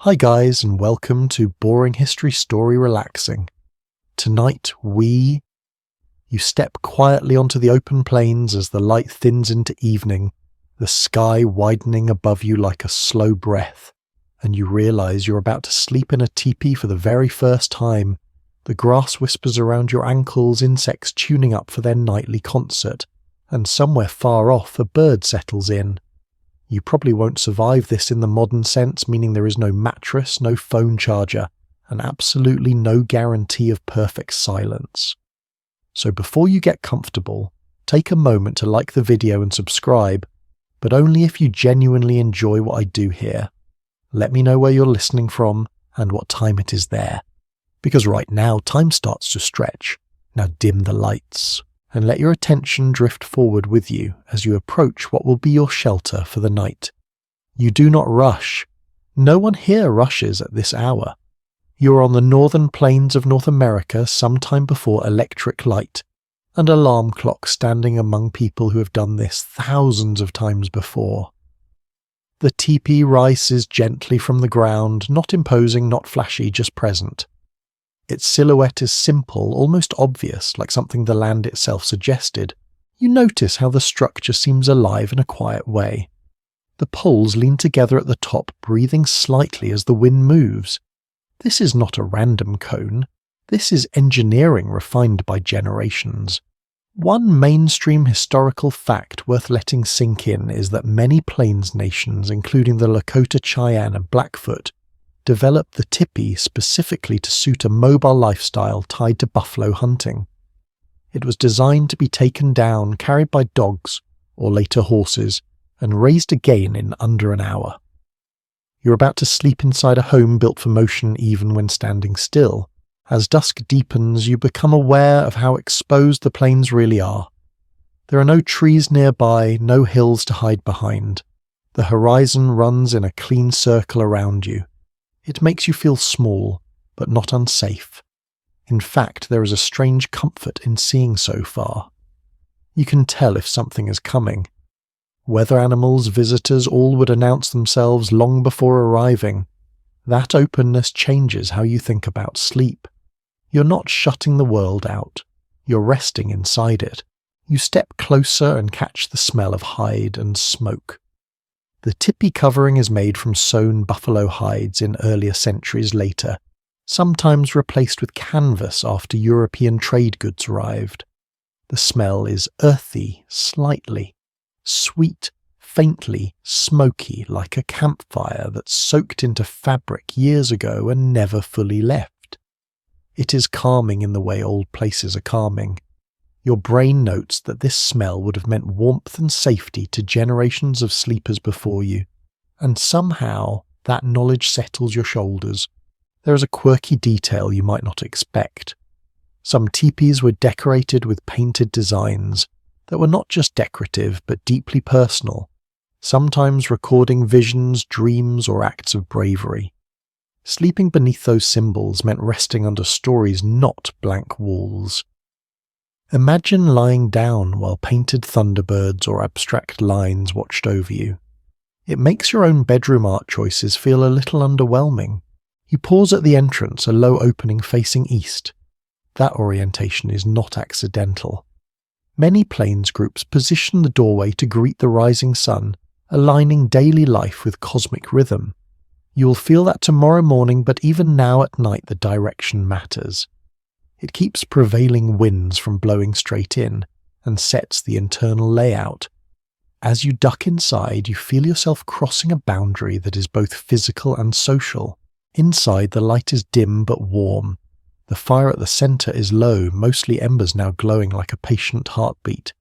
Hi guys, and welcome to Boring History Story Relaxing. Tonight you step quietly onto the open plains as the light thins into evening, the sky widening above you like a slow breath, and you realize you're about to sleep in a teepee for the very first time. The grass whispers around your ankles, insects tuning up for their nightly concert, and somewhere far off a bird settles in. You probably won't survive this in the modern sense, meaning there is no mattress, no phone charger, and absolutely no guarantee of perfect silence. So before you get comfortable, take a moment to like the video and subscribe, but only if you genuinely enjoy what I do here. Let me know where you're listening from and what time it is there. Because right now, time starts to stretch. Now dim the lights, and let your attention drift forward with you as you approach what will be your shelter for the night. You do not rush. No one here rushes at this hour. You are on the northern plains of North America sometime before electric light, and alarm clock standing among people who have done this thousands of times before. The teepee rises gently from the ground, not imposing, not flashy, just present. Its silhouette is simple, almost obvious, like something the land itself suggested. You notice how the structure seems alive in a quiet way. The poles lean together at the top, breathing slightly as the wind moves. This is not a random cone. This is engineering refined by generations. One mainstream historical fact worth letting sink in is that many Plains nations, including the Lakota, Cheyenne, and Blackfoot, developed the Tipi specifically to suit a mobile lifestyle tied to buffalo hunting. It was designed to be taken down, carried by dogs, or later horses, and raised again in under an hour. You're about to sleep inside a home built for motion even when standing still. As dusk deepens, you become aware of how exposed the plains really are. There are no trees nearby, no hills to hide behind. The horizon runs in a clean circle around you. It makes you feel small, but not unsafe. In fact, there is a strange comfort in seeing so far. You can tell if something is coming. Weather animals, visitors, all would announce themselves long before arriving. That openness changes how you think about sleep. You're not shutting the world out. You're resting inside it. You step closer and catch the smell of hide and smoke. The tipi covering is made from sewn buffalo hides in earlier centuries later, sometimes replaced with canvas after European trade goods arrived. The smell is earthy, slightly, sweet, faintly, smoky, like a campfire that soaked into fabric years ago and never fully left. It is calming in the way old places are calming. Your brain notes that this smell would have meant warmth and safety to generations of sleepers before you, and somehow that knowledge settles your shoulders. There is a quirky detail you might not expect. Some teepees were decorated with painted designs that were not just decorative but deeply personal, sometimes recording visions, dreams, or acts of bravery. Sleeping beneath those symbols meant resting under stories, not blank walls. Imagine lying down while painted thunderbirds or abstract lines watched over you. It makes your own bedroom art choices feel a little underwhelming. You pause at the entrance, a low opening facing east. That orientation is not accidental. Many plains groups position the doorway to greet the rising sun, aligning daily life with cosmic rhythm. You will feel that tomorrow morning, but even now at night the direction matters. It keeps prevailing winds from blowing straight in and sets the internal layout. As you duck inside, you feel yourself crossing a boundary that is both physical and social. Inside, the light is dim but warm. The fire at the center is low, mostly embers now glowing like a patient heartbeat.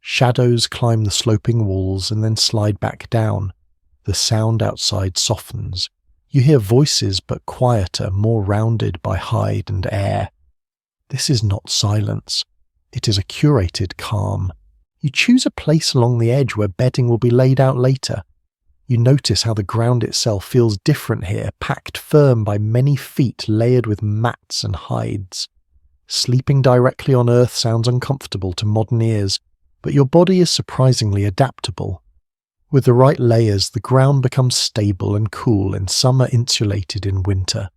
Shadows climb the sloping walls and then slide back down. The sound outside softens. You hear voices but quieter, more rounded by hide and air. This is not silence. It is a curated calm. You choose a place along the edge where bedding will be laid out later. You notice how the ground itself feels different here, packed firm by many feet layered with mats and hides. Sleeping directly on earth sounds uncomfortable to modern ears, but your body is surprisingly adaptable. With the right layers, the ground becomes stable and cool in summer, insulated in winter.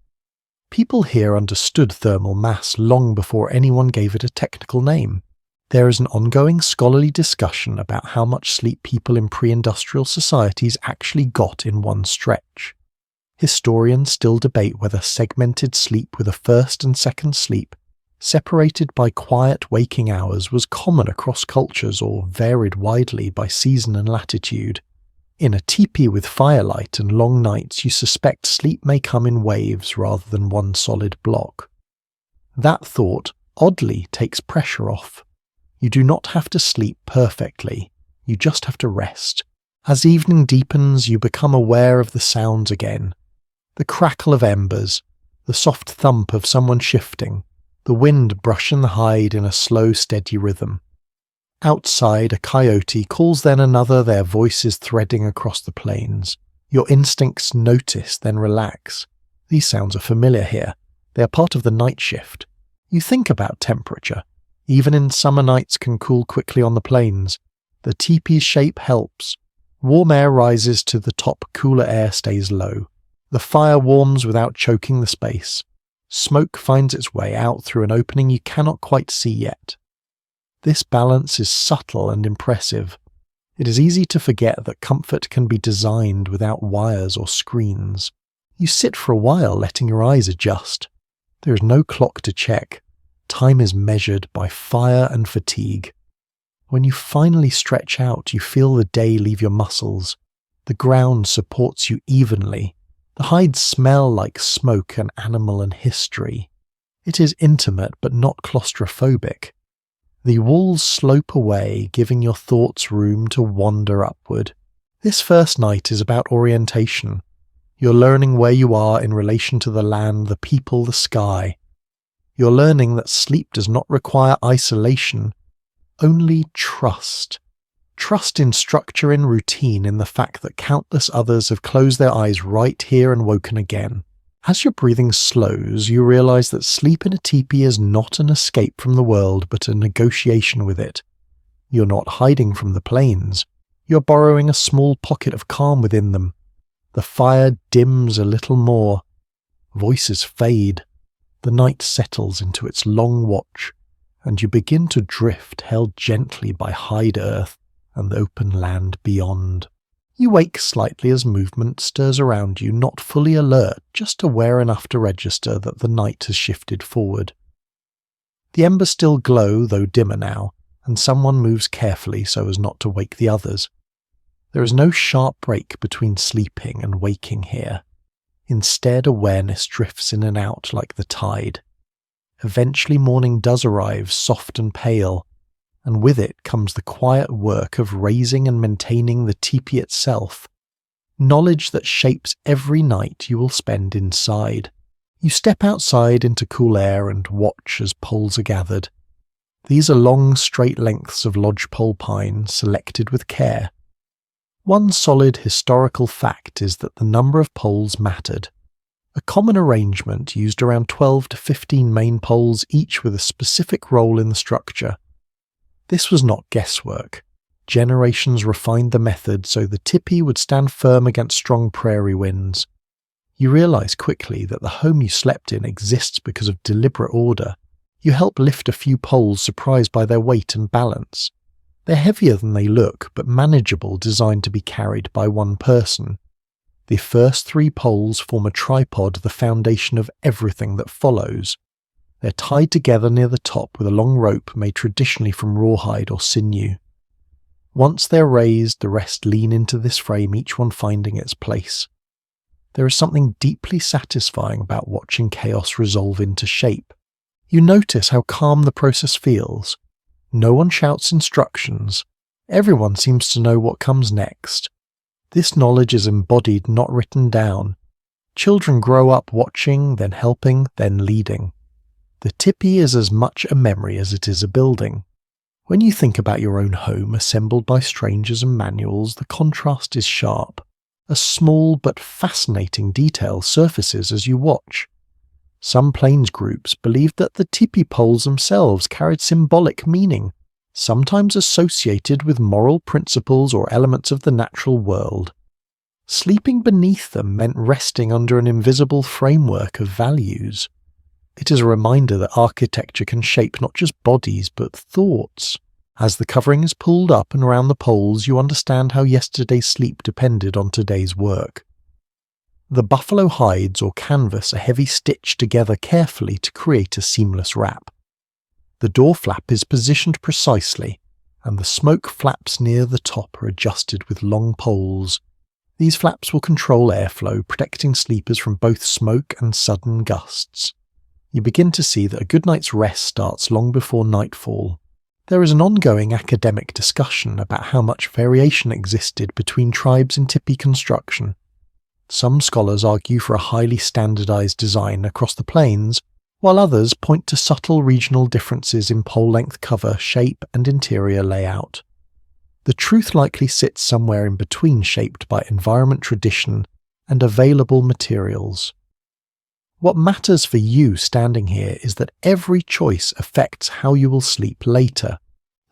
People here understood thermal mass long before anyone gave it a technical name. There is an ongoing scholarly discussion about how much sleep people in pre-industrial societies actually got in one stretch. Historians still debate whether segmented sleep with a first and second sleep, separated by quiet waking hours, was common across cultures or varied widely by season and latitude. In a teepee with firelight and long nights, you suspect sleep may come in waves rather than one solid block. That thought, oddly, takes pressure off. You do not have to sleep perfectly, you just have to rest. As evening deepens, you become aware of the sounds again. The crackle of embers, the soft thump of someone shifting, the wind brushing the hide in a slow, steady rhythm. Outside, a coyote calls then another, their voices threading across the plains. Your instincts notice, then relax. These sounds are familiar here. They are part of the night shift. You think about temperature. Even in summer nights can cool quickly on the plains. The teepee's shape helps. Warm air rises to the top, cooler air stays low. The fire warms without choking the space. Smoke finds its way out through an opening you cannot quite see yet. This balance is subtle and impressive. It is easy to forget that comfort can be designed without wires or screens. You sit for a while letting your eyes adjust. There is no clock to check. Time is measured by fire and fatigue. When you finally stretch out, you feel the day leave your muscles. The ground supports you evenly. The hides smell like smoke and animal and history. It is intimate but not claustrophobic. The walls slope away, giving your thoughts room to wander upward. This first night is about orientation. You're learning where you are in relation to the land, the people, the sky. You're learning that sleep does not require isolation, only trust. Trust in structure, in routine, in the fact that countless others have closed their eyes right here and woken again. As your breathing slows, you realize that sleep in a teepee is not an escape from the world, but a negotiation with it. You're not hiding from the plains. You're borrowing a small pocket of calm within them. The fire dims a little more. Voices fade. The night settles into its long watch, and you begin to drift, held gently by hide earth and the open land beyond. You wake slightly as movement stirs around you, not fully alert, just aware enough to register that the night has shifted forward. The embers still glow, though dimmer now, and someone moves carefully so as not to wake the others. There is no sharp break between sleeping and waking here. Instead, awareness drifts in and out like the tide. Eventually morning does arrive, soft and pale, and with it comes the quiet work of raising and maintaining the teepee itself, knowledge that shapes every night you will spend inside. You step outside into cool air and watch as poles are gathered. These are long, straight lengths of lodgepole pine, selected with care. One solid historical fact is that the number of poles mattered. A common arrangement used around 12 to 15 main poles, each with a specific role in the structure. This was not guesswork. Generations refined the method so the teepee would stand firm against strong prairie winds. You realize quickly that the home you slept in exists because of deliberate order. You help lift a few poles surprised by their weight and balance. They're heavier than they look, but manageable, designed to be carried by one person. The first 3 poles form a tripod, the foundation of everything that follows. They're tied together near the top with a long rope made traditionally from rawhide or sinew. Once they're raised, the rest lean into this frame, each one finding its place. There is something deeply satisfying about watching chaos resolve into shape. You notice how calm the process feels. No one shouts instructions. Everyone seems to know what comes next. This knowledge is embodied, not written down. Children grow up watching, then helping, then leading. The teepee is as much a memory as it is a building. When you think about your own home assembled by strangers and manuals, the contrast is sharp. A small but fascinating detail surfaces as you watch. Some plains groups believed that the teepee poles themselves carried symbolic meaning, sometimes associated with moral principles or elements of the natural world. Sleeping beneath them meant resting under an invisible framework of values. It is a reminder that architecture can shape not just bodies but thoughts. As the covering is pulled up and around the poles, you understand how yesterday's sleep depended on today's work. The buffalo hides or canvas are heavy stitched together carefully to create a seamless wrap. The door flap is positioned precisely, and the smoke flaps near the top are adjusted with long poles. These flaps will control airflow, protecting sleepers from both smoke and sudden gusts. You begin to see that a good night's rest starts long before nightfall. There is an ongoing academic discussion about how much variation existed between tribes in Tipi construction. Some scholars argue for a highly standardized design across the plains, while others point to subtle regional differences in pole-length cover, shape, and interior layout. The truth likely sits somewhere in between, shaped by environment, tradition, and available materials. What matters for you standing here is that every choice affects how you will sleep later.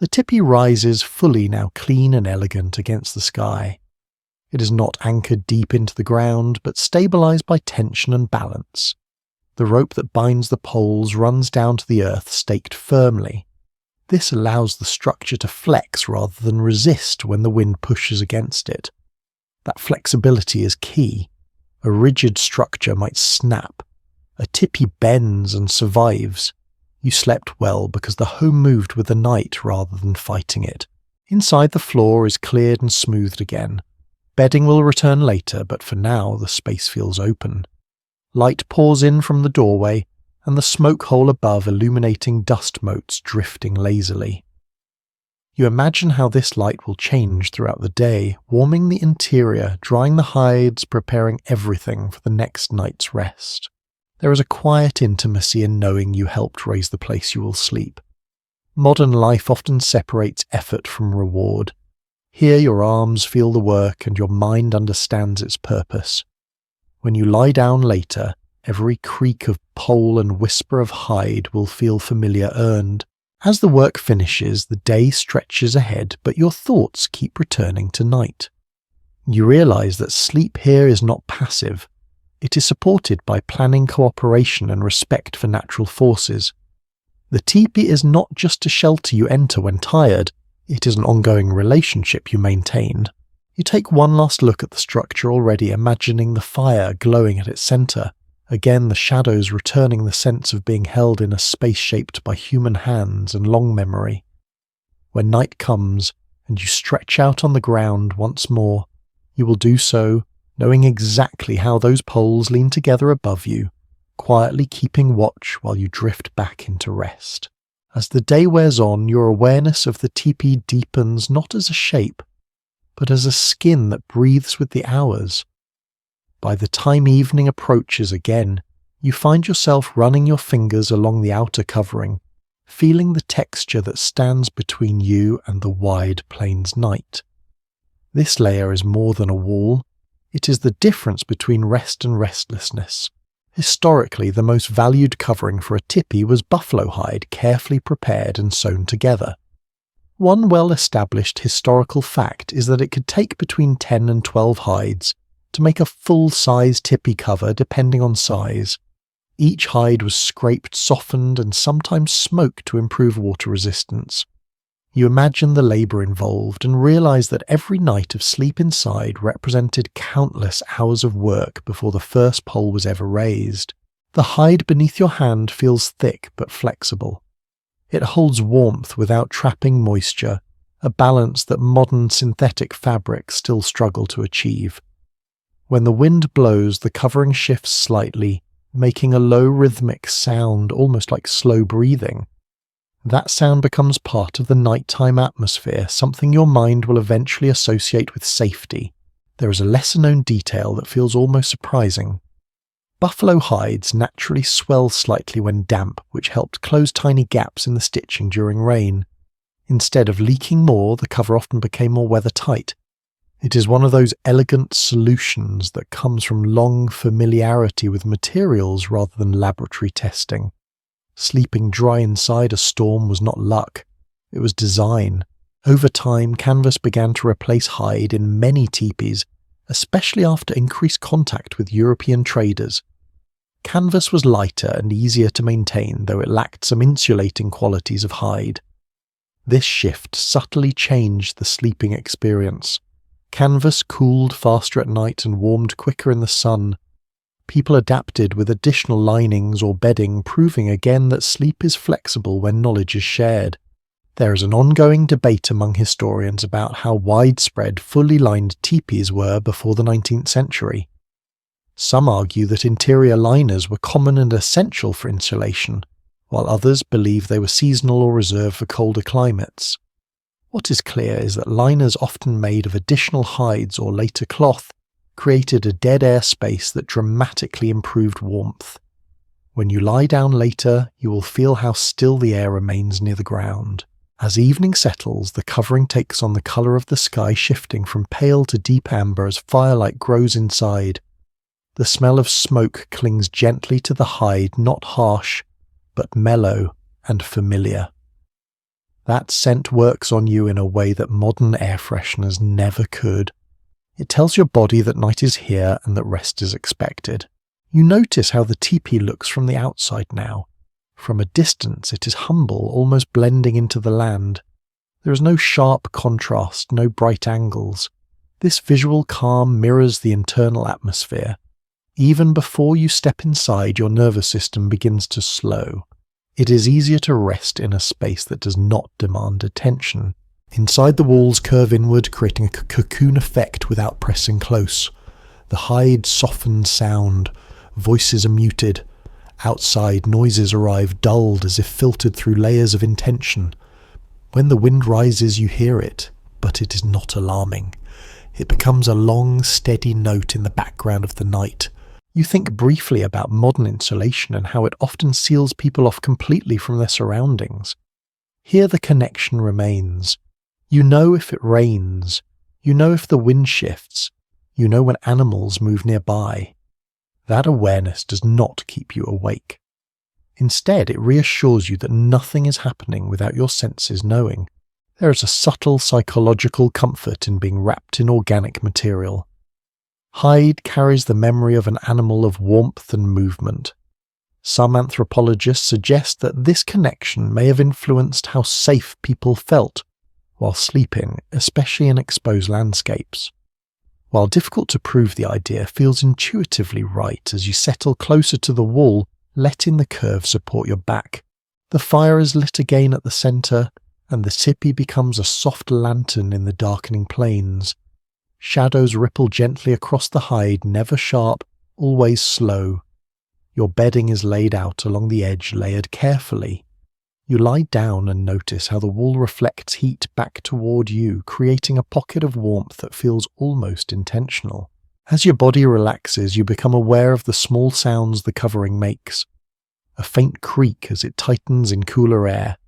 The Tipi rises fully, now clean and elegant, against the sky. It is not anchored deep into the ground, but stabilized by tension and balance. The rope that binds the poles runs down to the earth, staked firmly. This allows the structure to flex rather than resist when the wind pushes against it. That flexibility is key. A rigid structure might snap. A Tipi bends and survives. You slept well because the home moved with the night rather than fighting it. Inside, the floor is cleared and smoothed again. Bedding will return later, but for now the space feels open. Light pours in from the doorway, and the smoke hole above illuminating dust motes drifting lazily. You imagine how this light will change throughout the day, warming the interior, drying the hides, preparing everything for the next night's rest. There is a quiet intimacy in knowing you helped raise the place you will sleep. Modern life often separates effort from reward. Here your arms feel the work and your mind understands its purpose. When you lie down later, every creak of pole and whisper of hide will feel familiar earned. As the work finishes, the day stretches ahead, but your thoughts keep returning to night. You realize that sleep here is not passive. It is supported by planning, cooperation, and respect for natural forces. The teepee is not just a shelter you enter when tired, it is an ongoing relationship you maintain. You take one last look at the structure already, imagining the fire glowing at its center. Again, the shadows returning the sense of being held in a space shaped by human hands and long memory. When night comes, and you stretch out on the ground once more, you will do so knowing exactly how those poles lean together above you, quietly keeping watch while you drift back into rest. As the day wears on, your awareness of the teepee deepens not as a shape, but as a skin that breathes with the hours. By the time evening approaches again, you find yourself running your fingers along the outer covering, feeling the texture that stands between you and the wide plains night. This layer is more than a wall. It is the difference between rest and restlessness. Historically, the most valued covering for a tipi was buffalo hide, carefully prepared and sewn together. One well-established historical fact is that it could take between 10 and 12 hides to make a full-size tipi cover depending on size. Each hide was scraped, softened, and sometimes smoked to improve water resistance. You imagine the labour involved and realise that every night of sleep inside represented countless hours of work before the first pole was ever raised. The hide beneath your hand feels thick but flexible. It holds warmth without trapping moisture, a balance that modern synthetic fabrics still struggle to achieve. When the wind blows, the covering shifts slightly, making a low rhythmic sound almost like slow breathing. That sound becomes part of the nighttime atmosphere, something your mind will eventually associate with safety. There is a lesser-known detail that feels almost surprising. Buffalo hides naturally swell slightly when damp, which helped close tiny gaps in the stitching during rain. Instead of leaking more, the cover often became more weather-tight. It is one of those elegant solutions that comes from long familiarity with materials rather than laboratory testing. Sleeping dry inside a storm was not luck. it was design. Over time, canvas began to replace hide in many tepees, especially after increased contact with European traders. Canvas was lighter and easier to maintain, though it lacked some insulating qualities of hide. This shift subtly changed the sleeping experience. Canvas cooled faster at night and warmed quicker in the sun. People adapted with additional linings or bedding, proving again that sleep is flexible when knowledge is shared. There is an ongoing debate among historians about how widespread fully lined tepees were before the 19th century. Some argue that interior liners were common and essential for insulation, while others believe they were seasonal or reserved for colder climates. What is clear is that liners, often made of additional hides or later cloth, created a dead air space that dramatically improved warmth. When you lie down later, you will feel how still the air remains near the ground. As evening settles, the covering takes on the colour of the sky, shifting from pale to deep amber as firelight grows inside. The smell of smoke clings gently to the hide, not harsh, but mellow and familiar. That scent works on you in a way that modern air fresheners never could. It tells your body that night is here and that rest is expected. You notice how the teepee looks from the outside now. From a distance, it is humble, almost blending into the land. There is no sharp contrast, no bright angles. This visual calm mirrors the internal atmosphere. Even before you step inside, your nervous system begins to slow. It is easier to rest in a space that does not demand attention. Inside, the walls curve inward, creating a cocoon effect without pressing close. The hide softens sound. Voices are muted. Outside, noises arrive dulled as if filtered through layers of intention. When the wind rises, you hear it, but it is not alarming. It becomes a long, steady note in the background of the night. You think briefly about modern insulation and how it often seals people off completely from their surroundings. Here the connection remains. You know if it rains. You know if the wind shifts. You know when animals move nearby. That awareness does not keep you awake. Instead, it reassures you that nothing is happening without your senses knowing. There is a subtle psychological comfort in being wrapped in organic material. Hide carries the memory of an animal of warmth and movement. Some anthropologists suggest that this connection may have influenced how safe people felt while sleeping, especially in exposed landscapes. While difficult to prove, the idea feels intuitively right as you settle closer to the wall, letting the curve support your back. The fire is lit again at the centre, and the tipi becomes a soft lantern in the darkening plains. Shadows ripple gently across the hide, never sharp, always slow. Your bedding is laid out along the edge, layered carefully. You lie down and notice how the wall reflects heat back toward you, creating a pocket of warmth that feels almost intentional. As your body relaxes, you become aware of the small sounds the covering makes. A faint creak as it tightens in cooler air.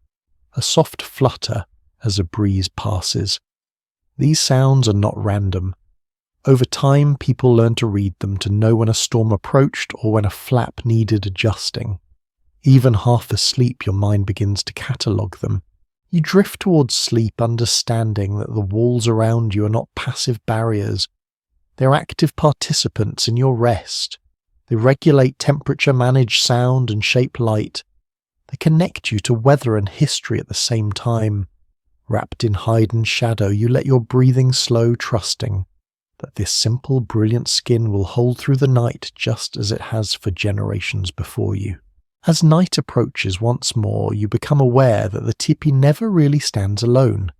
A soft flutter as a breeze passes. These sounds are not random. Over time, people learn to read them, to know when a storm approached or when a flap needed adjusting. Even half asleep, your mind begins to catalogue them. You drift towards sleep, understanding that the walls around you are not passive barriers. They're active participants in your rest. They regulate temperature, manage sound, and shape light. They connect you to weather and history at the same time. Wrapped in hide and shadow, you let your breathing slow, trusting that this simple, brilliant skin will hold through the night just as it has for generations before you. As night approaches once more, you become aware that the tipi never really stands alone.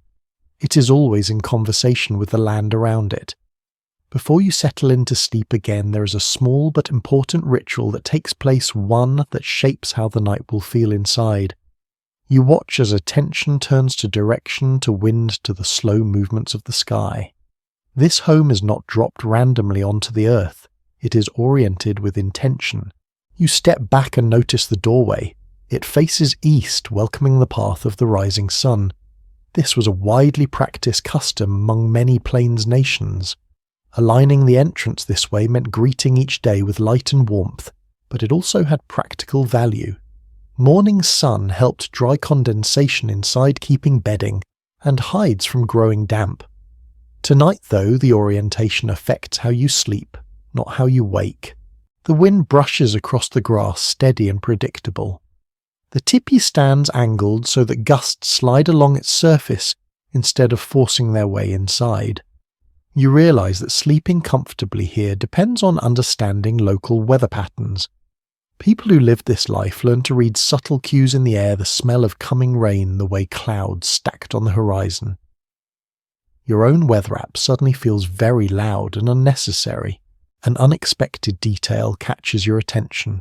It is always in conversation with the land around it. Before you settle into sleep again, there is a small but important ritual that takes place, one that shapes how the night will feel inside. You watch as attention turns to direction, to wind, to the slow movements of the sky. This home is not dropped randomly onto the earth. It is oriented with intention. You step back and notice the doorway. It faces east, welcoming the path of the rising sun. This was a widely practiced custom among many plains nations. Aligning the entrance this way meant greeting each day with light and warmth, but it also had practical value. Morning sun helped dry condensation inside keeping bedding and hides from growing damp. Tonight, though, the orientation affects how you sleep, not how you wake. The wind brushes across the grass, steady and predictable. The Tipi stands angled so that gusts slide along its surface instead of forcing their way inside. You realise that sleeping comfortably here depends on understanding local weather patterns. People who live this life learn to read subtle cues in the air, the smell of coming rain, the way clouds stacked on the horizon. Your own weather app suddenly feels very loud and unnecessary. An unexpected detail catches your attention.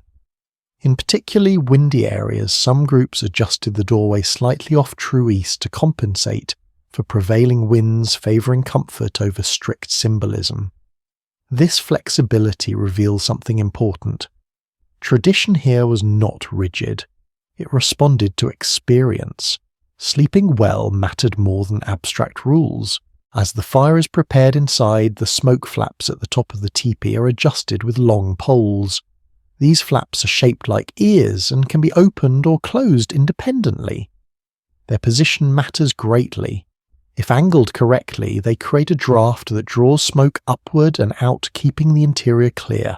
In particularly windy areas, some groups adjusted the doorway slightly off true east to compensate for prevailing winds favouring comfort over strict symbolism. This flexibility reveals something important. Tradition here was not rigid. It responded to experience. Sleeping well mattered more than abstract rules. As the fire is prepared inside, the smoke flaps at the top of the teepee are adjusted with long poles. These flaps are shaped like ears and can be opened or closed independently. Their position matters greatly. If angled correctly, they create a draft that draws smoke upward and out, keeping the interior clear.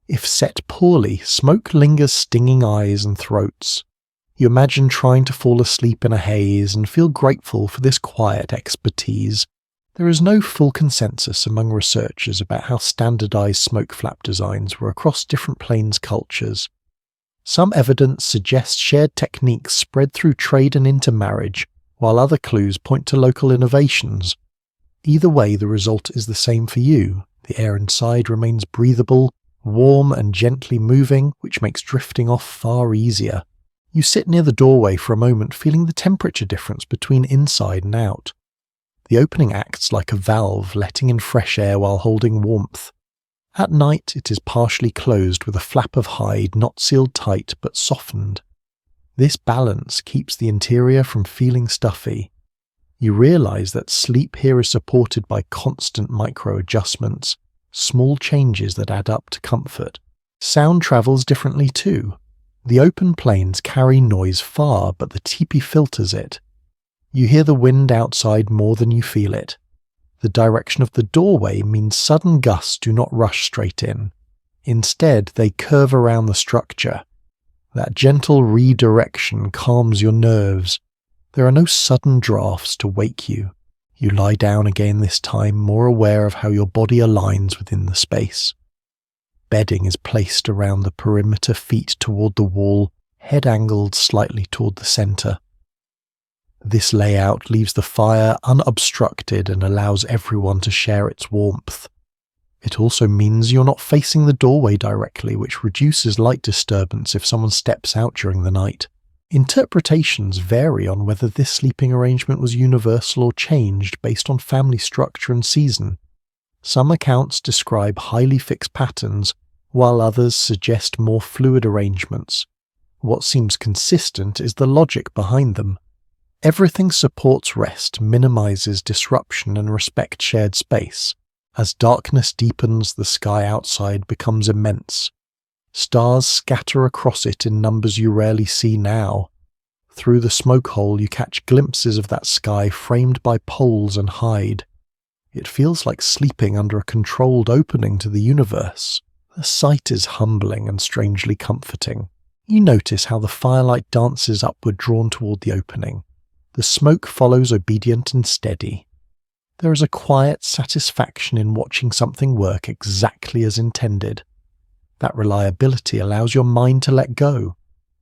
If set poorly, smoke lingers, stinging eyes and throats. You imagine trying to fall asleep in a haze and feel grateful for this quiet expertise. There is no full consensus among researchers about how standardized smoke flap designs were across different plains cultures. Some evidence suggests shared techniques spread through trade and intermarriage, while other clues point to local innovations. Either way, the result is the same for you. The air inside remains breathable, warm and gently moving, which makes drifting off far easier. You sit near the doorway for a moment, feeling the temperature difference between inside and out. The opening acts like a valve, letting in fresh air while holding warmth. At night, it is partially closed with a flap of hide, not sealed tight but softened. This balance keeps the interior from feeling stuffy. You realise that sleep here is supported by constant micro-adjustments, small changes that add up to comfort. Sound travels differently too. The open plains carry noise far, but the teepee filters it. You hear the wind outside more than you feel it. The direction of the doorway means sudden gusts do not rush straight in. Instead, they curve around the structure. That gentle redirection calms your nerves. There are no sudden drafts to wake you. You lie down again, this time more aware of how your body aligns within the space. Bedding is placed around the perimeter, feet toward the wall, head angled slightly toward the centre. This layout leaves the fire unobstructed and allows everyone to share its warmth. It also means you're not facing the doorway directly, which reduces light disturbance if someone steps out during the night. Interpretations vary on whether this sleeping arrangement was universal or changed based on family structure and season. Some accounts describe highly fixed patterns, while others suggest more fluid arrangements. What seems consistent is the logic behind them. Everything supports rest, minimizes disruption, and respects shared space. As darkness deepens, the sky outside becomes immense. Stars scatter across it in numbers you rarely see now. Through the smoke hole, you catch glimpses of that sky framed by poles and hide. It feels like sleeping under a controlled opening to the universe. The sight is humbling and strangely comforting. You notice how the firelight dances upward, drawn toward the opening. The smoke follows, obedient and steady. There is a quiet satisfaction in watching something work exactly as intended. That reliability allows your mind to let go.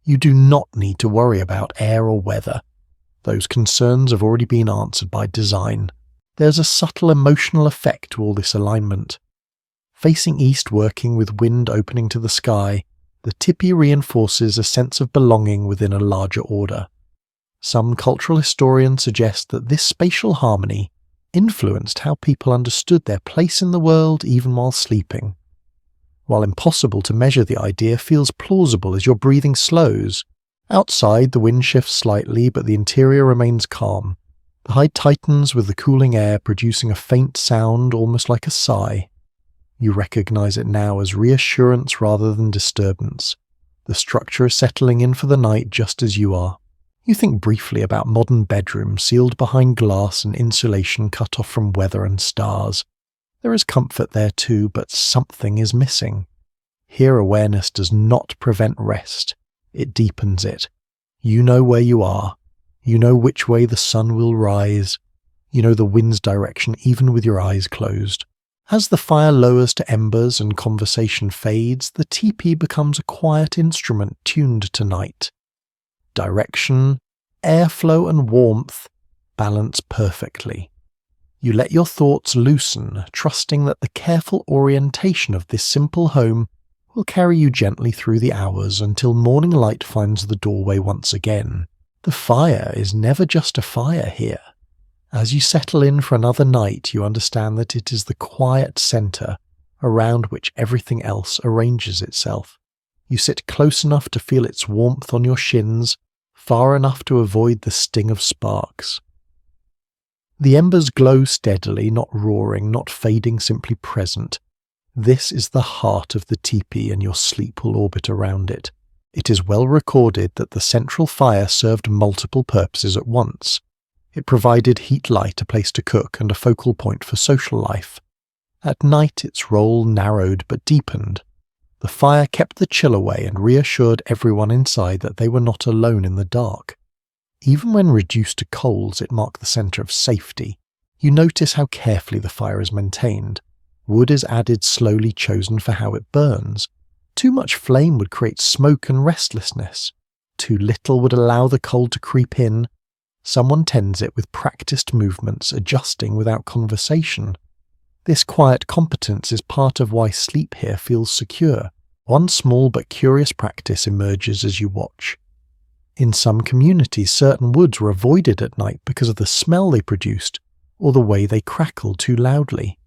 You do not need to worry about air or weather. Those concerns have already been answered by design. There's a subtle emotional effect to all this alignment. Facing east, working with wind opening to the sky, the Tipi reinforces a sense of belonging within a larger order. Some cultural historians suggest that this spatial harmony influenced how people understood their place in the world even while sleeping. While impossible to measure, the idea feels plausible as your breathing slows. Outside, the wind shifts slightly, but the interior remains calm. The hide tightens with the cooling air, producing a faint sound almost like a sigh. You recognize it now as reassurance rather than disturbance. The structure is settling in for the night just as you are. You think briefly about modern bedrooms sealed behind glass and insulation cut off from weather and stars. There is comfort there too, but something is missing. Here awareness does not prevent rest, it deepens it. You know where you are. You know which way the sun will rise. You know the wind's direction even with your eyes closed. As the fire lowers to embers and conversation fades, the teepee becomes a quiet instrument tuned to night. Direction, airflow and warmth balance perfectly. You let your thoughts loosen, trusting that the careful orientation of this simple home will carry you gently through the hours until morning light finds the doorway once again. The fire is never just a fire here. As you settle in for another night, you understand that it is the quiet centre around which everything else arranges itself. You sit close enough to feel its warmth on your shins, far enough to avoid the sting of sparks. The embers glow steadily, not roaring, not fading, simply present. This is the heart of the teepee, and your sleep will orbit around it. It is well recorded that the central fire served multiple purposes at once. It provided heat light, a place to cook, and a focal point for social life. At night its role narrowed but deepened. The fire kept the chill away and reassured everyone inside that they were not alone in the dark. Even when reduced to coals, it marked the centre of safety. You notice how carefully the fire is maintained. Wood is added slowly, chosen for how it burns. Too much flame would create smoke and restlessness. Too little would allow the coal to creep in. Someone tends it with practiced movements, adjusting without conversation. This quiet competence is part of why sleep here feels secure. One small but curious practice emerges as you watch. In some communities, certain woods were avoided at night because of the smell they produced or the way they crackled too loudly.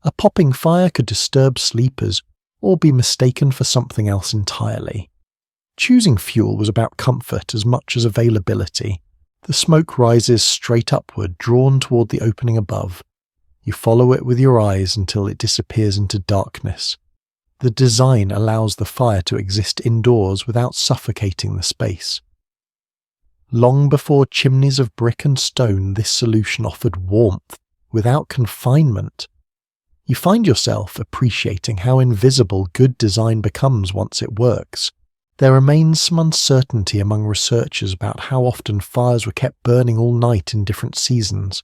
A popping fire could disturb sleepers or be mistaken for something else entirely. Choosing fuel was about comfort as much as availability. The smoke rises straight upward, drawn toward the opening above. You follow it with your eyes until it disappears into darkness. The design allows the fire to exist indoors without suffocating the space. Long before chimneys of brick and stone, this solution offered warmth without confinement. You find yourself appreciating how invisible good design becomes once it works. There remains some uncertainty among researchers about how often fires were kept burning all night in different seasons.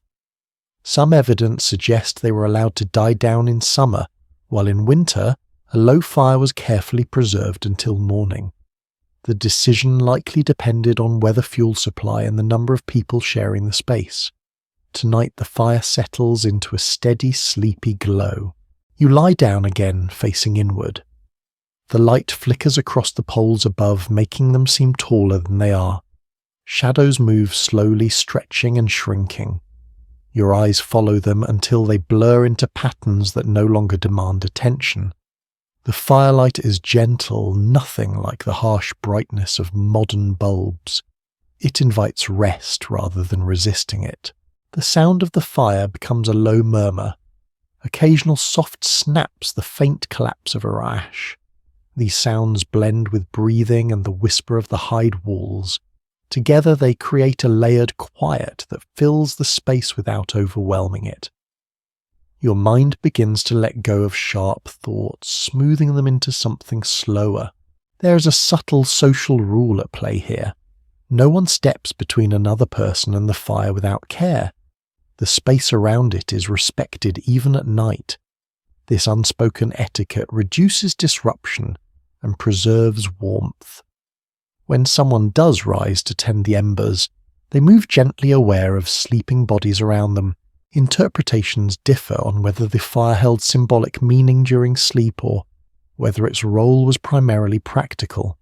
Some evidence suggests they were allowed to die down in summer, while in winter, a low fire was carefully preserved until morning. The decision likely depended on weather fuel supply and the number of people sharing the space. Tonight the fire settles into a steady, sleepy glow. You lie down again, facing inward. The light flickers across the poles above, making them seem taller than they are. Shadows move slowly, stretching and shrinking. Your eyes follow them until they blur into patterns that no longer demand attention. The firelight is gentle, nothing like the harsh brightness of modern bulbs. It invites rest rather than resisting it. The sound of the fire becomes a low murmur. Occasional soft snaps, the faint collapse of a ash. These sounds blend with breathing and the whisper of the hide walls. Together they create a layered quiet that fills the space without overwhelming it. Your mind begins to let go of sharp thoughts, smoothing them into something slower. There is a subtle social rule at play here. No one steps between another person and the fire without care. The space around it is respected even at night. This unspoken etiquette reduces disruption and preserves warmth. When someone does rise to tend the embers, they move gently, aware of sleeping bodies around them. Interpretations differ on whether the fire held symbolic meaning during sleep or whether its role was primarily practical.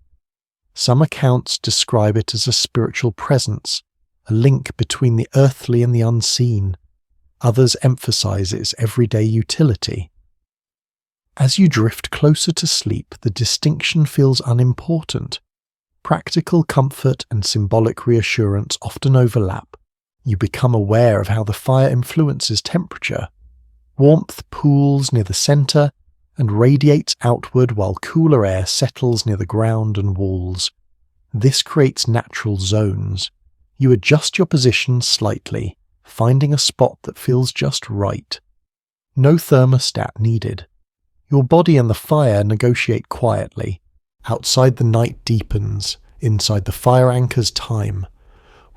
Some accounts describe it as a spiritual presence, a link between the earthly and the unseen. Others emphasize its everyday utility. As you drift closer to sleep, the distinction feels unimportant. Practical comfort and symbolic reassurance often overlap. You become aware of how the fire influences temperature. Warmth pools near the center, and radiates outward while cooler air settles near the ground and walls. This creates natural zones. You adjust your position slightly, finding a spot that feels just right. No thermostat needed. Your body and the fire negotiate quietly. Outside the night deepens, inside the fire anchors time.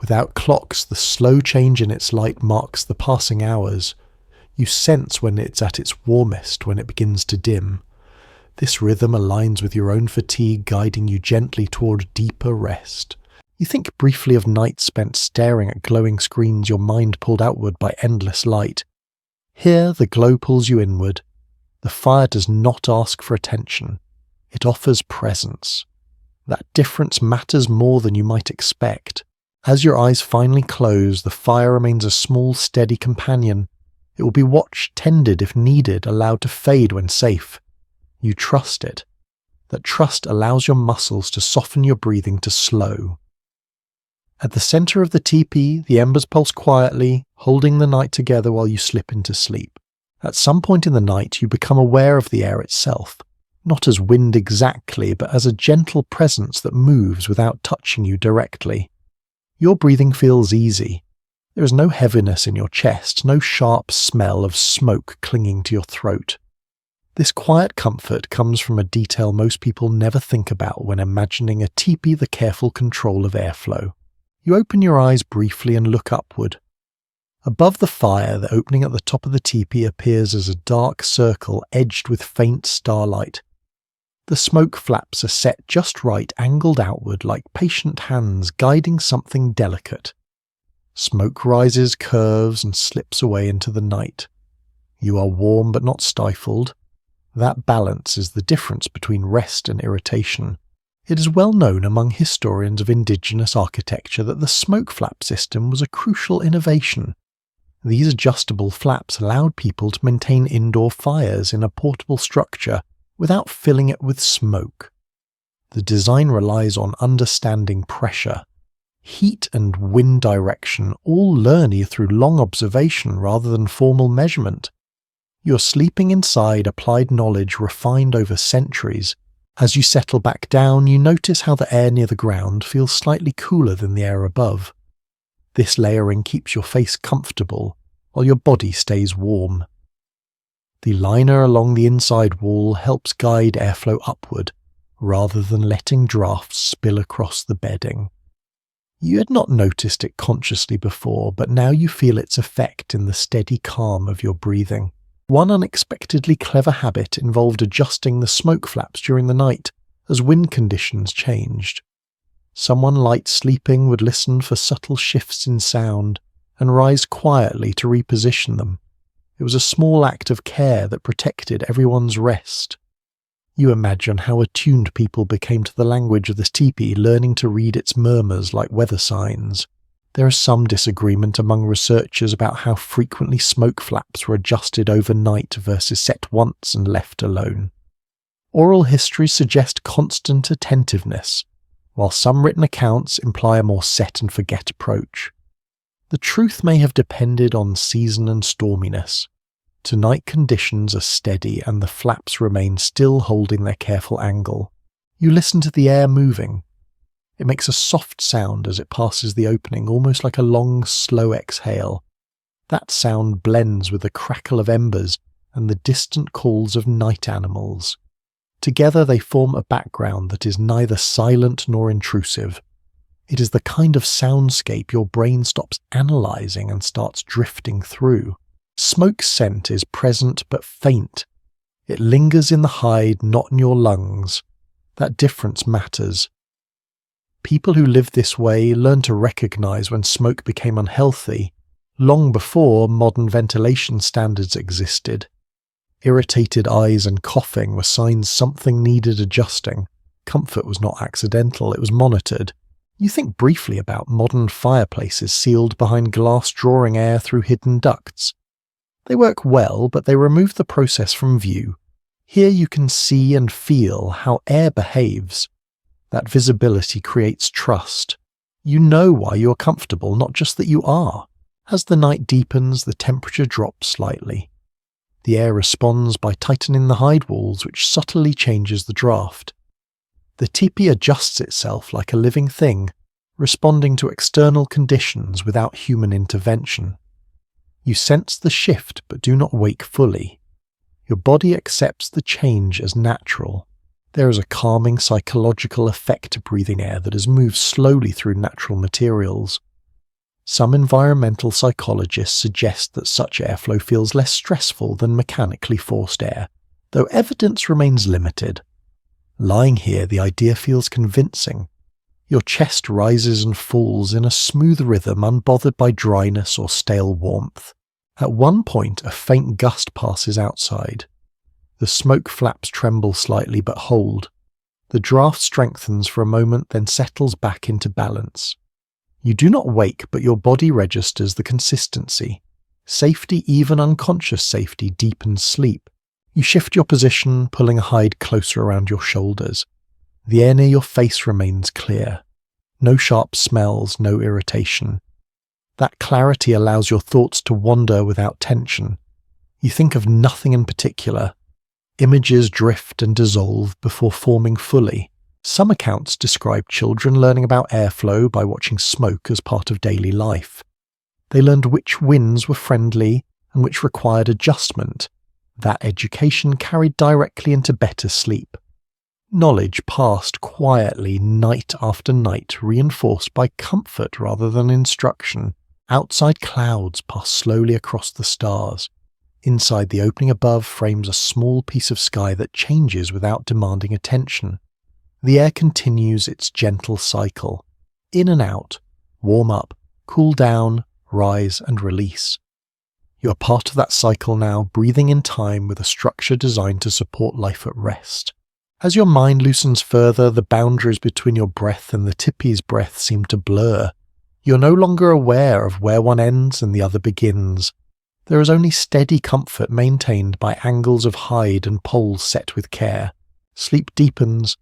Without clocks, the slow change in its light marks the passing hours. You sense when it's at its warmest, when it begins to dim. This rhythm aligns with your own fatigue, guiding you gently toward deeper rest. You think briefly of nights spent staring at glowing screens, your mind pulled outward by endless light. Here, the glow pulls you inward. The fire does not ask for attention. It offers presence. That difference matters more than you might expect. As your eyes finally close, the fire remains a small, steady companion. It will be watched, tended if needed, allowed to fade when safe. You trust it. That trust allows your muscles to soften your breathing to slow. At the center of the teepee, the embers pulse quietly, holding the night together while you slip into sleep. At some point in the night, you become aware of the air itself, not as wind exactly, but as a gentle presence that moves without touching you directly. Your breathing feels easy. There is no heaviness in your chest, no sharp smell of smoke clinging to your throat. This quiet comfort comes from a detail most people never think about when imagining a teepee, the careful control of airflow. You open your eyes briefly and look upward. Above the fire, the opening at the top of the teepee appears as a dark circle edged with faint starlight. The smoke flaps are set just right, angled outward like patient hands guiding something delicate. Smoke rises, curves, and slips away into the night. You are warm but not stifled. That balance is the difference between rest and irritation. It is well known among historians of Indigenous architecture that the smoke flap system was a crucial innovation. These adjustable flaps allowed people to maintain indoor fires in a portable structure without filling it with smoke. The design relies on understanding pressure, heat and wind direction, all learned through long observation rather than formal measurement. You're sleeping inside applied knowledge refined over centuries. As you settle back down, you notice how the air near the ground feels slightly cooler than the air above. This layering keeps your face comfortable, while your body stays warm. The liner along the inside wall helps guide airflow upward, rather than letting drafts spill across the bedding. You had not noticed it consciously before, but now you feel its effect in the steady calm of your breathing. One unexpectedly clever habit involved adjusting the smoke flaps during the night as wind conditions changed. Someone light sleeping would listen for subtle shifts in sound and rise quietly to reposition them. It was a small act of care that protected everyone's rest. You imagine how attuned people became to the language of the teepee, learning to read its murmurs like weather signs. There is some disagreement among researchers about how frequently smoke flaps were adjusted overnight versus set once and left alone. Oral histories suggest constant attentiveness, while some written accounts imply a more set-and-forget approach. The truth may have depended on season and storminess. Tonight conditions are steady and the flaps remain still holding their careful angle. You listen to the air moving. It makes a soft sound as it passes the opening, almost like a long, slow exhale. That sound blends with the crackle of embers and the distant calls of night animals. Together they form a background that is neither silent nor intrusive. It is the kind of soundscape your brain stops analysing and starts drifting through. Smoke scent is present but faint. It lingers in the hide, not in your lungs. That difference matters. People who live this way learn to recognise when smoke became unhealthy, long before modern ventilation standards existed. Irritated eyes and coughing were signs something needed adjusting. Comfort was not accidental, it was monitored. You think briefly about modern fireplaces sealed behind glass drawing air through hidden ducts. They work well, but they remove the process from view. Here you can see and feel how air behaves. That visibility creates trust. You know why you're comfortable, not just that you are. As the night deepens, the temperature drops slightly. The air responds by tightening the hide walls, which subtly changes the draft. The teepee adjusts itself like a living thing, responding to external conditions without human intervention. You sense the shift but do not wake fully. Your body accepts the change as natural. There is a calming psychological effect to breathing air that has moved slowly through natural materials. Some environmental psychologists suggest that such airflow feels less stressful than mechanically forced air, though evidence remains limited. Lying here, the idea feels convincing. Your chest rises and falls in a smooth rhythm, unbothered by dryness or stale warmth. At one point, a faint gust passes outside. The smoke flaps tremble slightly but hold. The draft strengthens for a moment, then settles back into balance. You do not wake, but your body registers the consistency. Safety, even unconscious safety, deepens sleep. You shift your position, pulling a hide closer around your shoulders. The air near your face remains clear. No sharp smells, no irritation. That clarity allows your thoughts to wander without tension. You think of nothing in particular. Images drift and dissolve before forming fully. Some accounts describe children learning about airflow by watching smoke as part of daily life. They learned which winds were friendly and which required adjustment. That education carried directly into better sleep. Knowledge passed quietly night after night, reinforced by comfort rather than instruction. Outside clouds pass slowly across the stars. Inside, the opening above frames a small piece of sky that changes without demanding attention. The air continues its gentle cycle. In and out, warm up, cool down, rise and release. You are part of that cycle now, breathing in time with a structure designed to support life at rest. As your mind loosens further, the boundaries between your breath and the Tipi's breath seem to blur. You're no longer aware of where one ends and the other begins. There is only steady comfort maintained by angles of hide and poles set with care. Sleep deepens.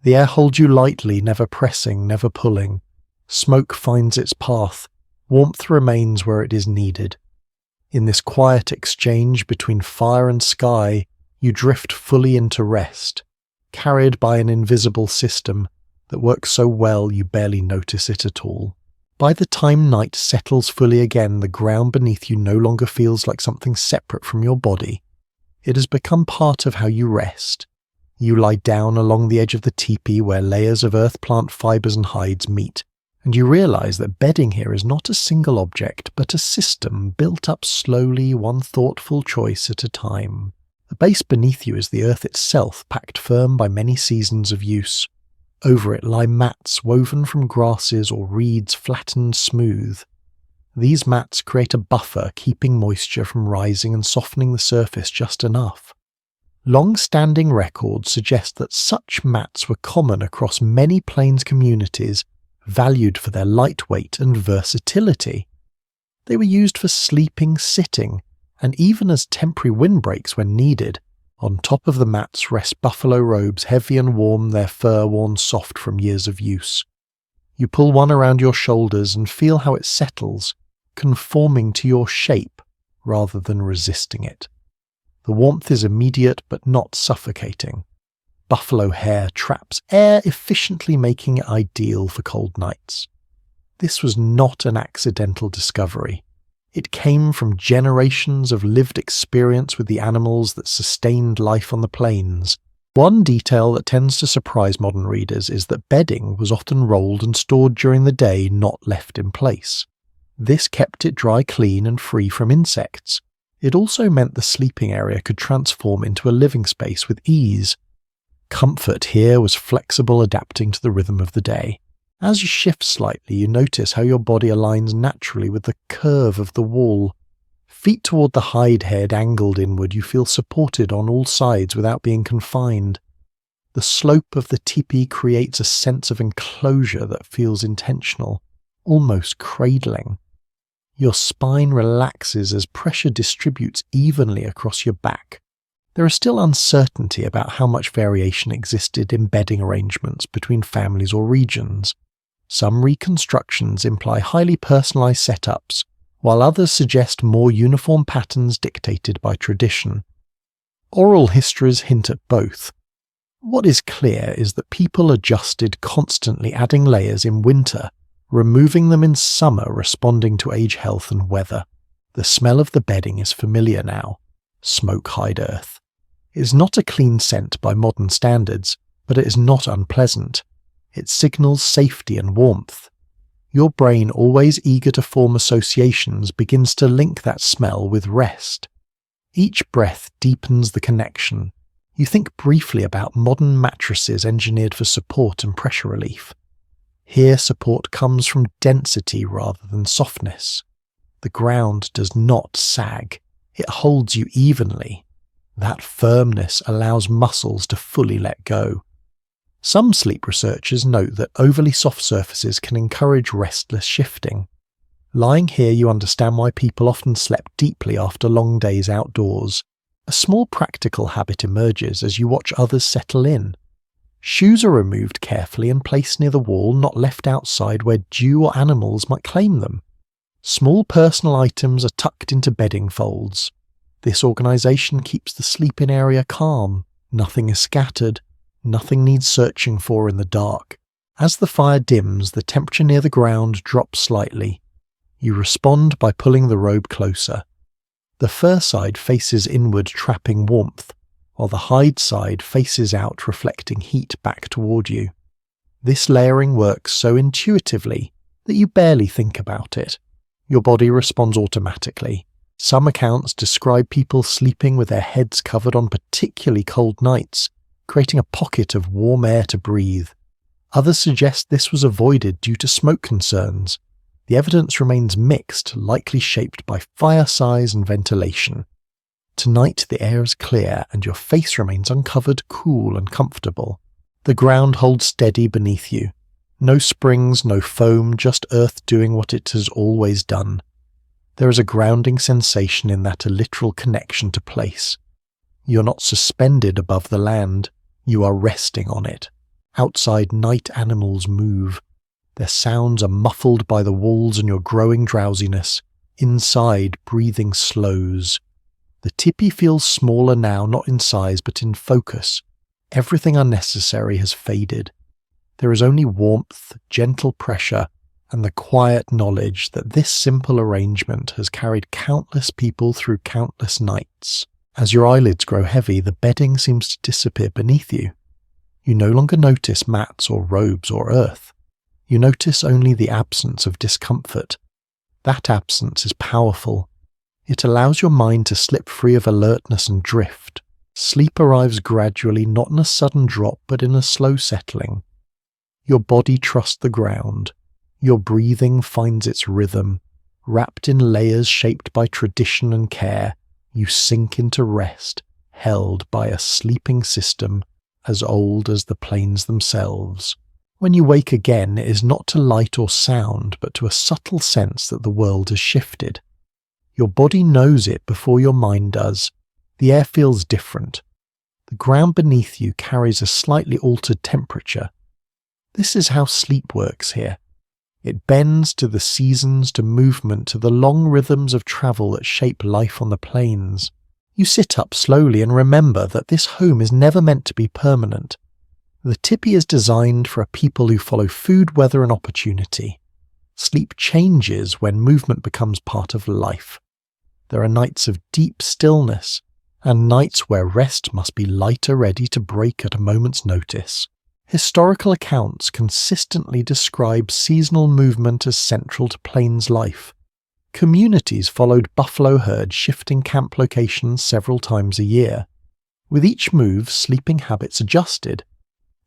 The air holds you lightly, never pressing, never pulling. Smoke finds its path. Warmth remains where it is needed. In this quiet exchange between fire and sky, you drift fully into rest, carried by an invisible system that works so well you barely notice it at all. By the time night settles fully again, the ground beneath you no longer feels like something separate from your body. It has become part of how you rest. You lie down along the edge of the teepee where layers of earth plant fibers and hides meet, and you realize that bedding here is not a single object, but a system built up slowly, one thoughtful choice at a time. The base beneath you is the earth itself, packed firm by many seasons of use. Over it lie mats woven from grasses or reeds flattened smooth. These mats create a buffer, keeping moisture from rising and softening the surface just enough. Long-standing records suggest that such mats were common across many plains communities, valued for their lightweight and versatility. They were used for sleeping, sitting, and even as temporary windbreaks when needed. On top of the mats rest buffalo robes, heavy and warm, their fur worn soft from years of use. You pull one around your shoulders and feel how it settles, conforming to your shape rather than resisting it. The warmth is immediate but not suffocating. Buffalo hair traps air, efficiently making it ideal for cold nights. This was not an accidental discovery. It came from generations of lived experience with the animals that sustained life on the plains. One detail that tends to surprise modern readers is that bedding was often rolled and stored during the day, not left in place. This kept it dry, clean, and free from insects. It also meant the sleeping area could transform into a living space with ease. Comfort here was flexible, adapting to the rhythm of the day. As you shift slightly, you notice how your body aligns naturally with the curve of the wall. Feet toward the hide head angled inward, you feel supported on all sides without being confined. The slope of the teepee creates a sense of enclosure that feels intentional, almost cradling. Your spine relaxes as pressure distributes evenly across your back. There is still uncertainty about how much variation existed in bedding arrangements between families or regions. Some reconstructions imply highly personalized setups, while others suggest more uniform patterns dictated by tradition. Oral histories hint at both. What is clear is that people adjusted, constantly adding layers in winter, removing them in summer, responding to age, health and weather. The smell of the bedding is familiar now. Smoke-hide earth. It is not a clean scent by modern standards, but it is not unpleasant. It signals safety and warmth. Your brain, always eager to form associations, begins to link that smell with rest. Each breath deepens the connection. You think briefly about modern mattresses engineered for support and pressure relief. Here support comes from density rather than softness. The ground does not sag. It holds you evenly. That firmness allows muscles to fully let go. Some sleep researchers note that overly soft surfaces can encourage restless shifting. Lying here, you understand why people often slept deeply after long days outdoors. A small practical habit emerges as you watch others settle in. Shoes are removed carefully and placed near the wall, not left outside where dew or animals might claim them. Small personal items are tucked into bedding folds. This organisation keeps the sleeping area calm. Nothing is scattered. Nothing needs searching for in the dark. As the fire dims, the temperature near the ground drops slightly. You respond by pulling the robe closer. The fur side faces inward, trapping warmth, while the hide side faces out, reflecting heat back toward you. This layering works so intuitively that you barely think about it. Your body responds automatically. Some accounts describe people sleeping with their heads covered on particularly cold nights, creating a pocket of warm air to breathe. Others suggest this was avoided due to smoke concerns. The evidence remains mixed, likely shaped by fire size and ventilation. Tonight the air is clear and your face remains uncovered, cool and comfortable. The ground holds steady beneath you. No springs, no foam, just earth doing what it has always done. There is a grounding sensation in that, a literal connection to place. You're not suspended above the land, you are resting on it. Outside, night animals move. Their sounds are muffled by the walls and your growing drowsiness. Inside, breathing slows. The Tipi feels smaller now, not in size but in focus. Everything unnecessary has faded. There is only warmth, gentle pressure, and the quiet knowledge that this simple arrangement has carried countless people through countless nights. As your eyelids grow heavy, the bedding seems to disappear beneath you. You no longer notice mats or robes or earth. You notice only the absence of discomfort. That absence is powerful. It allows your mind to slip free of alertness and drift. Sleep arrives gradually, not in a sudden drop, but in a slow settling. Your body trusts the ground. Your breathing finds its rhythm. Wrapped in layers shaped by tradition and care, you sink into rest, held by a sleeping system as old as the plains themselves. When you wake again, it is not to light or sound, but to a subtle sense that the world has shifted. Your body knows it before your mind does. The air feels different. The ground beneath you carries a slightly altered temperature. This is how sleep works here. It bends to the seasons, to movement, to the long rhythms of travel that shape life on the plains. You sit up slowly and remember that this home is never meant to be permanent. The Tipi is designed for a people who follow food, weather and opportunity. Sleep changes when movement becomes part of life. There are nights of deep stillness, and nights where rest must be lighter, ready to break at a moment's notice. Historical accounts consistently describe seasonal movement as central to plains life. Communities followed buffalo herds, shifting camp locations several times a year. With each move, sleeping habits adjusted.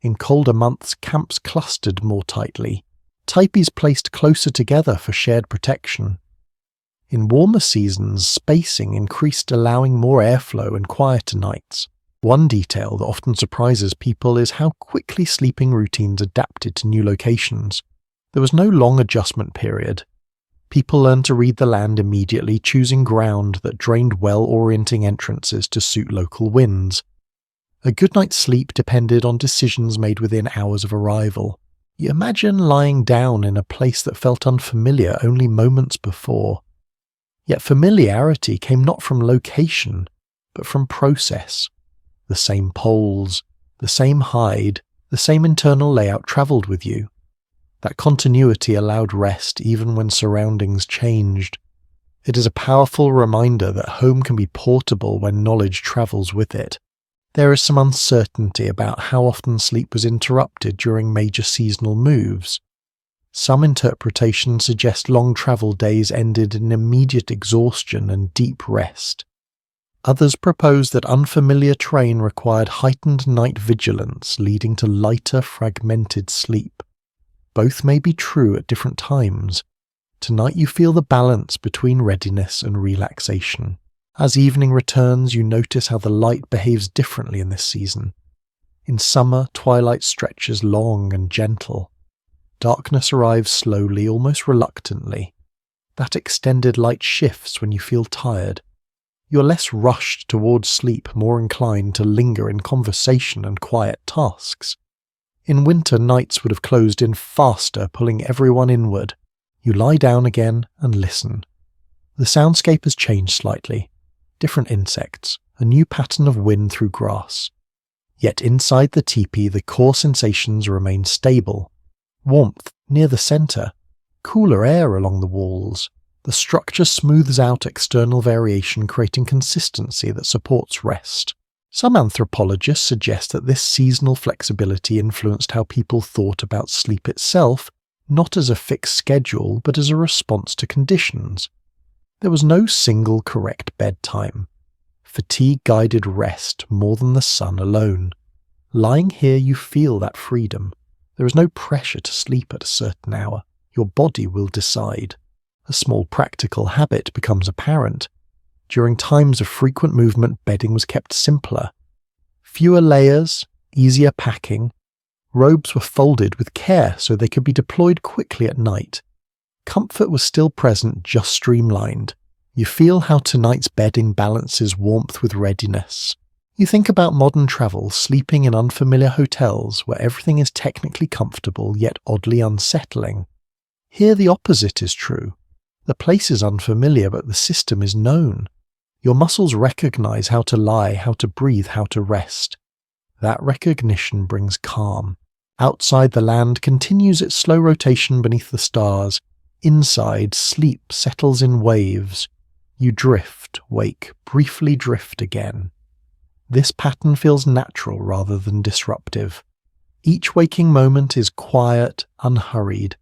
In colder months, camps clustered more tightly, tepees placed closer together for shared protection. In warmer seasons, spacing increased, allowing more airflow and quieter nights. One detail that often surprises people is how quickly sleeping routines adapted to new locations. There was no long adjustment period. People learned to read the land immediately, choosing ground that drained well-orienting entrances to suit local winds. A good night's sleep depended on decisions made within hours of arrival. You imagine lying down in a place that felt unfamiliar only moments before. Yet familiarity came not from location, but from process. The same poles, the same hide, the same internal layout travelled with you. That continuity allowed rest even when surroundings changed. It is a powerful reminder that home can be portable when knowledge travels with it. There is some uncertainty about how often sleep was interrupted during major seasonal moves. Some interpretations suggest long travel days ended in immediate exhaustion and deep rest. Others propose that unfamiliar terrain required heightened night vigilance, leading to lighter, fragmented sleep. Both may be true at different times. Tonight you feel the balance between readiness and relaxation. As evening returns, you notice how the light behaves differently in this season. In summer, twilight stretches long and gentle. Darkness arrives slowly, almost reluctantly. That extended light shifts when you feel tired. You're less rushed towards sleep, more inclined to linger in conversation and quiet tasks. In winter, nights would have closed in faster, pulling everyone inward. You lie down again and listen. The soundscape has changed slightly. Different insects, a new pattern of wind through grass. Yet inside the teepee, the core sensations remain stable. Warmth near the centre, cooler air along the walls. The structure smooths out external variation, creating consistency that supports rest. Some anthropologists suggest that this seasonal flexibility influenced how people thought about sleep itself, not as a fixed schedule, but as a response to conditions. There was no single correct bedtime. Fatigue guided rest more than the sun alone. Lying here, you feel that freedom. There is no pressure to sleep at a certain hour. Your body will decide. A small practical habit becomes apparent. During times of frequent movement, bedding was kept simpler. Fewer layers, easier packing. Robes were folded with care so they could be deployed quickly at night. Comfort was still present, just streamlined. You feel how tonight's bedding balances warmth with readiness. You think about modern travel, sleeping in unfamiliar hotels where everything is technically comfortable yet oddly unsettling. Here the opposite is true. The place is unfamiliar, but the system is known. Your muscles recognize how to lie, how to breathe, how to rest. That recognition brings calm. Outside, the land continues its slow rotation beneath the stars. Inside, sleep settles in waves. You drift, wake, briefly drift again. This pattern feels natural rather than disruptive. Each waking moment is quiet, unhurried.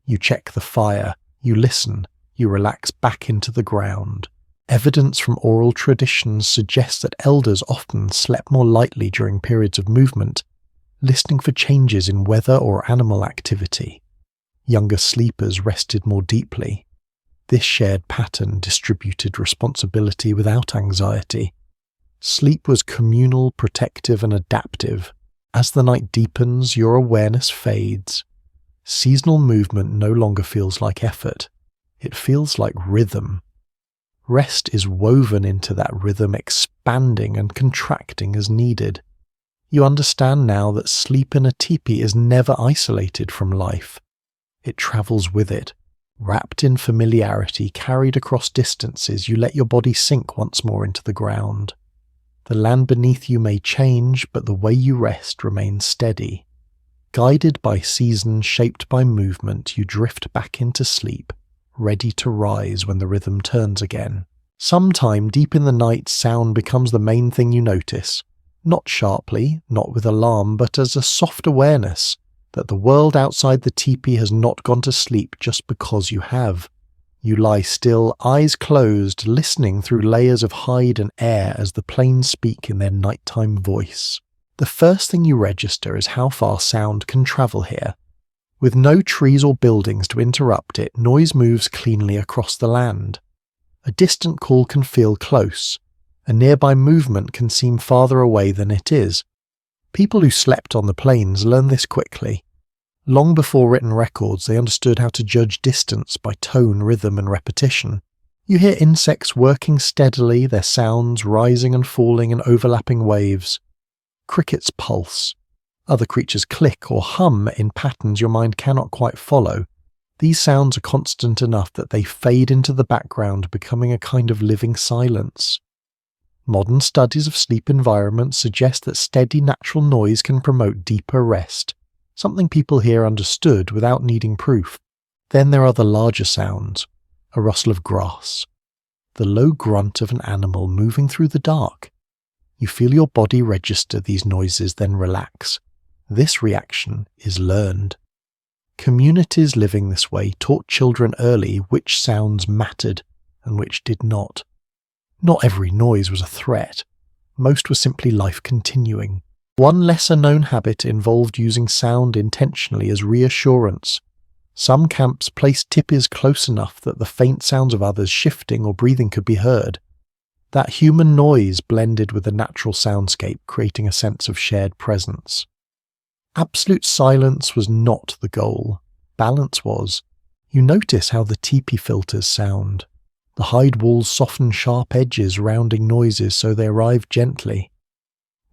You check the fire, you listen, you relax back into the ground. Evidence from oral traditions suggests that elders often slept more lightly during periods of movement, listening for changes in weather or animal activity. Younger sleepers rested more deeply. This shared pattern distributed responsibility without anxiety. Sleep was communal, protective, and adaptive. As the night deepens, your awareness fades. Seasonal movement no longer feels like effort. It feels like rhythm. Rest is woven into that rhythm, expanding and contracting as needed. You understand now that sleep in a teepee is never isolated from life. It travels with it. Wrapped in familiarity, carried across distances, you let your body sink once more into the ground. The land beneath you may change, but the way you rest remains steady. Guided by season, shaped by movement, you drift back into sleep, ready to rise when the rhythm turns again. Sometime deep in the night, sound becomes the main thing you notice. Not sharply, not with alarm, but as a soft awareness that the world outside the teepee has not gone to sleep just because you have. You lie still, eyes closed, listening through layers of hide and air as the plains speak in their nighttime voice. The first thing you register is how far sound can travel here. With no trees or buildings to interrupt it, noise moves cleanly across the land. A distant call can feel close. A nearby movement can seem farther away than it is. People who slept on the plains learned this quickly. Long before written records, they understood how to judge distance by tone, rhythm, and repetition. You hear insects working steadily, their sounds rising and falling in overlapping waves. Crickets pulse. Other creatures click or hum in patterns your mind cannot quite follow. These sounds are constant enough that they fade into the background, becoming a kind of living silence. Modern studies of sleep environments suggest that steady natural noise can promote deeper rest, something people here understood without needing proof. Then there are the larger sounds, a rustle of grass, the low grunt of an animal moving through the dark. You feel your body register these noises, then relax. This reaction is learned. Communities living this way taught children early which sounds mattered and which did not. Not every noise was a threat. Most were simply life continuing. One lesser-known habit involved using sound intentionally as reassurance. Some camps placed tipis close enough that the faint sounds of others shifting or breathing could be heard. That human noise blended with the natural soundscape, creating a sense of shared presence. Absolute silence was not the goal. Balance was. You notice how the teepee filters sound. The hide walls soften sharp edges, rounding noises so they arrive gently.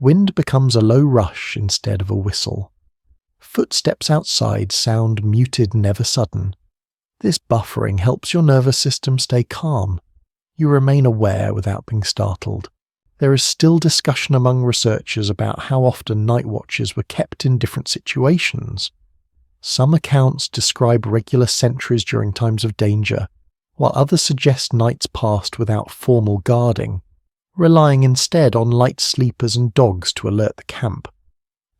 Wind becomes a low rush instead of a whistle. Footsteps outside sound muted, never sudden. This buffering helps your nervous system stay calm. You remain aware without being startled. There is still discussion among researchers about how often night watches were kept in different situations. Some accounts describe regular sentries during times of danger, while others suggest nights passed without formal guarding, relying instead on light sleepers and dogs to alert the camp.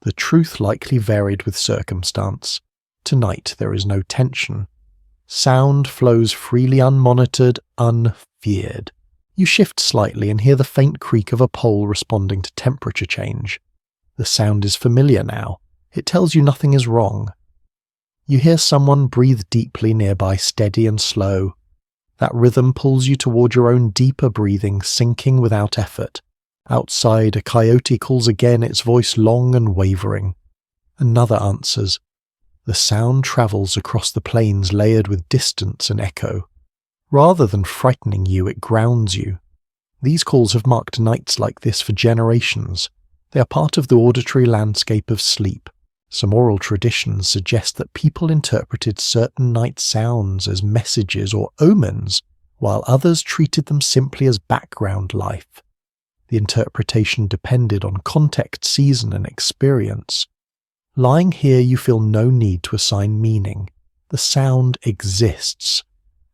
The truth likely varied with circumstance. Tonight there is no tension. Sound flows freely, unmonitored, unfeared. You shift slightly and hear the faint creak of a pole responding to temperature change. The sound is familiar now. It tells you nothing is wrong. You hear someone breathe deeply nearby, steady and slow. That rhythm pulls you toward your own deeper breathing, sinking without effort. Outside, a coyote calls again, its voice long and wavering. Another answers. The sound travels across the plains layered with distance and echo. Rather than frightening you, it grounds you. These calls have marked nights like this for generations. They are part of the auditory landscape of sleep. Some oral traditions suggest that people interpreted certain night sounds as messages or omens, while others treated them simply as background life. The interpretation depended on context, season, and experience. Lying here, you feel no need to assign meaning. The sound exists.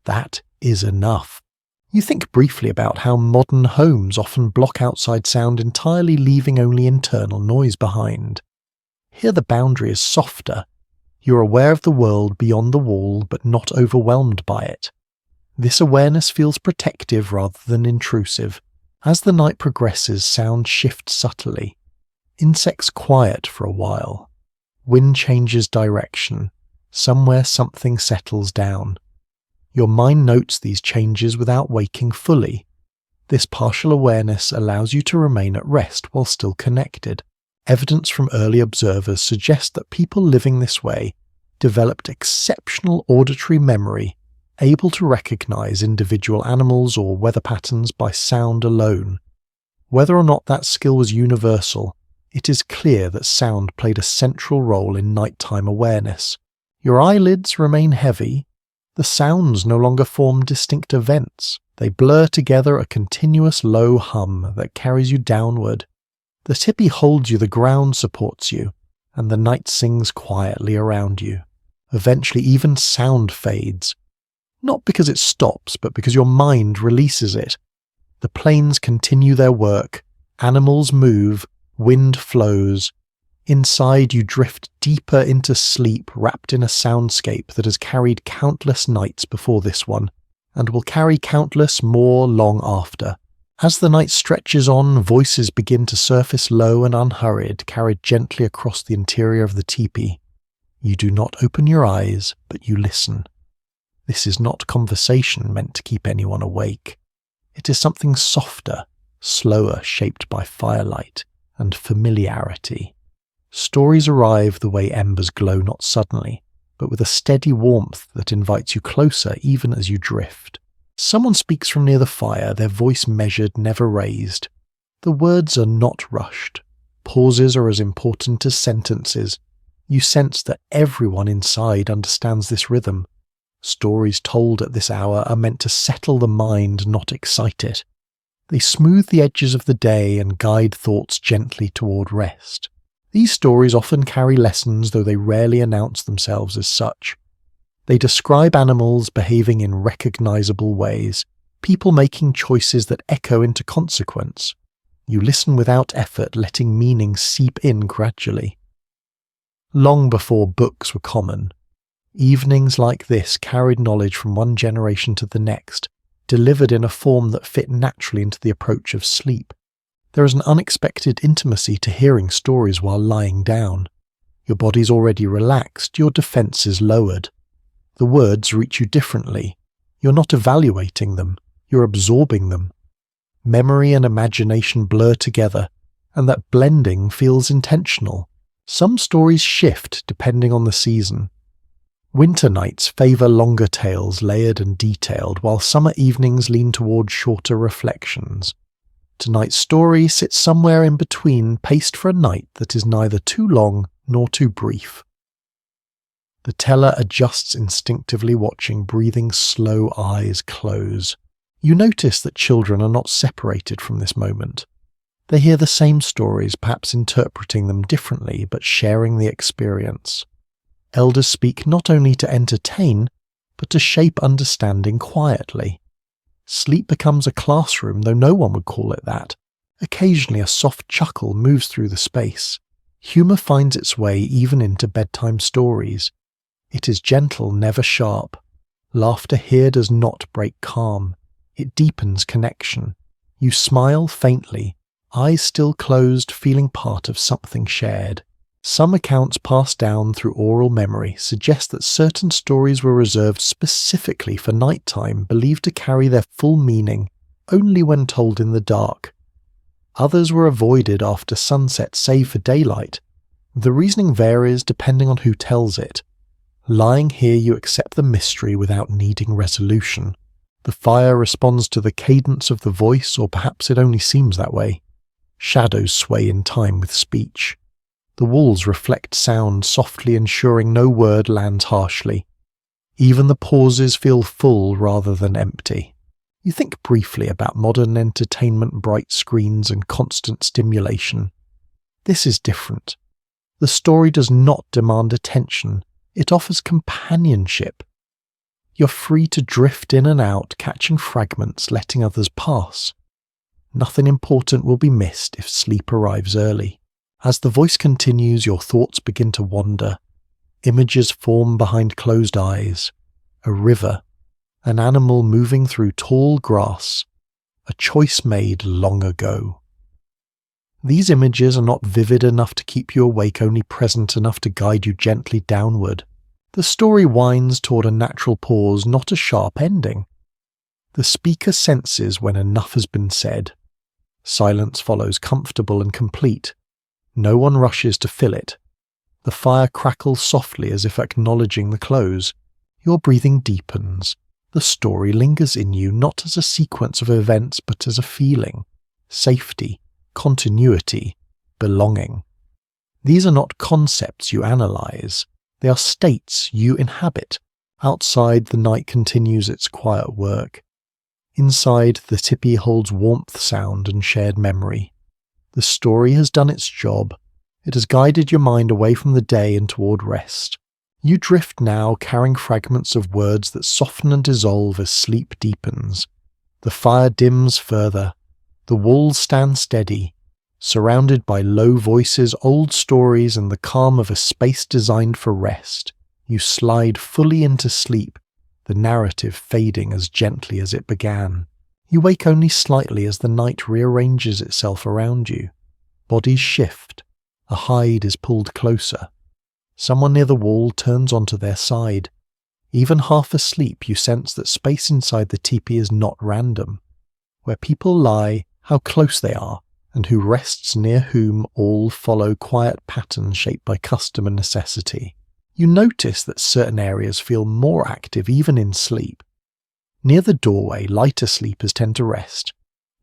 That is enough. You think briefly about how modern homes often block outside sound entirely, leaving only internal noise behind. Here the boundary is softer. You're aware of the world beyond the wall, but not overwhelmed by it. This awareness feels protective rather than intrusive. As the night progresses, sound shifts subtly. Insects quiet for a while. Wind changes direction. Somewhere something settles down. Your mind notes these changes without waking fully. This partial awareness allows you to remain at rest while still connected. Evidence from early observers suggests that people living this way developed exceptional auditory memory, able to recognize individual animals or weather patterns by sound alone. Whether or not that skill was universal, it is clear that sound played a central role in nighttime awareness. Your eyelids remain heavy. The sounds no longer form distinct events. They blur together, a continuous low hum that carries you downward. The Tepee holds you, the ground supports you, and the night sings quietly around you. Eventually even sound fades. Not because it stops, but because your mind releases it. The plains continue their work, animals move, wind flows. Inside you drift deeper into sleep, wrapped in a soundscape that has carried countless nights before this one, and will carry countless more long after. As the night stretches on, voices begin to surface low and unhurried, carried gently across the interior of the teepee. You do not open your eyes, but you listen. This is not conversation meant to keep anyone awake. It is something softer, slower, shaped by firelight and familiarity. Stories arrive the way embers glow, not suddenly, but with a steady warmth that invites you closer even as you drift. Someone speaks from near the fire, their voice measured, never raised. The words are not rushed. Pauses are as important as sentences. You sense that everyone inside understands this rhythm. Stories told at this hour are meant to settle the mind, not excite it. They smooth the edges of the day and guide thoughts gently toward rest. These stories often carry lessons, though they rarely announce themselves as such. They describe animals behaving in recognizable ways, people making choices that echo into consequence. You listen without effort, letting meaning seep in gradually. Long before books were common, evenings like this carried knowledge from one generation to the next, delivered in a form that fit naturally into the approach of sleep. There is an unexpected intimacy to hearing stories while lying down. Your body's already relaxed, your defences lowered. The words reach you differently. You're not evaluating them, you're absorbing them. Memory and imagination blur together, and that blending feels intentional. Some stories shift depending on the season. Winter nights favour longer tales, layered and detailed, while summer evenings lean toward shorter reflections. Tonight's story sits somewhere in between, paced for a night that is neither too long nor too brief. The teller adjusts instinctively, watching breathing slow eyes close. You notice that children are not separated from this moment. They hear the same stories, perhaps interpreting them differently, but sharing the experience. Elders speak not only to entertain, but to shape understanding quietly. Sleep becomes a classroom, though no one would call it that. Occasionally a soft chuckle moves through the space. Humour finds its way even into bedtime stories. It is gentle, never sharp. Laughter here does not break calm. It deepens connection. You smile faintly, eyes still closed, feeling part of something shared. Some accounts passed down through oral memory suggest that certain stories were reserved specifically for nighttime, believed to carry their full meaning only when told in the dark. Others were avoided after sunset, save for daylight. The reasoning varies depending on who tells it. Lying here, you accept the mystery without needing resolution. The fire responds to the cadence of the voice, or perhaps it only seems that way. Shadows sway in time with speech. The walls reflect sound, softly ensuring no word lands harshly. Even the pauses feel full rather than empty. You think briefly about modern entertainment, bright screens and constant stimulation. This is different. The story does not demand attention. It offers companionship. You're free to drift in and out, catching fragments, letting others pass. Nothing important will be missed if sleep arrives early. As the voice continues, your thoughts begin to wander. Images form behind closed eyes. A river, an animal moving through tall grass, a choice made long ago. These images are not vivid enough to keep you awake, only present enough to guide you gently downward. The story winds toward a natural pause, not a sharp ending. The speaker senses when enough has been said. Silence follows, comfortable and complete. No one rushes to fill it. The fire crackles softly as if acknowledging the close. Your breathing deepens. The story lingers in you, not as a sequence of events, but as a feeling. Safety, continuity, belonging. These are not concepts you analyze. They are states you inhabit. Outside, the night continues its quiet work. Inside, the Tipi holds warmth, sound, and shared memory. The story has done its job. It has guided your mind away from the day and toward rest. You drift now, carrying fragments of words that soften and dissolve as sleep deepens. The fire dims further. The walls stand steady, surrounded by low voices, old stories, and the calm of a space designed for rest. You slide fully into sleep, the narrative fading as gently as it began. You wake only slightly as the night rearranges itself around you. Bodies shift. A hide is pulled closer. Someone near the wall turns onto their side. Even half asleep, you sense that space inside the teepee is not random. Where people lie, how close they are, and who rests near whom, all follow quiet patterns shaped by custom and necessity. You notice that certain areas feel more active even in sleep. Near the doorway, lighter sleepers tend to rest.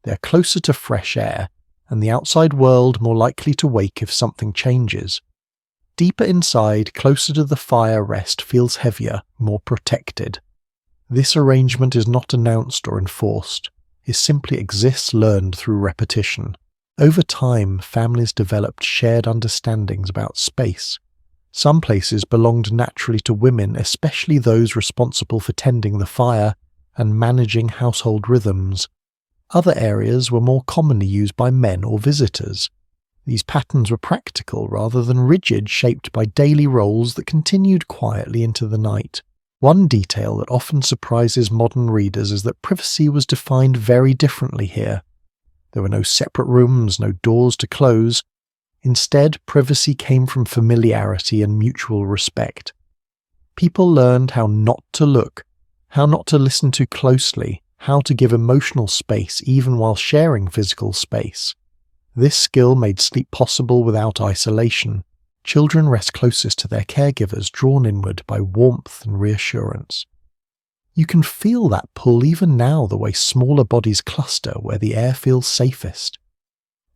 They are closer to fresh air, and the outside world more likely to wake if something changes. Deeper inside, closer to the fire, rest feels heavier, more protected. This arrangement is not announced or enforced. It simply exists learned through repetition. Over time, families developed shared understandings about space. Some places belonged naturally to women, especially those responsible for tending the fire and managing household rhythms. Other areas were more commonly used by men or visitors. These patterns were practical rather than rigid, shaped by daily roles that continued quietly into the night. One detail that often surprises modern readers is that privacy was defined very differently here. There were no separate rooms, no doors to close. Instead, privacy came from familiarity and mutual respect. People learned how not to look, how not to listen too closely, how to give emotional space even while sharing physical space. This skill made sleep possible without isolation. Children rest closest to their caregivers, drawn inward by warmth and reassurance. You can feel that pull even now, the way smaller bodies cluster where the air feels safest.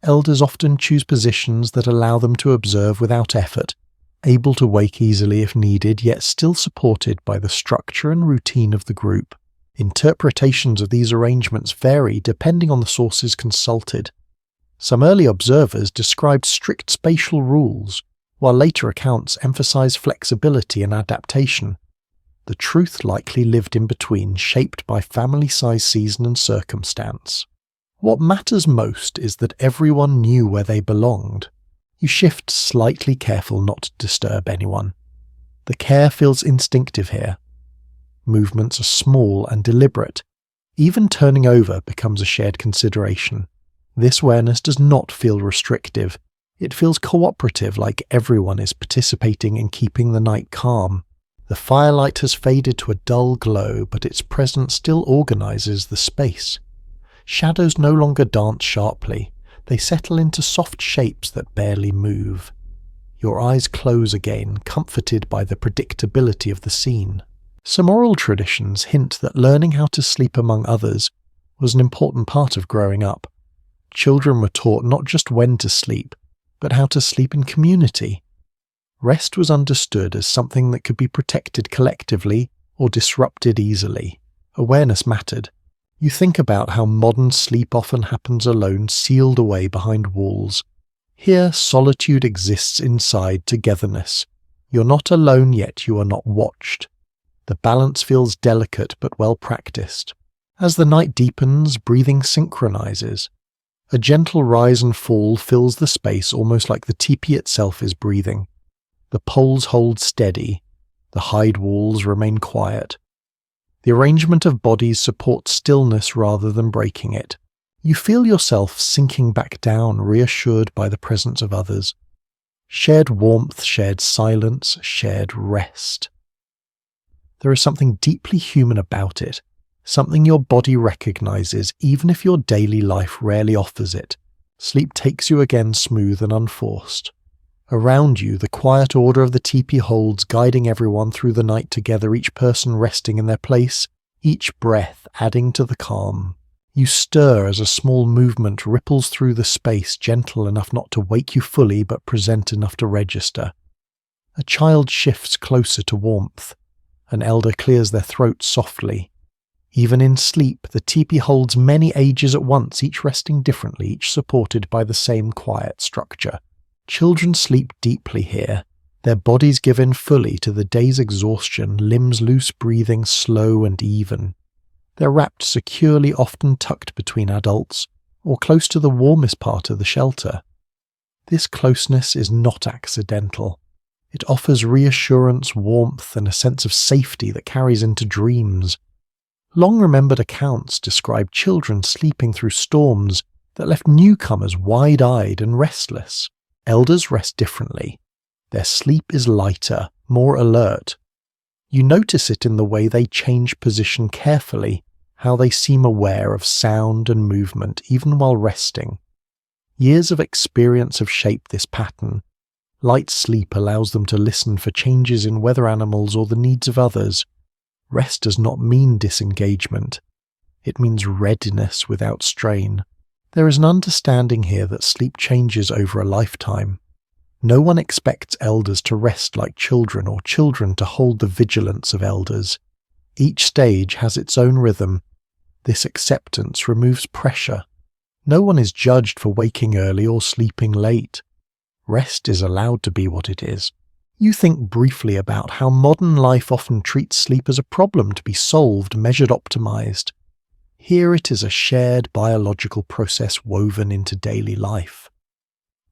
Elders often choose positions that allow them to observe without effort, able to wake easily if needed, yet still supported by the structure and routine of the group. Interpretations of these arrangements vary depending on the sources consulted. Some early observers described strict spatial rules, while later accounts emphasize flexibility and adaptation. The truth likely lived in between, shaped by family size, season, and circumstance. What matters most is that everyone knew where they belonged. You shift slightly, careful not to disturb anyone. The care feels instinctive here. Movements are small and deliberate. Even turning over becomes a shared consideration. This awareness does not feel restrictive. It feels cooperative, like everyone is participating in keeping the night calm. The firelight has faded to a dull glow, but its presence still organizes the space. Shadows no longer dance sharply. They settle into soft shapes that barely move. Your eyes close again, comforted by the predictability of the scene. Some oral traditions hint that learning how to sleep among others was an important part of growing up. Children were taught not just when to sleep, but how to sleep in community. Rest was understood as something that could be protected collectively or disrupted easily. Awareness mattered. You think about how modern sleep often happens alone, sealed away behind walls. Here, solitude exists inside togetherness. You're not alone, yet you are not watched. The balance feels delicate but well practiced. As the night deepens, breathing synchronizes. A gentle rise and fall fills the space, almost like the teepee itself is breathing. The poles hold steady. The hide walls remain quiet. The arrangement of bodies supports stillness rather than breaking it. You feel yourself sinking back down, reassured by the presence of others. Shared warmth, shared silence, shared rest. There is something deeply human about it. Something your body recognizes, even if your daily life rarely offers it. Sleep takes you again, smooth and unforced. Around you, the quiet order of the teepee holds, guiding everyone through the night together, each person resting in their place, each breath adding to the calm. You stir as a small movement ripples through the space, gentle enough not to wake you fully, but present enough to register. A child shifts closer to warmth. An elder clears their throat softly. Even in sleep, the teepee holds many ages at once, each resting differently, each supported by the same quiet structure. Children sleep deeply here, their bodies give in fully to the day's exhaustion, limbs loose, breathing slow and even. They're wrapped securely, often tucked between adults, or close to the warmest part of the shelter. This closeness is not accidental. It offers reassurance, warmth, and a sense of safety that carries into dreams. Long-remembered accounts describe children sleeping through storms that left newcomers wide-eyed and restless. Elders rest differently. Their sleep is lighter, more alert. You notice it in the way they change position carefully, how they seem aware of sound and movement even while resting. Years of experience have shaped this pattern. Light sleep allows them to listen for changes in weather animals or the needs of others. Rest does not mean disengagement. It means readiness without strain. There is an understanding here that sleep changes over a lifetime. No one expects elders to rest like children or children to hold the vigilance of elders. Each stage has its own rhythm. This acceptance removes pressure. No one is judged for waking early or sleeping late. Rest is allowed to be what it is. You think briefly about how modern life often treats sleep as a problem to be solved, measured, optimized. Here it is a shared biological process woven into daily life.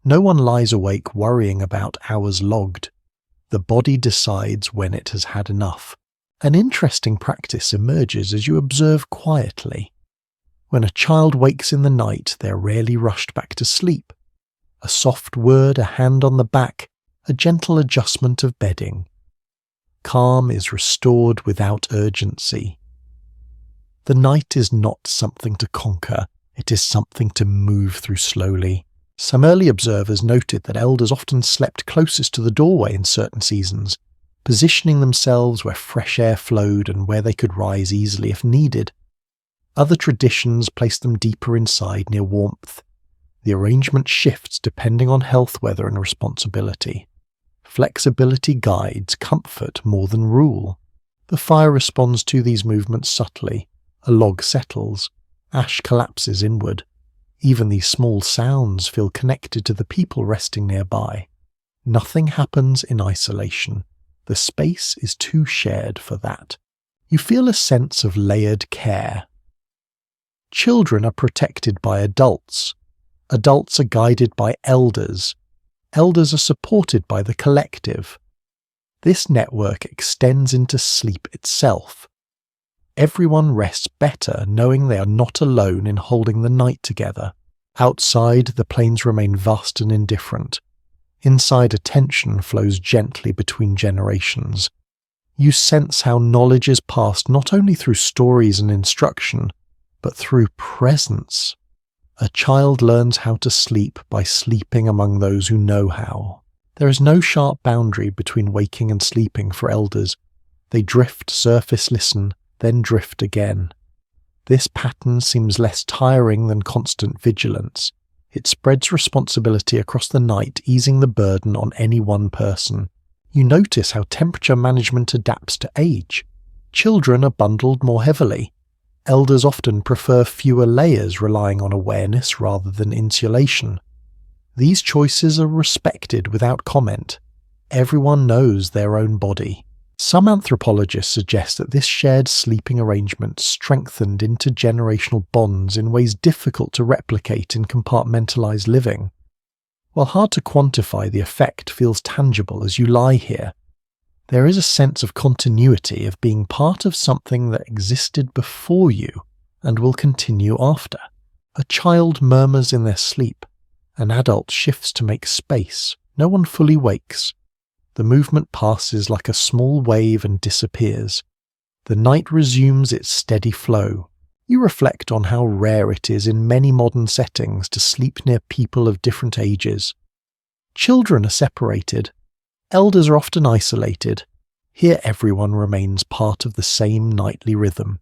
No one lies awake worrying about hours logged. The body decides when it has had enough. An interesting practice emerges as you observe quietly. When a child wakes in the night, they're rarely rushed back to sleep. A soft word, a hand on the back, a gentle adjustment of bedding. Calm is restored without urgency. The night is not something to conquer, it is something to move through slowly. Some early observers noted that elders often slept closest to the doorway in certain seasons, positioning themselves where fresh air flowed and where they could rise easily if needed. Other traditions placed them deeper inside near warmth. The arrangement shifts depending on health, weather, and responsibility. Flexibility guides comfort more than rule. The fire responds to these movements subtly. A log settles. Ash collapses inward. Even these small sounds feel connected to the people resting nearby. Nothing happens in isolation. The space is too shared for that. You feel a sense of layered care. Children are protected by adults. Adults are guided by elders. Elders are supported by the collective. This network extends into sleep itself. Everyone rests better knowing they are not alone in holding the night together. Outside, the plains remain vast and indifferent. Inside, attention flows gently between generations. You sense how knowledge is passed not only through stories and instruction, but through presence. A child learns how to sleep by sleeping among those who know how. There is no sharp boundary between waking and sleeping for elders. They drift, surface, listen, then drift again. This pattern seems less tiring than constant vigilance. It spreads responsibility across the night, easing the burden on any one person. You notice how temperature management adapts to age. Children are bundled more heavily. Elders often prefer fewer layers, relying on awareness rather than insulation. These choices are respected without comment. Everyone knows their own body. Some anthropologists suggest that this shared sleeping arrangement strengthened intergenerational bonds in ways difficult to replicate in compartmentalized living. While hard to quantify, the effect feels tangible as you lie here. There is a sense of continuity, of being part of something that existed before you and will continue after. A child murmurs in their sleep. An adult shifts to make space. No one fully wakes. The movement passes like a small wave and disappears. The night resumes its steady flow. You reflect on how rare it is in many modern settings to sleep near people of different ages. Children are separated. Elders are often isolated. Here everyone remains part of the same nightly rhythm.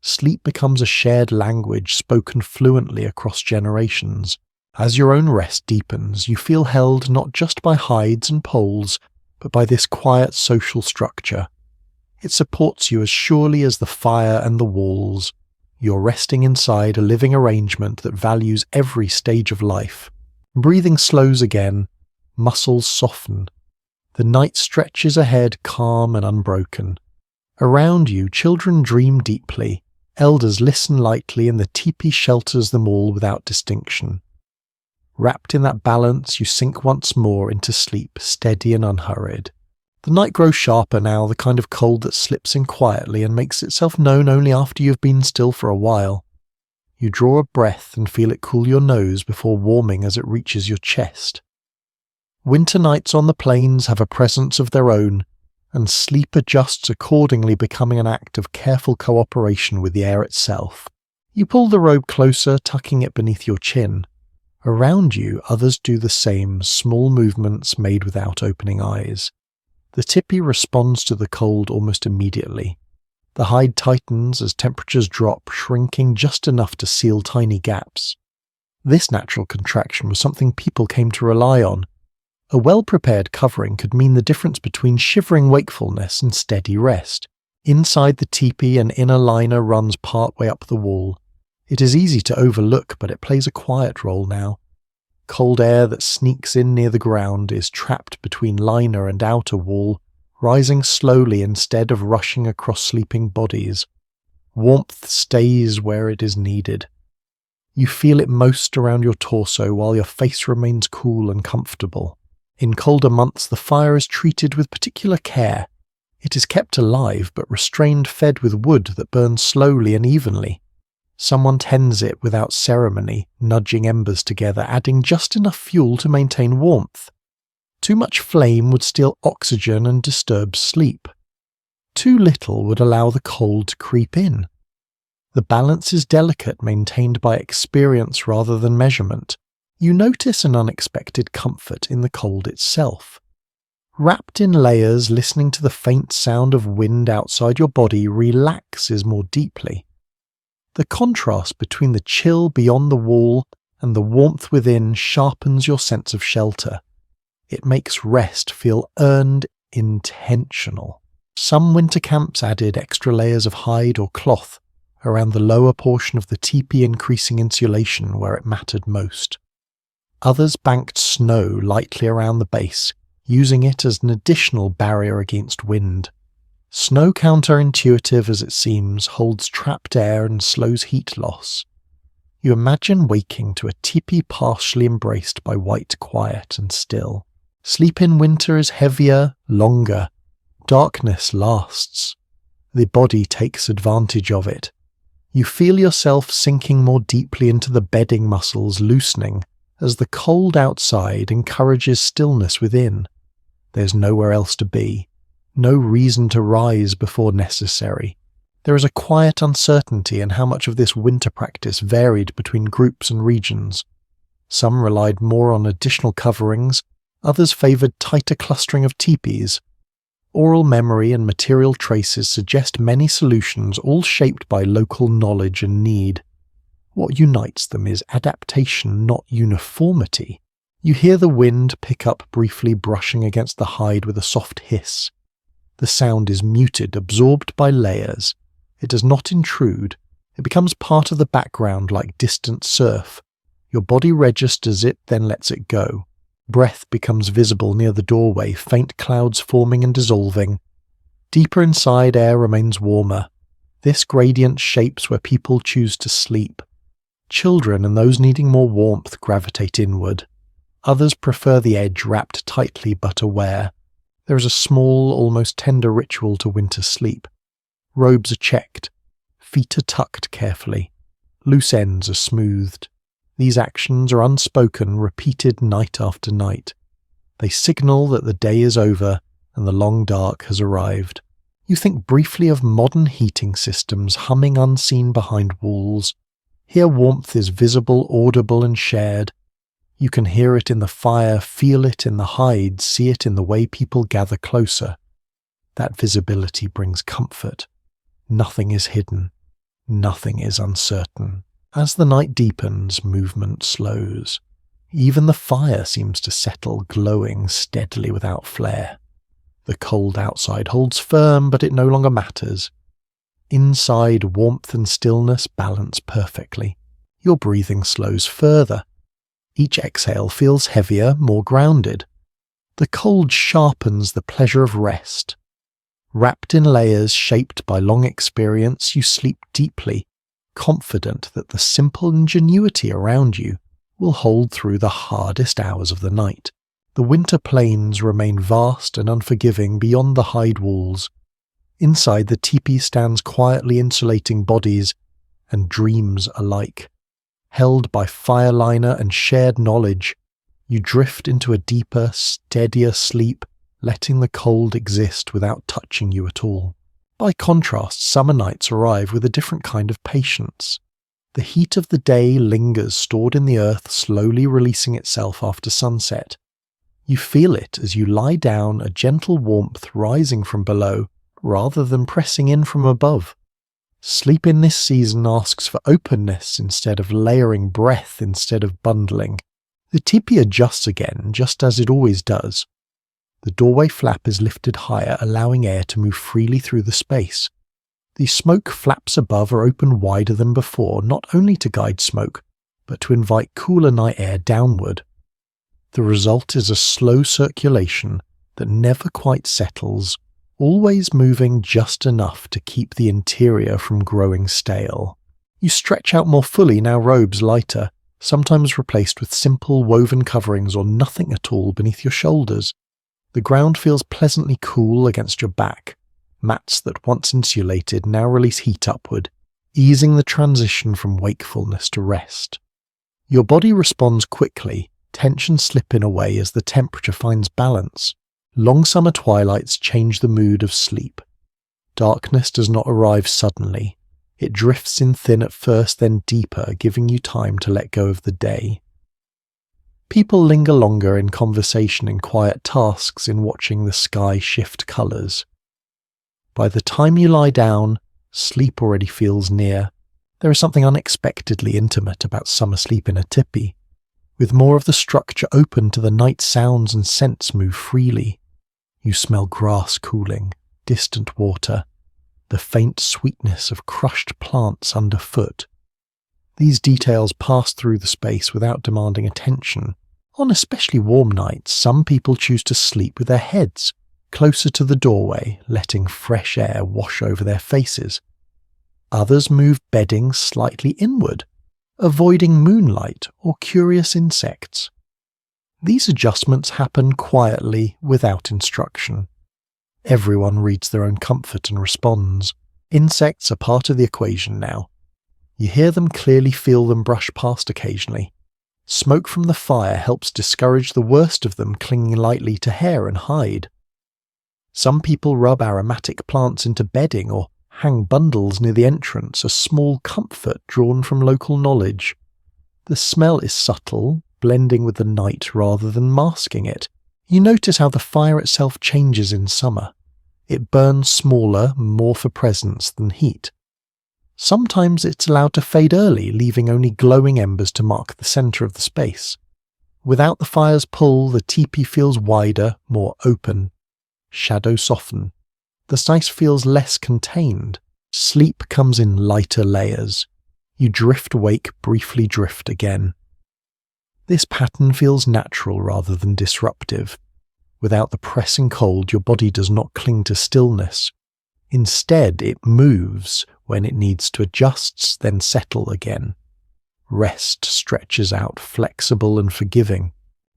Sleep becomes a shared language spoken fluently across generations. As your own rest deepens, you feel held not just by hides and poles, but by this quiet social structure. It supports you as surely as the fire and the walls. You're resting inside a living arrangement that values every stage of life. Breathing slows again. Muscles soften. The night stretches ahead, calm and unbroken. Around you, children dream deeply. Elders listen lightly, and the teepee shelters them all without distinction. Wrapped in that balance, you sink once more into sleep, steady and unhurried. The night grows sharper now, the kind of cold that slips in quietly and makes itself known only after you've been still for a while. You draw a breath and feel it cool your nose before warming as it reaches your chest. Winter nights on the plains have a presence of their own, and sleep adjusts accordingly, becoming an act of careful cooperation with the air itself. You pull the robe closer, tucking it beneath your chin. Around you, others do the same, small movements made without opening eyes. The Tipi responds to the cold almost immediately. The hide tightens as temperatures drop, shrinking just enough to seal tiny gaps. This natural contraction was something people came to rely on. A well-prepared covering could mean the difference between shivering wakefulness and steady rest. Inside the teepee, an inner liner runs partway up the wall. It is easy to overlook, but it plays a quiet role now. Cold air that sneaks in near the ground is trapped between liner and outer wall, rising slowly instead of rushing across sleeping bodies. Warmth stays where it is needed. You feel it most around your torso while your face remains cool and comfortable. In colder months, the fire is treated with particular care. It is kept alive but restrained, fed with wood that burns slowly and evenly. Someone tends it without ceremony, nudging embers together, adding just enough fuel to maintain warmth. Too much flame would steal oxygen and disturb sleep. Too little would allow the cold to creep in. The balance is delicate, maintained by experience rather than measurement. You notice an unexpected comfort in the cold itself. Wrapped in layers, listening to the faint sound of wind outside your body relaxes more deeply. The contrast between the chill beyond the wall and the warmth within sharpens your sense of shelter. It makes rest feel earned, intentional. Some winter camps added extra layers of hide or cloth around the lower portion of the teepee, increasing insulation where it mattered most. Others banked snow lightly around the base, using it as an additional barrier against wind. Snow, counterintuitive as it seems, holds trapped air and slows heat loss. You imagine waking to a teepee partially embraced by white quiet and still. Sleep in winter is heavier, longer. Darkness lasts. The body takes advantage of it. You feel yourself sinking more deeply into the bedding muscles, loosening, as the cold outside encourages stillness within. There's nowhere else to be. No reason to rise before necessary. There is a quiet uncertainty in how much of this winter practice varied between groups and regions. Some relied more on additional coverings, others favoured tighter clustering of tepees. Oral memory and material traces suggest many solutions, all shaped by local knowledge and need. What unites them is adaptation, not uniformity. You hear the wind pick up briefly, brushing against the hide with a soft hiss. The sound is muted, absorbed by layers. It does not intrude. It becomes part of the background like distant surf. Your body registers it, then lets it go. Breath becomes visible near the doorway, faint clouds forming and dissolving. Deeper inside, air remains warmer. This gradient shapes where people choose to sleep. Children and those needing more warmth gravitate inward. Others prefer the edge, wrapped tightly but aware. There is a small, almost tender ritual to winter sleep. Robes are checked. Feet are tucked carefully. Loose ends are smoothed. These actions are unspoken, repeated night after night. They signal that the day is over and the long dark has arrived. You think briefly of modern heating systems humming unseen behind walls. Here warmth is visible, audible and shared. You can hear it in the fire, feel it in the hide, see it in the way people gather closer. That visibility brings comfort. Nothing is hidden. Nothing is uncertain. As the night deepens, movement slows. Even the fire seems to settle, glowing steadily without flare. The cold outside holds firm, but it no longer matters. Inside, warmth and stillness balance perfectly. Your breathing slows further. Each exhale feels heavier, more grounded. The cold sharpens the pleasure of rest. Wrapped in layers shaped by long experience, you sleep deeply, confident that the simple ingenuity around you will hold through the hardest hours of the night. The winter plains remain vast and unforgiving beyond the hide walls. Inside, the teepee stands quietly insulating bodies and dreams alike. Held by fire liner and shared knowledge, you drift into a deeper, steadier sleep, letting the cold exist without touching you at all. By contrast, summer nights arrive with a different kind of patience. The heat of the day lingers, stored in the earth, slowly releasing itself after sunset. You feel it as you lie down, a gentle warmth rising from below, rather than pressing in from above. Sleep in this season asks for openness instead of layering, breath instead of bundling. The teepee adjusts again, just as it always does. The doorway flap is lifted higher, allowing air to move freely through the space. The smoke flaps above are open wider than before, not only to guide smoke, but to invite cooler night air downward. The result is a slow circulation that never quite settles, always moving just enough to keep the interior from growing stale. You stretch out more fully, now robes lighter, sometimes replaced with simple woven coverings or nothing at all beneath your shoulders. The ground feels pleasantly cool against your back. Mats that once insulated now release heat upward, easing the transition from wakefulness to rest. Your body responds quickly, tension slipping away as the temperature finds balance. Long summer twilights change the mood of sleep. Darkness does not arrive suddenly. It drifts in thin at first, then deeper, giving you time to let go of the day. People linger longer in conversation, in quiet tasks, in watching the sky shift colours. By the time you lie down, sleep already feels near. There is something unexpectedly intimate about summer sleep in a tipi. With more of the structure open to the night, sounds and scents move freely. You smell grass cooling, distant water, the faint sweetness of crushed plants underfoot. These details pass through the space without demanding attention. On especially warm nights, some people choose to sleep with their heads closer to the doorway, letting fresh air wash over their faces. Others move bedding slightly inward, avoiding moonlight or curious insects. These adjustments happen quietly, without instruction. Everyone reads their own comfort and responds. Insects are part of the equation now. You hear them clearly, feel them brush past occasionally. Smoke from the fire helps discourage the worst of them clinging lightly to hair and hide. Some people rub aromatic plants into bedding or hang bundles near the entrance, a small comfort drawn from local knowledge. The smell is subtle, blending with the night rather than masking it. You notice how the fire itself changes in summer. It burns smaller, more for presence than heat. Sometimes it's allowed to fade early, leaving only glowing embers to mark the centre of the space. Without the fire's pull, the teepee feels wider, more open. Shadows soften. The space feels less contained. Sleep comes in lighter layers. You drift awake, briefly drift again. This pattern feels natural rather than disruptive. Without the pressing cold, your body does not cling to stillness. Instead, it moves when it needs to, adjusts, then settle again. Rest stretches out, flexible and forgiving.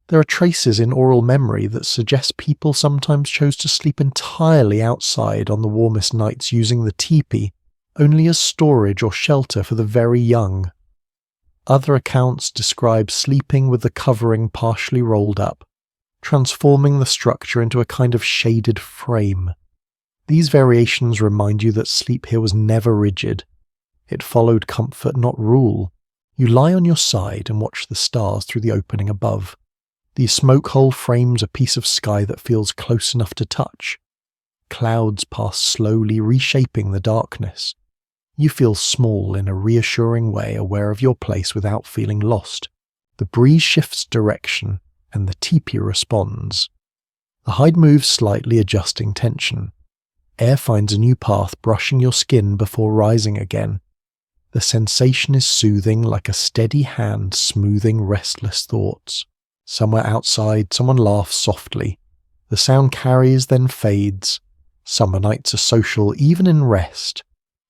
There are traces in oral memory that suggest people sometimes chose to sleep entirely outside on the warmest nights, using the teepee only as storage or shelter for the very young. Other accounts describe sleeping with the covering partially rolled up, transforming the structure into a kind of shaded frame. These variations remind you that sleep here was never rigid. It followed comfort, not rule. You lie on your side and watch the stars through the opening above. The smoke hole frames a piece of sky that feels close enough to touch. Clouds pass slowly, reshaping the darkness. You feel small in a reassuring way, aware of your place without feeling lost. The breeze shifts direction, and the teepee responds. The hide moves slightly, adjusting tension. Air finds a new path, brushing your skin before rising again. The sensation is soothing, like a steady hand smoothing restless thoughts. Somewhere outside, someone laughs softly. The sound carries, then fades. Summer nights are social, even in rest.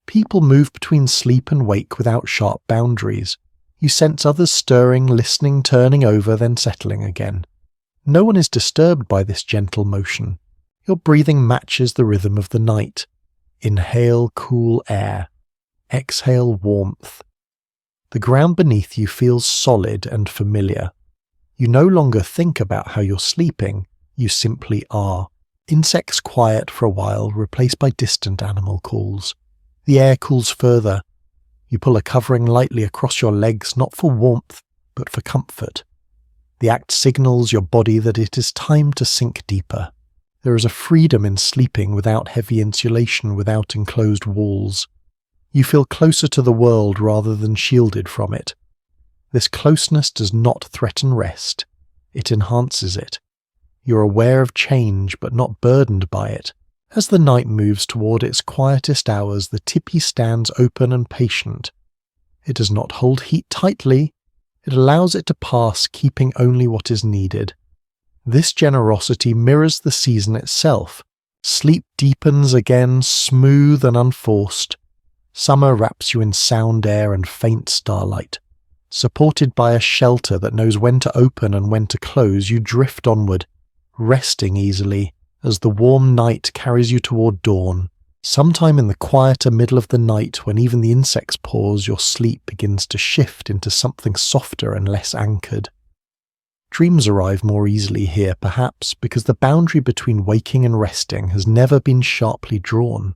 People move between sleep and wake without sharp boundaries. You sense others stirring, listening, turning over, then settling again. No one is disturbed by this gentle motion. Your breathing matches the rhythm of the night. Inhale cool air. Exhale warmth. The ground beneath you feels solid and familiar. You no longer think about how you're sleeping, you simply are. Insects quiet for a while, replaced by distant animal calls. The air cools further. You pull a covering lightly across your legs, not for warmth, but for comfort. The act signals your body that it is time to sink deeper. There is a freedom in sleeping without heavy insulation, without enclosed walls. You feel closer to the world rather than shielded from it. This closeness does not threaten rest. It enhances it. You're aware of change but not burdened by it. As the night moves toward its quietest hours, the Tipi stands open and patient. It does not hold heat tightly. It allows it to pass, keeping only what is needed. This generosity mirrors the season itself. Sleep deepens again, smooth and unforced. Summer wraps you in sound air and faint starlight. Supported by a shelter that knows when to open and when to close, you drift onward, resting easily as the warm night carries you toward dawn. Sometime in the quieter middle of the night, when even the insects pause, your sleep begins to shift into something softer and less anchored. Dreams arrive more easily here, perhaps because the boundary between waking and resting has never been sharply drawn.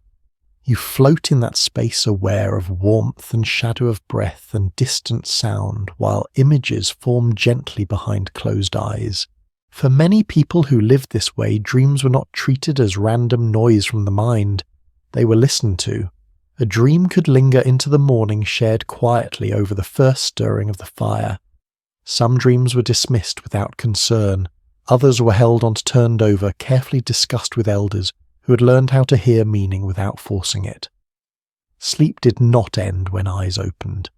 You float in that space, aware of warmth and shadow of breath and distant sound, while images form gently behind closed eyes. For many people who lived this way, dreams were not treated as random noise from the mind. They were listened to. A dream could linger into the morning, shared quietly over the first stirring of the fire. Some dreams were dismissed without concern. Others were held on, turned over, carefully discussed with elders who had learned how to hear meaning without forcing it. Sleep did not end when eyes opened.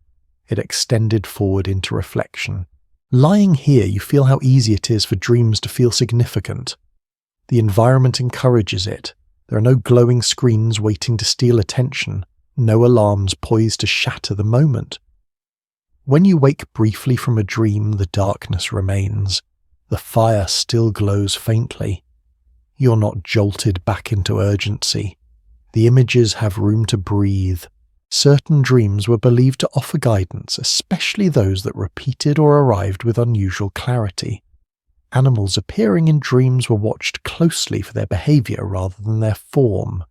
It extended forward into reflection. Lying here, you feel how easy it is for dreams to feel significant. The environment encourages it. There are no glowing screens waiting to steal attention, no alarms poised to shatter the moment. When you wake briefly from a dream, the darkness remains. The fire still glows faintly. You're not jolted back into urgency. The images have room to breathe. Certain dreams were believed to offer guidance, especially those that repeated or arrived with unusual clarity. Animals appearing in dreams were watched closely for their behavior rather than their form.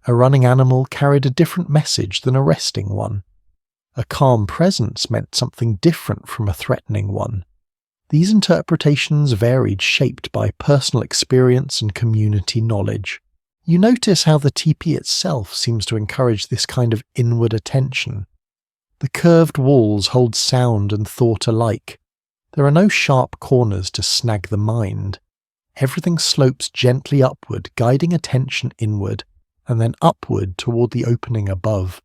A running animal carried a different message than a resting one. A calm presence meant something different from a threatening one. These interpretations varied, shaped by personal experience and community knowledge. You notice how the teepee itself seems to encourage this kind of inward attention. The curved walls hold sound and thought alike. There are no sharp corners to snag the mind. Everything slopes gently upward, guiding attention inward, and then upward toward the opening above.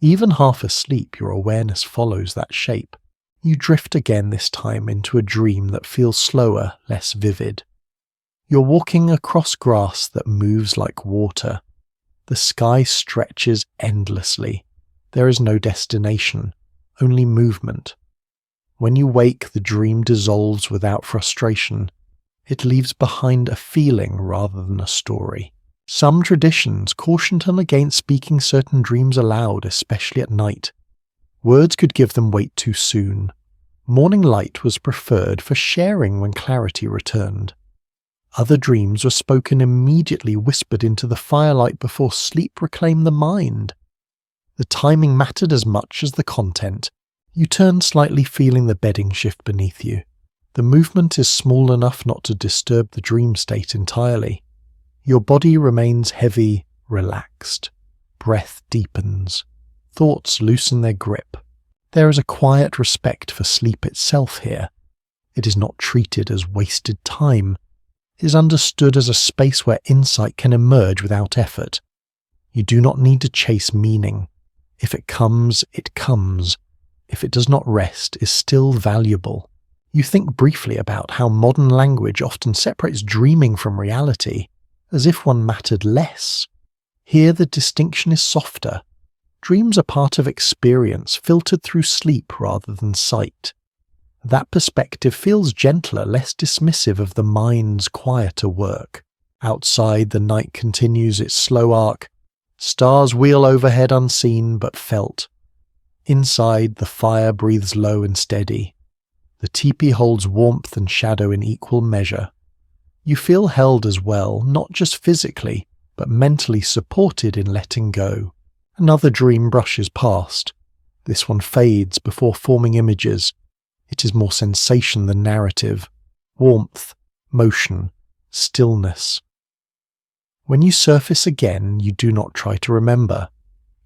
Even half asleep, your awareness follows that shape. You drift again, this time into a dream that feels slower, less vivid. You're walking across grass that moves like water. The sky stretches endlessly. There is no destination, only movement. When you wake, the dream dissolves without frustration. It leaves behind a feeling rather than a story. Some traditions cautioned him against speaking certain dreams aloud, especially at night. Words could give them weight too soon. Morning light was preferred for sharing when clarity returned. Other dreams were spoken immediately, whispered into the firelight before sleep reclaimed the mind. The timing mattered as much as the content. You turn slightly, feeling the bedding shift beneath you. The movement is small enough not to disturb the dream state entirely. Your body remains heavy, relaxed. Breath deepens. Thoughts loosen their grip. There is a quiet respect for sleep itself here. It is not treated as wasted time. It is understood as a space where insight can emerge without effort. You do not need to chase meaning. If it comes, it comes. If it does not rest, it is still valuable. You think briefly about how modern language often separates dreaming from reality, as if one mattered less. Here the distinction is softer. Dreams are part of experience, filtered through sleep rather than sight. That perspective feels gentler, less dismissive of the mind's quieter work. Outside, the night continues its slow arc. Stars wheel overhead unseen but felt. Inside, the fire breathes low and steady. The teepee holds warmth and shadow in equal measure. You feel held as well, not just physically, but mentally supported in letting go. Another dream brushes past. This one fades before forming images. It is more sensation than narrative. Warmth, motion, stillness. When you surface again, you do not try to remember.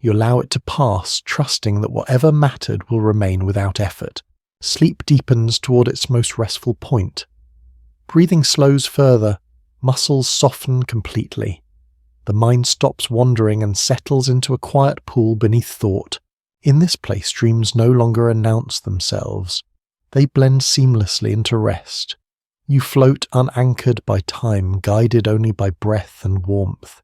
You allow it to pass, trusting that whatever mattered will remain without effort. Sleep deepens toward its most restful point. Breathing slows further, muscles soften completely. The mind stops wandering and settles into a quiet pool beneath thought. In this place, dreams no longer announce themselves. They blend seamlessly into rest. You float unanchored by time, guided only by breath and warmth.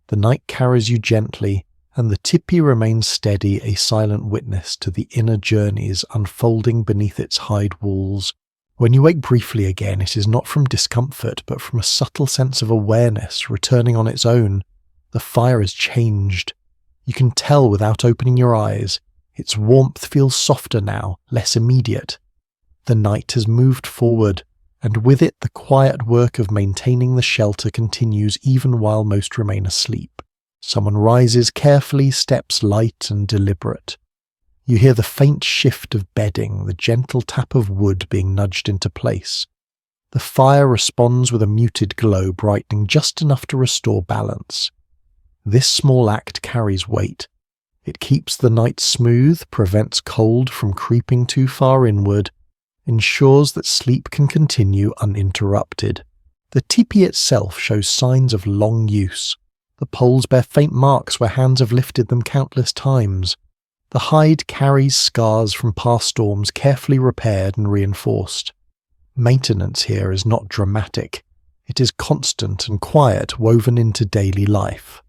The night carries you gently, and the Tipi remains steady, a silent witness to the inner journeys unfolding beneath its hide walls. When you wake briefly again, it is not from discomfort, but from a subtle sense of awareness returning on its own. The fire is changed. You can tell without opening your eyes. Its warmth feels softer now, less immediate. The night has moved forward, and with it the quiet work of maintaining the shelter continues even while most remain asleep. Someone rises carefully, steps light and deliberate. You hear the faint shift of bedding, the gentle tap of wood being nudged into place. The fire responds with a muted glow, brightening just enough to restore balance. This small act carries weight. It keeps the night smooth, prevents cold from creeping too far inward, ensures that sleep can continue uninterrupted. The teepee itself shows signs of long use. The poles bear faint marks where hands have lifted them countless times. The hide carries scars from past storms, carefully repaired and reinforced. Maintenance here is not dramatic. It is constant and quiet, woven into daily life.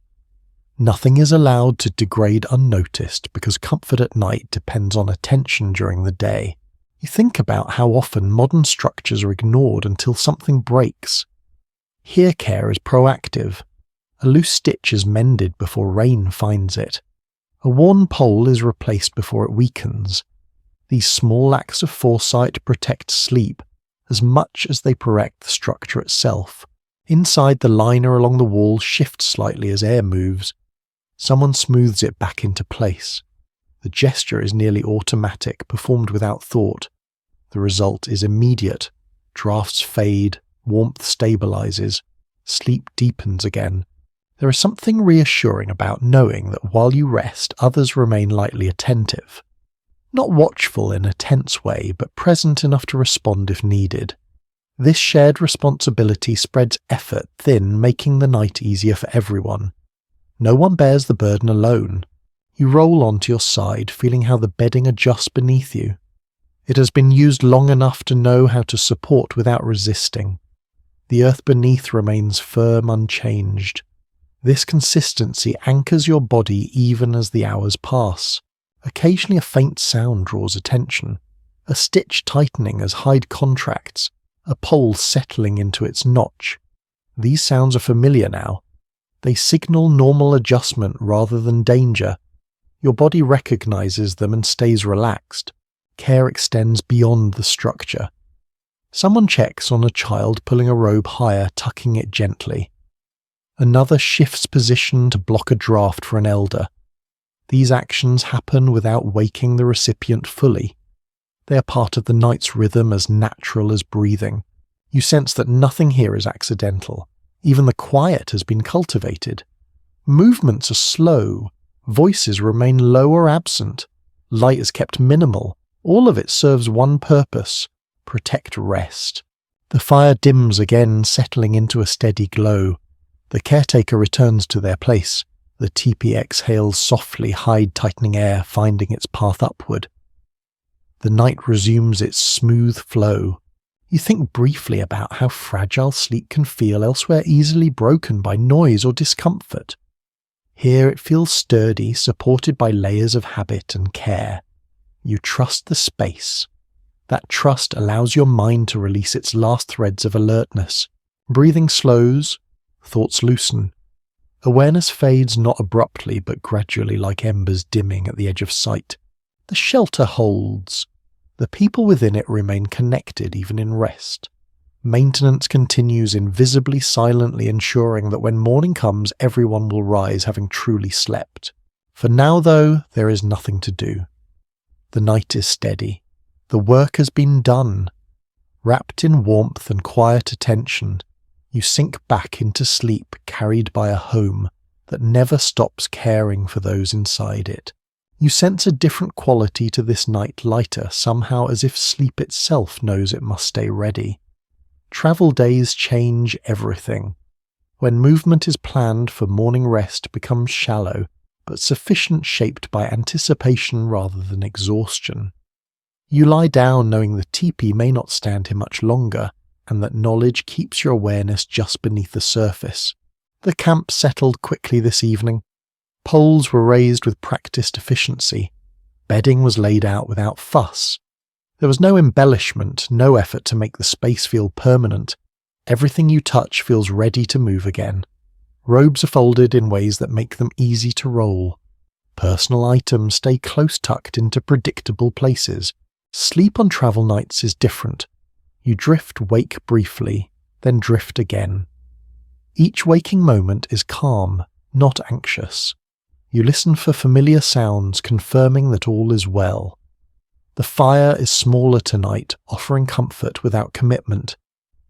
Nothing is allowed to degrade unnoticed because comfort at night depends on attention during the day. You think about how often modern structures are ignored until something breaks. Here care is proactive. A loose stitch is mended before rain finds it. A worn pole is replaced before it weakens. These small acts of foresight protect sleep as much as they protect the structure itself. Inside, the liner along the wall shifts slightly as air moves. Someone smooths it back into place. The gesture is nearly automatic, performed without thought. The result is immediate. Drafts fade, warmth stabilizes, sleep deepens again. There is something reassuring about knowing that while you rest, others remain lightly attentive. Not watchful in a tense way, but present enough to respond if needed. This shared responsibility spreads effort thin, making the night easier for everyone. No one bears the burden alone. You roll onto your side, feeling how the bedding adjusts beneath you. It has been used long enough to know how to support without resisting. The earth beneath remains firm, unchanged. This consistency anchors your body even as the hours pass. Occasionally a faint sound draws attention. A stitch tightening as hide contracts. A pole settling into its notch. These sounds are familiar now. They signal normal adjustment rather than danger. Your body recognizes them and stays relaxed. Care extends beyond the structure. Someone checks on a child pulling a robe higher, tucking it gently. Another shifts position to block a draft for an elder. These actions happen without waking the recipient fully. They are part of the night's rhythm, as natural as breathing. You sense that nothing here is accidental. Even the quiet has been cultivated. Movements are slow. Voices remain low or absent. Light is kept minimal. All of it serves one purpose: protect rest. The fire dims again, settling into a steady glow. The caretaker returns to their place. The teepee exhales softly, hide tightening air, finding its path upward. The night resumes its smooth flow. You think briefly about how fragile sleep can feel elsewhere, easily broken by noise or discomfort. Here it feels sturdy, supported by layers of habit and care. You trust the space. That trust allows your mind to release its last threads of alertness. Breathing slows, thoughts loosen. Awareness fades not abruptly but gradually, like embers dimming at the edge of sight. The shelter holds. The people within it remain connected even in rest. Maintenance continues invisibly, silently, ensuring that when morning comes, everyone will rise having truly slept. For now, though, there is nothing to do. The night is steady. The work has been done. Wrapped in warmth and quiet attention, you sink back into sleep, carried by a home that never stops caring for those inside it. You sense a different quality to this night, lighter, somehow as if sleep itself knows it must stay ready. Travel days change everything. When movement is planned for morning rest becomes shallow, but sufficient, shaped by anticipation rather than exhaustion. You lie down knowing the teepee may not stand here much longer, and that knowledge keeps your awareness just beneath the surface. The camp settled quickly this evening. Poles were raised with practiced efficiency. Bedding was laid out without fuss. There was no embellishment, no effort to make the space feel permanent. Everything you touch feels ready to move again. Robes are folded in ways that make them easy to roll. Personal items stay close tucked into predictable places. Sleep on travel nights is different. You drift, wake briefly, then drift again. Each waking moment is calm, not anxious. You listen for familiar sounds confirming that all is well. The fire is smaller tonight, offering comfort without commitment.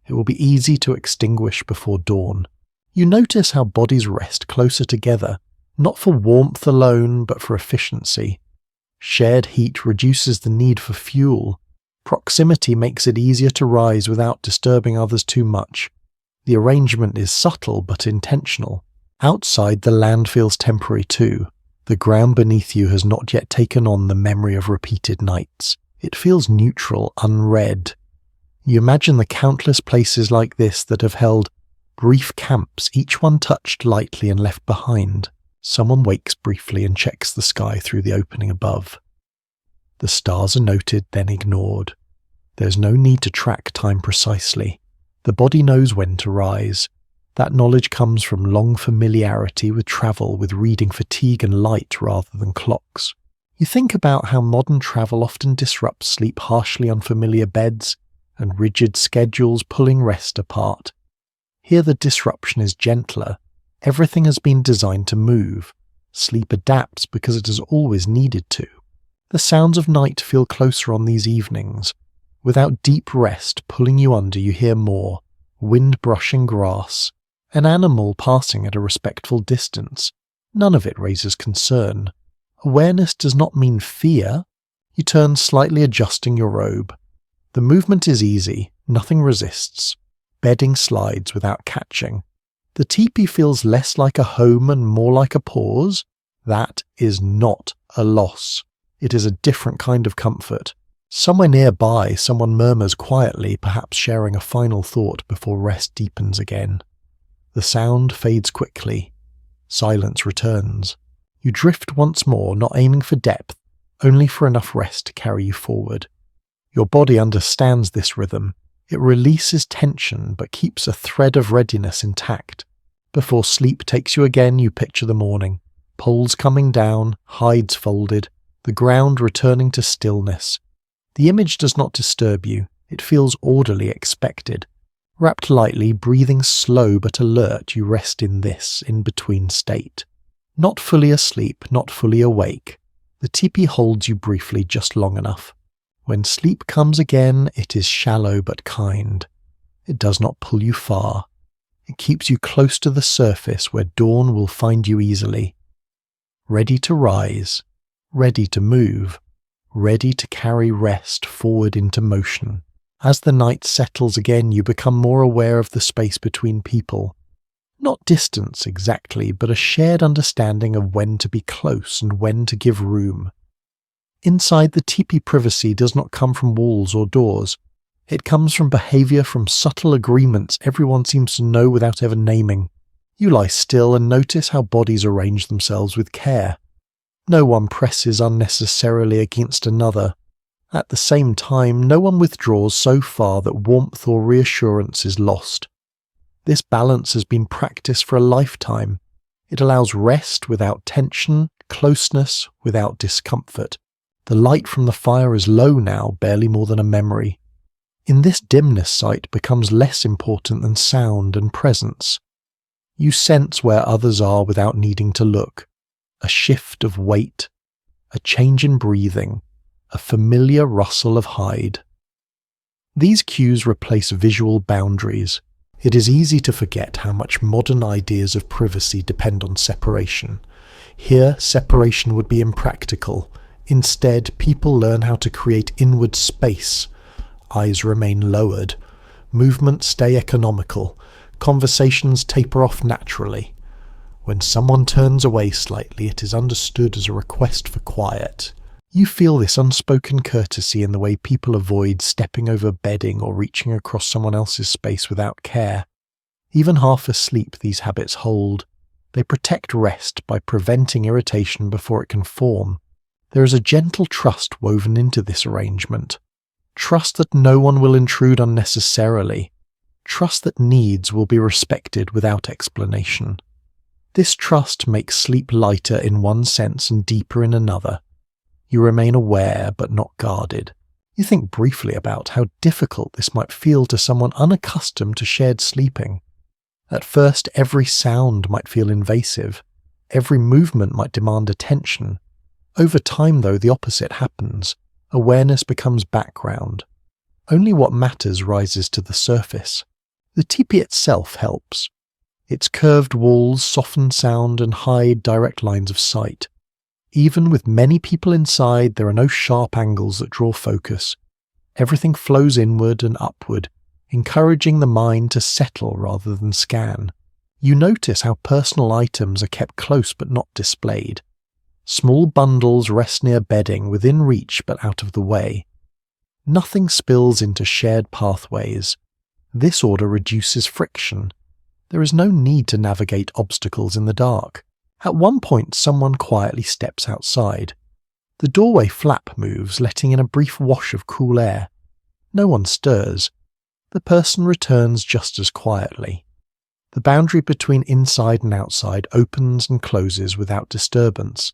It will be easy to extinguish before dawn. You notice how bodies rest closer together, not for warmth alone, but for efficiency. Shared heat reduces the need for fuel. Proximity makes it easier to rise without disturbing others too much. The arrangement is subtle but intentional. Outside, the land feels temporary too. The ground beneath you has not yet taken on the memory of repeated nights. It feels neutral, unread. You imagine the countless places like this that have held brief camps, each one touched lightly and left behind. Someone wakes briefly and checks the sky through the opening above. The stars are noted, then ignored. There's no need to track time precisely. The body knows when to rise. That knowledge comes from long familiarity with travel, with reading fatigue and light rather than clocks. You think about how modern travel often disrupts sleep, harshly unfamiliar beds and rigid schedules pulling rest apart. Here the disruption is gentler. Everything has been designed to move. Sleep adapts because it has always needed to. The sounds of night feel closer on these evenings. Without deep rest pulling you under, you hear more. Wind brushing grass. An animal passing at a respectful distance. None of it raises concern. Awareness does not mean fear. You turn slightly, adjusting your robe. The movement is easy. Nothing resists. Bedding slides without catching. The teepee feels less like a home and more like a pause. That is not a loss. It is a different kind of comfort. Somewhere nearby, someone murmurs quietly, perhaps sharing a final thought before rest deepens again. The sound fades quickly. Silence returns. You drift once more, not aiming for depth, only for enough rest to carry you forward. Your body understands this rhythm. It releases tension but keeps a thread of readiness intact. Before sleep takes you again, you picture the morning. Poles coming down, hides folded, the ground returning to stillness. The image does not disturb you. It feels orderly, expected. Wrapped lightly, breathing slow but alert, you rest in this in-between state. Not fully asleep, not fully awake. The teepee holds you briefly, just long enough. When sleep comes again, it is shallow but kind. It does not pull you far. It keeps you close to the surface where dawn will find you easily. Ready to rise, ready to move, ready to carry rest forward into motion. As the night settles again, you become more aware of the space between people. Not distance exactly, but a shared understanding of when to be close and when to give room. Inside, the teepee privacy does not come from walls or doors. It comes from behavior, from subtle agreements everyone seems to know without ever naming. You lie still and notice how bodies arrange themselves with care. No one presses unnecessarily against another. At the same time, no one withdraws so far that warmth or reassurance is lost. This balance has been practiced for a lifetime. It allows rest without tension, closeness without discomfort. The light from the fire is low now, barely more than a memory. In this dimness, sight becomes less important than sound and presence. You sense where others are without needing to look. A shift of weight, a change in breathing, a familiar rustle of hide. These cues replace visual boundaries. It is easy to forget how much modern ideas of privacy depend on separation. Here, separation would be impractical. Instead, people learn how to create inward space. Eyes remain lowered. Movements stay economical. Conversations taper off naturally. When someone turns away slightly, it is understood as a request for quiet. You feel this unspoken courtesy in the way people avoid stepping over bedding or reaching across someone else's space without care. Even half asleep, these habits hold. They protect rest by preventing irritation before it can form. There is a gentle trust woven into this arrangement. Trust that no one will intrude unnecessarily. Trust that needs will be respected without explanation. This trust makes sleep lighter in one sense and deeper in another. You remain aware but not guarded. You think briefly about how difficult this might feel to someone unaccustomed to shared sleeping. At first, every sound might feel invasive. Every movement might demand attention. Over time, though, the opposite happens. Awareness becomes background. Only what matters rises to the surface. The teepee itself helps. Its curved walls soften sound and hide direct lines of sight. Even with many people inside, there are no sharp angles that draw focus. Everything flows inward and upward, encouraging the mind to settle rather than scan. You notice how personal items are kept close but not displayed. Small bundles rest near bedding, within reach but out of the way. Nothing spills into shared pathways. This order reduces friction. There is no need to navigate obstacles in the dark. At one point, someone quietly steps outside. The doorway flap moves, letting in a brief wash of cool air. No one stirs. The person returns just as quietly. The boundary between inside and outside opens and closes without disturbance.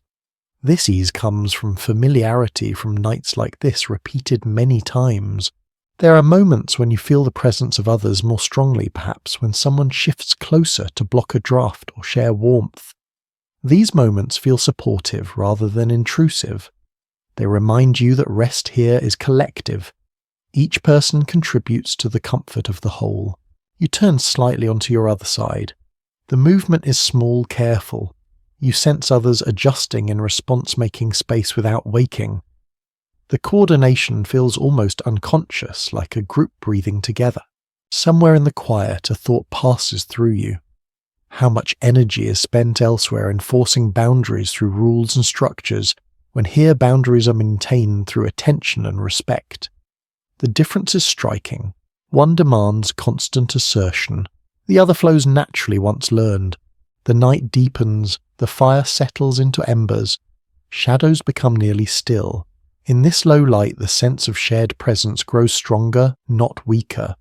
This ease comes from familiarity from nights like this repeated many times. There are moments when you feel the presence of others more strongly, perhaps when someone shifts closer to block a draft or share warmth. These moments feel supportive rather than intrusive. They remind you that rest here is collective. Each person contributes to the comfort of the whole. You turn slightly onto your other side. The movement is small, careful. You sense others adjusting in response, making space without waking. The coordination feels almost unconscious, like a group breathing together. Somewhere in the quiet, a thought passes through you. How much energy is spent elsewhere enforcing boundaries through rules and structures, when here boundaries are maintained through attention and respect. The difference is striking. One demands constant assertion. The other flows naturally once learned. The night deepens, the fire settles into embers. Shadows become nearly still. In this low light, the sense of shared presence grows stronger, not weaker.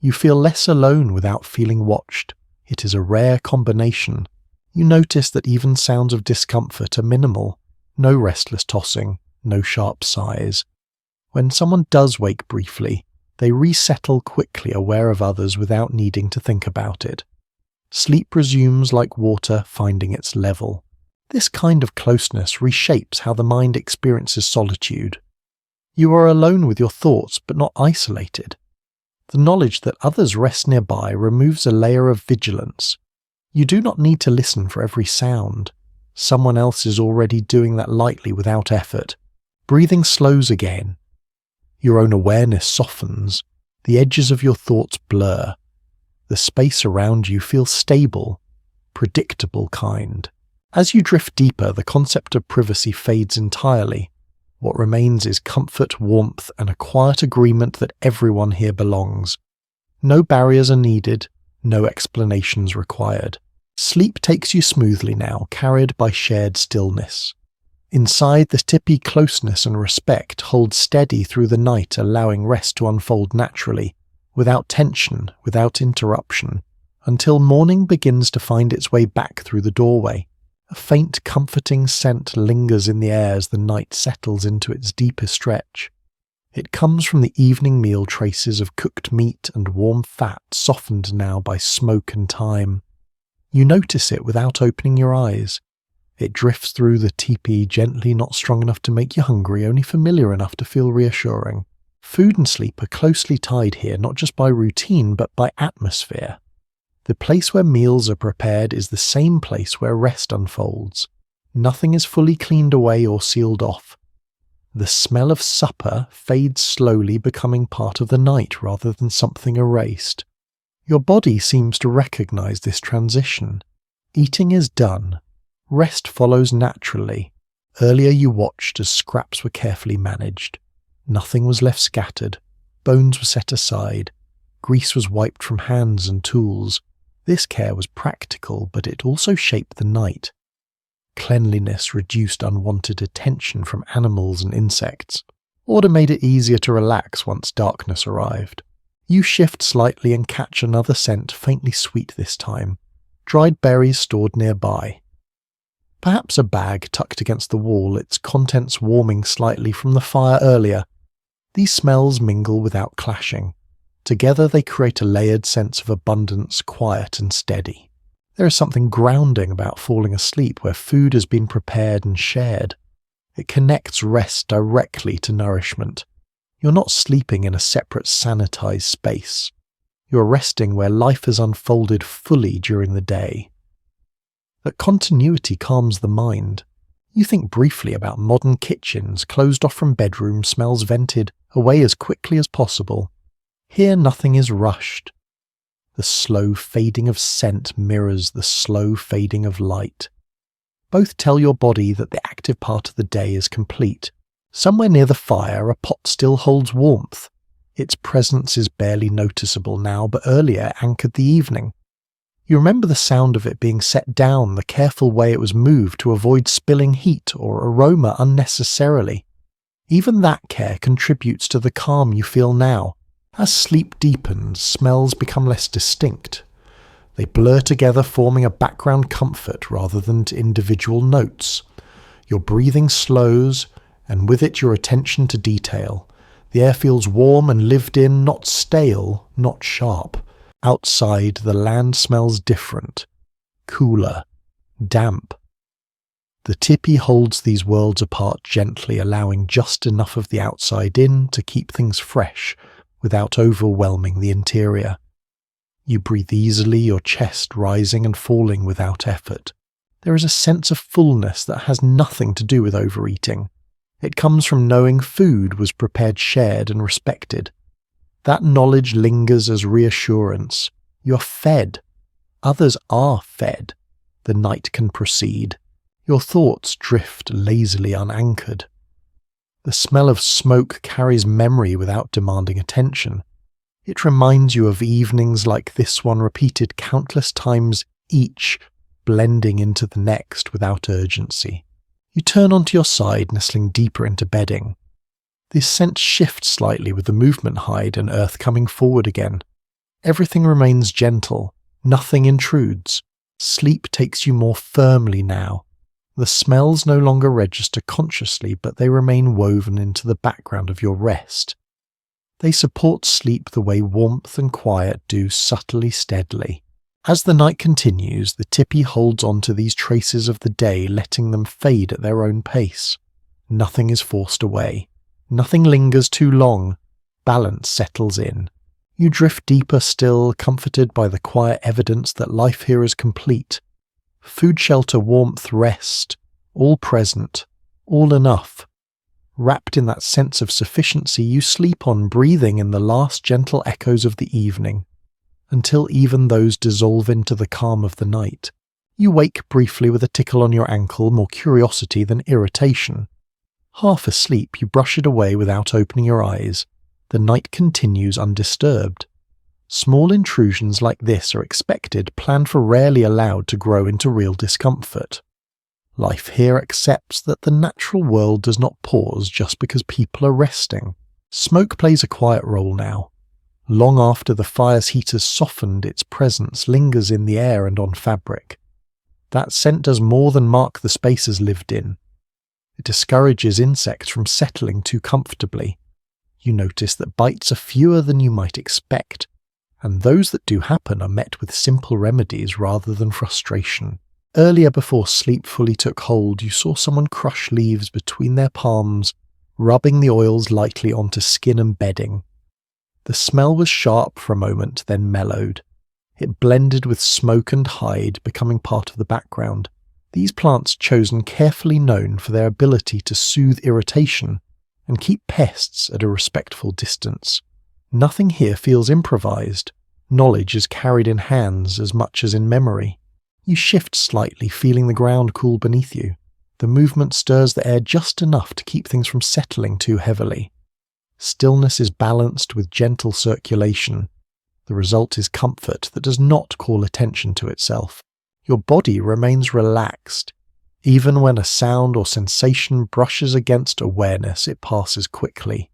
You feel less alone without feeling watched. It is a rare combination. You notice that even sounds of discomfort are minimal. No restless tossing, no sharp sighs. When someone does wake briefly, they resettle quickly, aware of others without needing to think about it. Sleep resumes like water finding its level. This kind of closeness reshapes how the mind experiences solitude. You are alone with your thoughts, but not isolated. The knowledge that others rest nearby removes a layer of vigilance. You do not need to listen for every sound. Someone else is already doing that lightly without effort. Breathing slows again. Your own awareness softens. The edges of your thoughts blur. The space around you feels stable, predictable kind. As you drift deeper, the concept of privacy fades entirely. What remains is comfort, warmth, and a quiet agreement that everyone here belongs. No barriers are needed, no explanations required. Sleep takes you smoothly now, carried by shared stillness. Inside, the Tepee closeness and respect hold steady through the night, allowing rest to unfold naturally, without tension, without interruption, until morning begins to find its way back through the doorway. A faint, comforting scent lingers in the air as the night settles into its deepest stretch. It comes from the evening meal, traces of cooked meat and warm fat softened now by smoke and time. You notice it without opening your eyes. It drifts through the teepee, gently, not strong enough to make you hungry, only familiar enough to feel reassuring. Food and sleep are closely tied here, not just by routine, but by atmosphere. The place where meals are prepared is the same place where rest unfolds. Nothing is fully cleaned away or sealed off. The smell of supper fades slowly, becoming part of the night rather than something erased. Your body seems to recognize this transition. Eating is done. Rest follows naturally. Earlier you watched as scraps were carefully managed. Nothing was left scattered. Bones were set aside. Grease was wiped from hands and tools. This care was practical, but it also shaped the night. Cleanliness reduced unwanted attention from animals and insects. Order made it easier to relax once darkness arrived. You shift slightly and catch another scent, faintly sweet this time. Dried berries stored nearby. Perhaps a bag tucked against the wall, its contents warming slightly from the fire earlier. These smells mingle without clashing. Together they create a layered sense of abundance, quiet and steady. There is something grounding about falling asleep where food has been prepared and shared. It connects rest directly to nourishment. You're not sleeping in a separate sanitized space. You're resting where life has unfolded fully during the day. That continuity calms the mind. You think briefly about modern kitchens, closed off from bedrooms, smells vented away as quickly as possible. Here nothing is rushed. The slow fading of scent mirrors the slow fading of light. Both tell your body that the active part of the day is complete. Somewhere near the fire, a pot still holds warmth. Its presence is barely noticeable now, but earlier anchored the evening. You remember the sound of it being set down, the careful way it was moved to avoid spilling heat or aroma unnecessarily. Even that care contributes to the calm you feel now. As sleep deepens, smells become less distinct. They blur together, forming a background comfort rather than individual notes. Your breathing slows, and with it your attention to detail. The air feels warm and lived in, not stale, not sharp. Outside, the land smells different, cooler, damp. The Tipi holds these worlds apart gently, allowing just enough of the outside in to keep things fresh, without overwhelming the interior. You breathe easily, your chest rising and falling without effort. There is a sense of fullness that has nothing to do with overeating. It comes from knowing food was prepared, shared, and respected. That knowledge lingers as reassurance. You are fed. Others are fed. The night can proceed. Your thoughts drift lazily unanchored. The smell of smoke carries memory without demanding attention. It reminds you of evenings like this one repeated countless times each, blending into the next without urgency. You turn onto your side, nestling deeper into bedding. The scent shifts slightly with the movement hide and earth coming forward again. Everything remains gentle. Nothing intrudes. Sleep takes you more firmly now. The smells no longer register consciously, but they remain woven into the background of your rest. They support sleep the way warmth and quiet do, subtly, steadily. As the night continues, the Tipi holds on to these traces of the day, letting them fade at their own pace. Nothing is forced away. Nothing lingers too long. Balance settles in. You drift deeper still, comforted by the quiet evidence that life here is complete. Food, shelter, warmth, rest, all present, all enough. Wrapped in that sense of sufficiency, you sleep on, breathing in the last gentle echoes of the evening, until even those dissolve into the calm of the night. You wake briefly with a tickle on your ankle, more curiosity than irritation. Half asleep, you brush it away without opening your eyes. The night continues undisturbed. Small intrusions like this are expected, planned for, rarely allowed to grow into real discomfort. Life here accepts that the natural world does not pause just because people are resting. Smoke plays a quiet role now. Long after the fire's heat has softened, its presence lingers in the air and on fabric. That scent does more than mark the spaces lived in. It discourages insects from settling too comfortably. You notice that bites are fewer than you might expect, and those that do happen are met with simple remedies rather than frustration. Earlier, before sleep fully took hold, you saw someone crush leaves between their palms, rubbing the oils lightly onto skin and bedding. The smell was sharp for a moment, then mellowed. It blended with smoke and hide, becoming part of the background. These plants chosen carefully known for their ability to soothe irritation, and keep pests at a respectful distance. Nothing here feels improvised. Knowledge is carried in hands as much as in memory. You shift slightly, feeling the ground cool beneath you. The movement stirs the air just enough to keep things from settling too heavily. Stillness is balanced with gentle circulation. The result is comfort that does not call attention to itself. Your body remains relaxed. Even when a sound or sensation brushes against awareness, it passes quickly.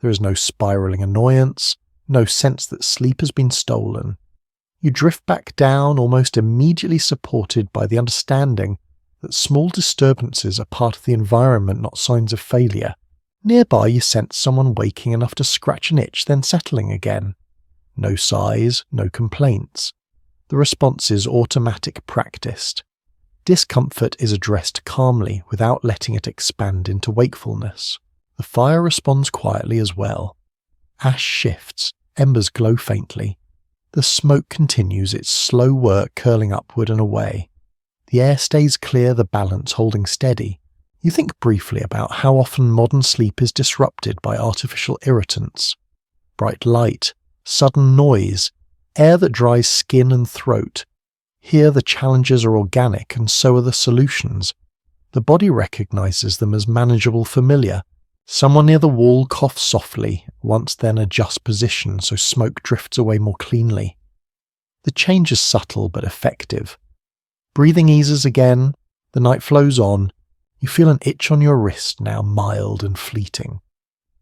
There is no spiraling annoyance, no sense that sleep has been stolen. You drift back down almost immediately, supported by the understanding that small disturbances are part of the environment, not signs of failure. Nearby you sense someone waking enough to scratch an itch, then settling again. No sighs, no complaints. The response is automatic, practiced. Discomfort is addressed calmly without letting it expand into wakefulness. The fire responds quietly as well. Ash shifts, embers glow faintly. The smoke continues its slow work, curling upward and away. The air stays clear, the balance holding steady. You think briefly about how often modern sleep is disrupted by artificial irritants. Bright light, sudden noise, air that dries skin and throat. Here the challenges are organic, and so are the solutions. The body recognizes them as manageable, familiar. Someone near the wall coughs softly, once then adjusts position so smoke drifts away more cleanly. The change is subtle but effective. Breathing eases again, the night flows on. You feel an itch on your wrist, now mild and fleeting.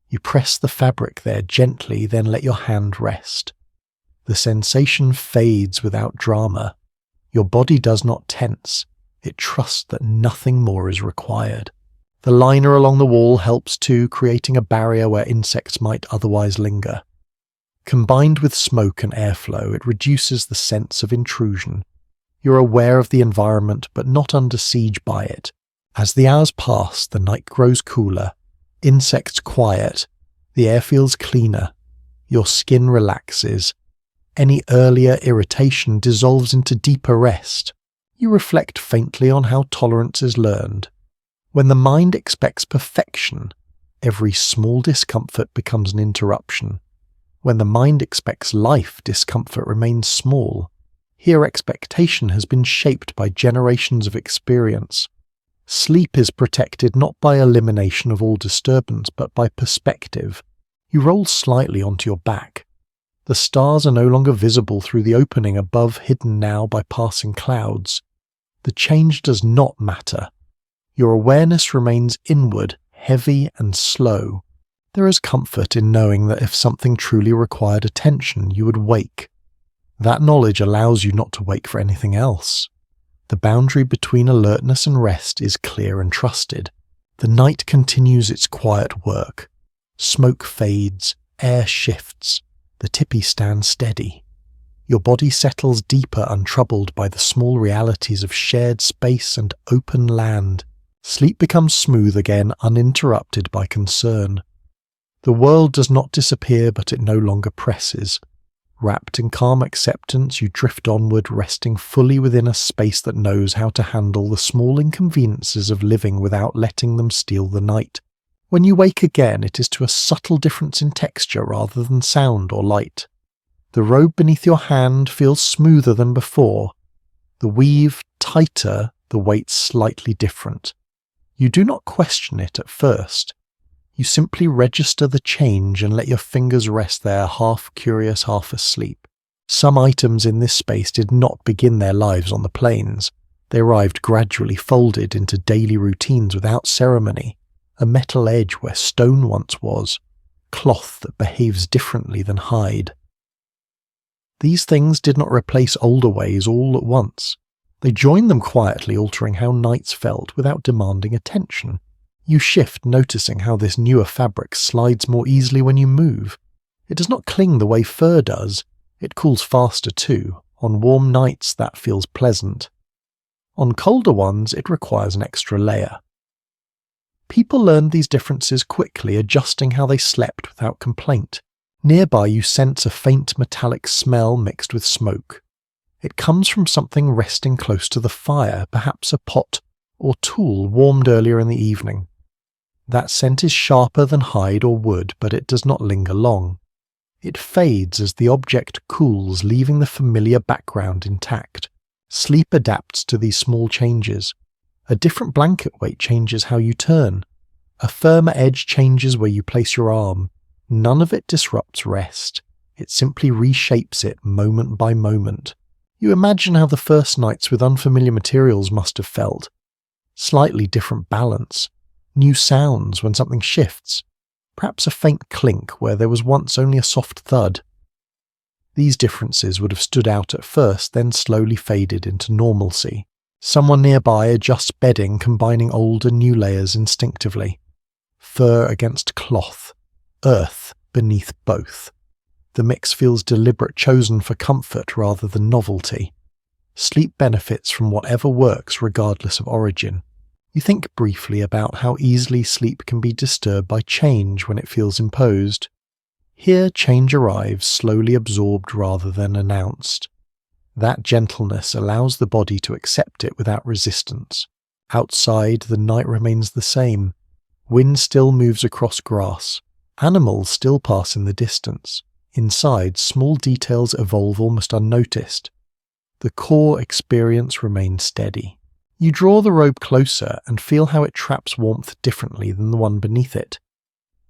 You press the fabric there gently, then let your hand rest. The sensation fades without drama. Your body does not tense. It trusts that nothing more is required. The liner along the wall helps too, creating a barrier where insects might otherwise linger. Combined with smoke and airflow, it reduces the sense of intrusion. You're aware of the environment, but not under siege by it. As the hours pass, the night grows cooler, insects quiet, the air feels cleaner, your skin relaxes. Any earlier irritation dissolves into deeper rest. You reflect faintly on how tolerance is learned. When the mind expects perfection, every small discomfort becomes an interruption. When the mind expects life, discomfort remains small. Here expectation has been shaped by generations of experience. Sleep is protected not by elimination of all disturbance, but by perspective. You roll slightly onto your back. The stars are no longer visible through the opening above, hidden now by passing clouds. The change does not matter. Your awareness remains inward, heavy and slow. There is comfort in knowing that if something truly required attention, you would wake. That knowledge allows you not to wake for anything else. The boundary between alertness and rest is clear and trusted. The night continues its quiet work. Smoke fades, air shifts. The Tipi stands steady. Your body settles deeper, untroubled by the small realities of shared space and open land. Sleep becomes smooth again, uninterrupted by concern. The world does not disappear, but it no longer presses. Wrapped in calm acceptance, you drift onward, resting fully within a space that knows how to handle the small inconveniences of living without letting them steal the night. When you wake again, it is to a subtle difference in texture rather than sound or light. The robe beneath your hand feels smoother than before. The weave tighter, the weight slightly different. You do not question it at first. You simply register the change and let your fingers rest there, half curious, half asleep. Some items in this space did not begin their lives on the plains. They arrived gradually, folded into daily routines without ceremony. A metal edge where stone once was, cloth that behaves differently than hide. These things did not replace older ways all at once. They joined them quietly, altering how nights felt without demanding attention. You shift, noticing how this newer fabric slides more easily when you move. It does not cling the way fur does. It cools faster too. On warm nights that feels pleasant. On colder ones it requires an extra layer. People learned these differences quickly, adjusting how they slept without complaint. Nearby you sense a faint metallic smell mixed with smoke. It comes from something resting close to the fire, perhaps a pot or tool warmed earlier in the evening. That scent is sharper than hide or wood, but it does not linger long. It fades as the object cools, leaving the familiar background intact. Sleep adapts to these small changes. A different blanket weight changes how you turn. A firmer edge changes where you place your arm. None of it disrupts rest. It simply reshapes it moment by moment. You imagine how the first nights with unfamiliar materials must have felt. Slightly different balance. New sounds when something shifts. Perhaps a faint clink where there was once only a soft thud. These differences would have stood out at first, then slowly faded into normalcy. Someone nearby adjusts bedding, combining old and new layers instinctively. Fur against cloth. Earth beneath both. The mix feels deliberate, chosen for comfort rather than novelty. Sleep benefits from whatever works regardless of origin. You think briefly about how easily sleep can be disturbed by change when it feels imposed. Here change arrives, slowly absorbed rather than announced. That gentleness allows the body to accept it without resistance. Outside, the night remains the same. Wind still moves across grass. Animals still pass in the distance. Inside, small details evolve almost unnoticed. The core experience remains steady. You draw the robe closer and feel how it traps warmth differently than the one beneath it.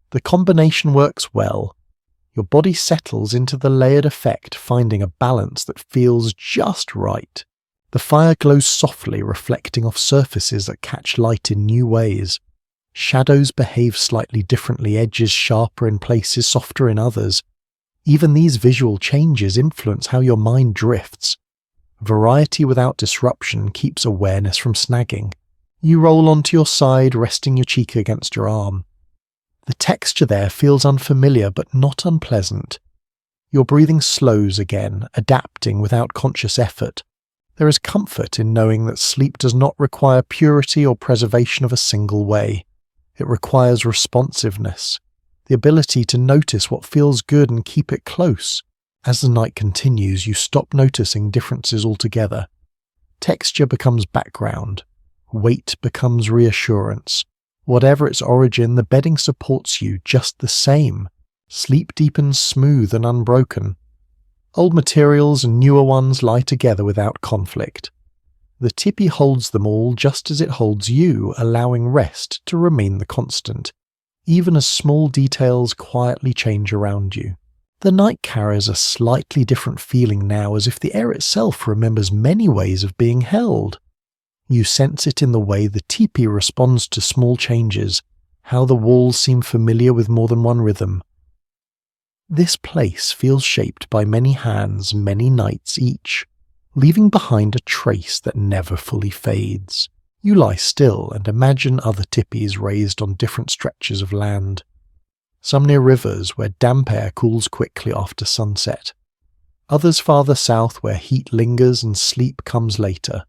The combination works well. Your body settles into the layered effect, finding a balance that feels just right. The fire glows softly, reflecting off surfaces that catch light in new ways. Shadows behave slightly differently, edges sharper in places, softer in others. Even these visual changes influence how your mind drifts. Variety without disruption keeps awareness from snagging. You roll onto your side, resting your cheek against your arm. The texture there feels unfamiliar but not unpleasant. Your breathing slows again, adapting without conscious effort. There is comfort in knowing that sleep does not require purity or preservation of a single way. It requires responsiveness, the ability to notice what feels good and keep it close. As the night continues, you stop noticing differences altogether. Texture becomes background. Weight becomes reassurance. Whatever its origin, the bedding supports you just the same. Sleep deepens smooth and unbroken. Old materials and newer ones lie together without conflict. The Tipi holds them all just as it holds you, allowing rest to remain the constant, even as small details quietly change around you. The night carries a slightly different feeling now, as if the air itself remembers many ways of being held. You sense it in the way the teepee responds to small changes, how the walls seem familiar with more than one rhythm. This place feels shaped by many hands, many nights each, leaving behind a trace that never fully fades. You lie still and imagine other tepees raised on different stretches of land. Some near rivers where damp air cools quickly after sunset. Others farther south where heat lingers and sleep comes later.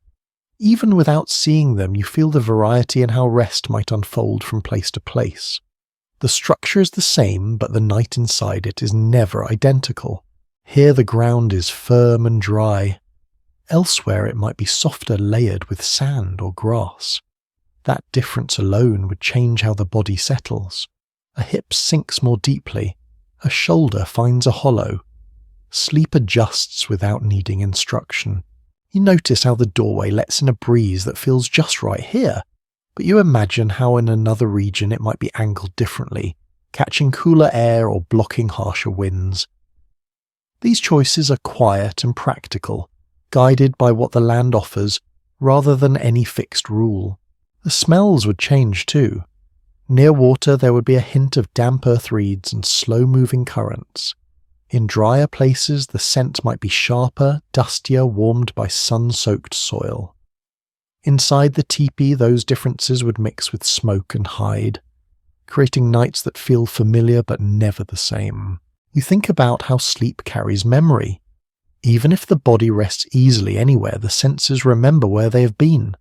Even without seeing them, you feel the variety in how rest might unfold from place to place. The structure is the same, but the night inside it is never identical. Here the ground is firm and dry. Elsewhere it might be softer, layered with sand or grass. That difference alone would change how the body settles. A hip sinks more deeply. A shoulder finds a hollow. Sleep adjusts without needing instruction. You notice how the doorway lets in a breeze that feels just right here, but you imagine how in another region it might be angled differently, catching cooler air or blocking harsher winds. These choices are quiet and practical, guided by what the land offers rather than any fixed rule. The smells would change too. Near water there would be a hint of damp earth reeds and slow-moving currents. In drier places the scent might be sharper, dustier, warmed by sun-soaked soil. Inside the teepee those differences would mix with smoke and hide, creating nights that feel familiar but never the same. You think about how sleep carries memory. Even if the body rests easily anywhere, the senses remember where they have been.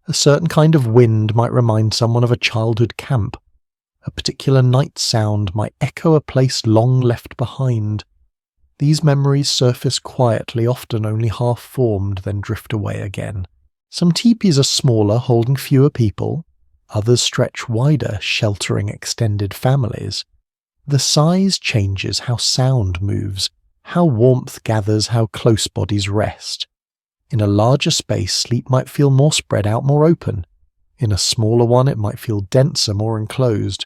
A certain kind of wind might remind someone of a childhood camp. A particular night sound might echo a place long left behind. These memories surface quietly, often only half-formed, then drift away again. Some teepees are smaller, holding fewer people. Others stretch wider, sheltering extended families. The size changes how sound moves, how warmth gathers, how close bodies rest. In a larger space, sleep might feel more spread out, more open. In a smaller one, it might feel denser, more enclosed.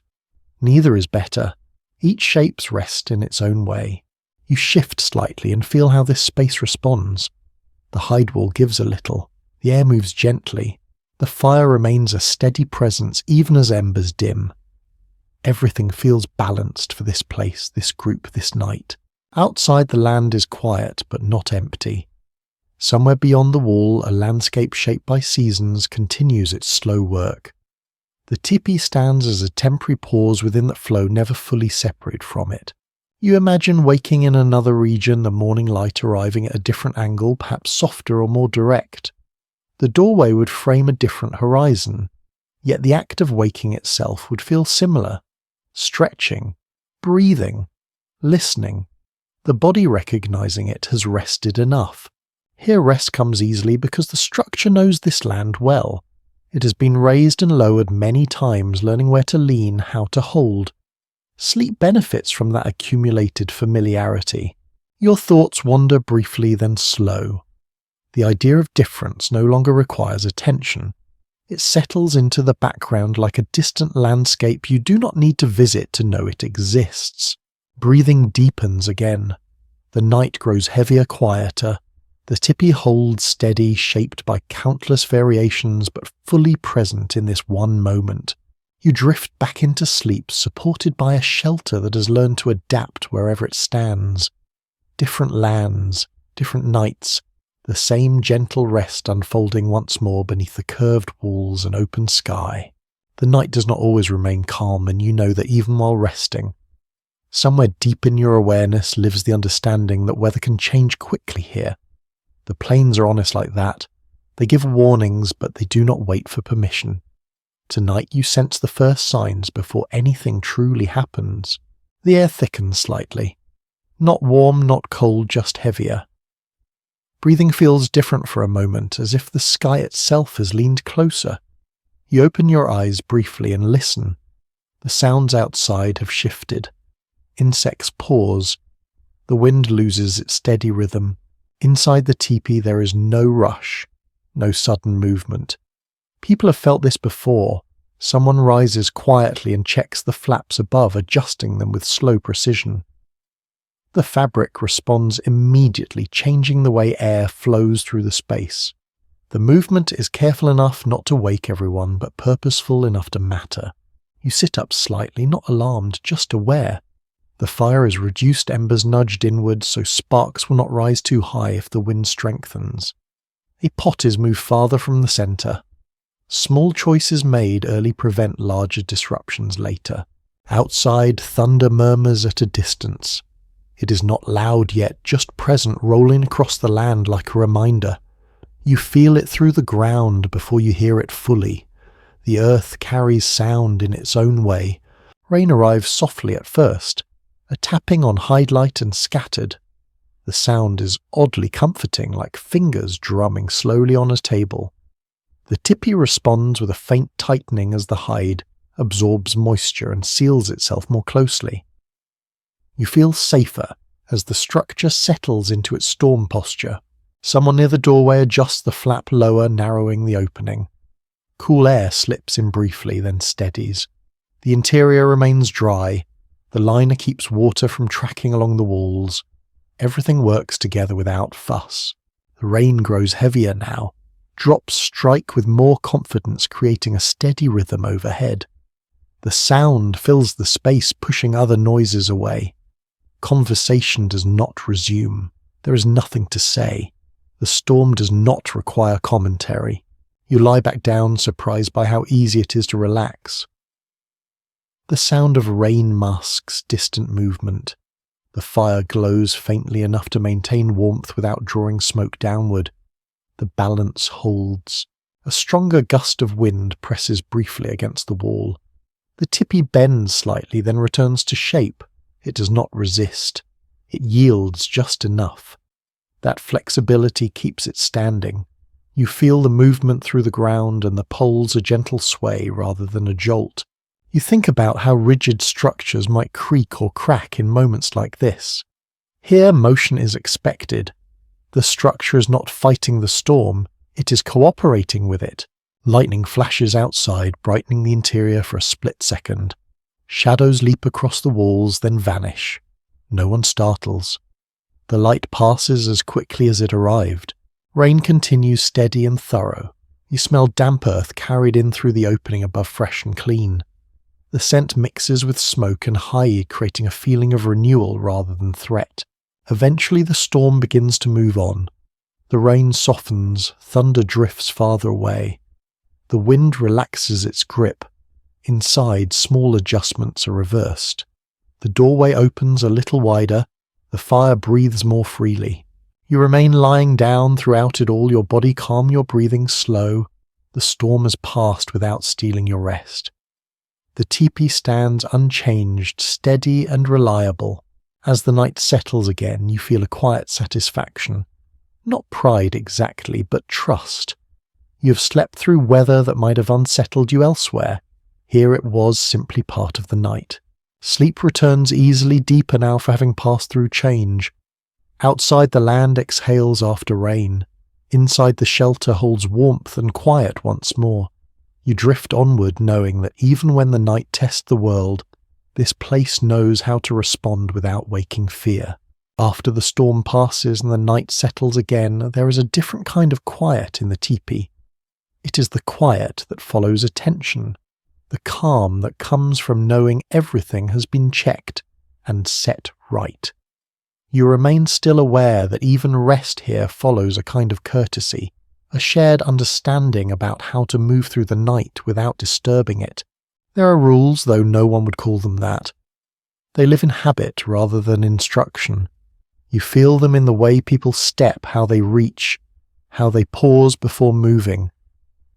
Neither is better. Each shapes rest in its own way. You shift slightly and feel how this space responds. The hide wall gives a little. The air moves gently. The fire remains a steady presence even as embers dim. Everything feels balanced for this place, this group, this night. Outside the land is quiet but not empty. Somewhere beyond the wall, a landscape shaped by seasons continues its slow work. The Tipi stands as a temporary pause within that flow, never fully separate from it. You imagine waking in another region, the morning light arriving at a different angle, perhaps softer or more direct. The doorway would frame a different horizon, yet the act of waking itself would feel similar. Stretching, breathing, listening. The body recognizing it has rested enough. Here rest comes easily because the structure knows this land well. It has been raised and lowered many times, learning where to lean, how to hold. Sleep benefits from that accumulated familiarity. Your thoughts wander briefly, then slow. The idea of difference no longer requires attention. It settles into the background like a distant landscape you do not need to visit to know it exists. Breathing deepens again. The night grows heavier, quieter. The Tipi holds steady, shaped by countless variations but fully present in this one moment. You drift back into sleep, supported by a shelter that has learned to adapt wherever it stands. Different lands, different nights, the same gentle rest unfolding once more beneath the curved walls and open sky. The night does not always remain calm, and you know that even while resting. Somewhere deep in your awareness lives the understanding that weather can change quickly here. The plains are honest like that. They give warnings, but they do not wait for permission. Tonight you sense the first signs before anything truly happens. The air thickens slightly. Not warm, not cold, just heavier. Breathing feels different for a moment, as if the sky itself has leaned closer. You open your eyes briefly and listen. The sounds outside have shifted. Insects pause. The wind loses its steady rhythm. Inside the teepee there is no rush, no sudden movement. People have felt this before. Someone rises quietly and checks the flaps above, adjusting them with slow precision. The fabric responds immediately, changing the way air flows through the space. The movement is careful enough not to wake everyone, but purposeful enough to matter. You sit up slightly, not alarmed, just aware. The fire is reduced, embers nudged inward, so sparks will not rise too high if the wind strengthens. A pot is moved farther from the centre. Small choices made early prevent larger disruptions later. Outside, thunder murmurs at a distance. It is not loud yet, just present, rolling across the land like a reminder. You feel it through the ground before you hear it fully. The earth carries sound in its own way. Rain arrives softly at first. A tapping on hidelight and scattered. The sound is oddly comforting, like fingers drumming slowly on a table. The tipi responds with a faint tightening as the hide absorbs moisture and seals itself more closely. You feel safer as the structure settles into its storm posture. Someone near the doorway adjusts the flap lower, narrowing the opening. Cool air slips in briefly, then steadies. The interior remains dry. The liner keeps water from tracking along the walls. Everything works together without fuss. The rain grows heavier now. Drops strike with more confidence, creating a steady rhythm overhead. The sound fills the space, pushing other noises away. Conversation does not resume. There is nothing to say. The storm does not require commentary. You lie back down, surprised by how easy it is to relax. The sound of rain masks distant movement. The fire glows faintly enough to maintain warmth without drawing smoke downward. The balance holds. A stronger gust of wind presses briefly against the wall. The tipi bends slightly, then returns to shape. It does not resist. It yields just enough. That flexibility keeps it standing. You feel the movement through the ground and the poles a gentle sway rather than a jolt. You think about how rigid structures might creak or crack in moments like this. Here, motion is expected. The structure is not fighting the storm, it is cooperating with it. Lightning flashes outside, brightening the interior for a split second. Shadows leap across the walls, then vanish. No one startles. The light passes as quickly as it arrived. Rain continues steady and thorough. You smell damp earth carried in through the opening above fresh and clean. The scent mixes with smoke and high, creating a feeling of renewal rather than threat. Eventually the storm begins to move on. The rain softens, thunder drifts farther away. The wind relaxes its grip. Inside, small adjustments are reversed. The doorway opens a little wider. The fire breathes more freely. You remain lying down throughout it all, your body calm, your breathing slow. The storm has passed without stealing your rest. The teepee stands unchanged, steady and reliable. As the night settles again, you feel a quiet satisfaction. Not pride exactly, but trust. You have slept through weather that might have unsettled you elsewhere. Here it was simply part of the night. Sleep returns easily, deeper now for having passed through change. Outside the land exhales after rain. Inside the shelter holds warmth and quiet once more. You drift onward knowing that even when the night tests the world, this place knows how to respond without waking fear. After the storm passes and the night settles again, there is a different kind of quiet in the teepee. It is the quiet that follows attention, the calm that comes from knowing everything has been checked and set right. You remain still aware that even rest here follows a kind of courtesy, a shared understanding about how to move through the night without disturbing it. There are rules, though no one would call them that. They live in habit rather than instruction. You feel them in the way people step, how they reach, how they pause before moving.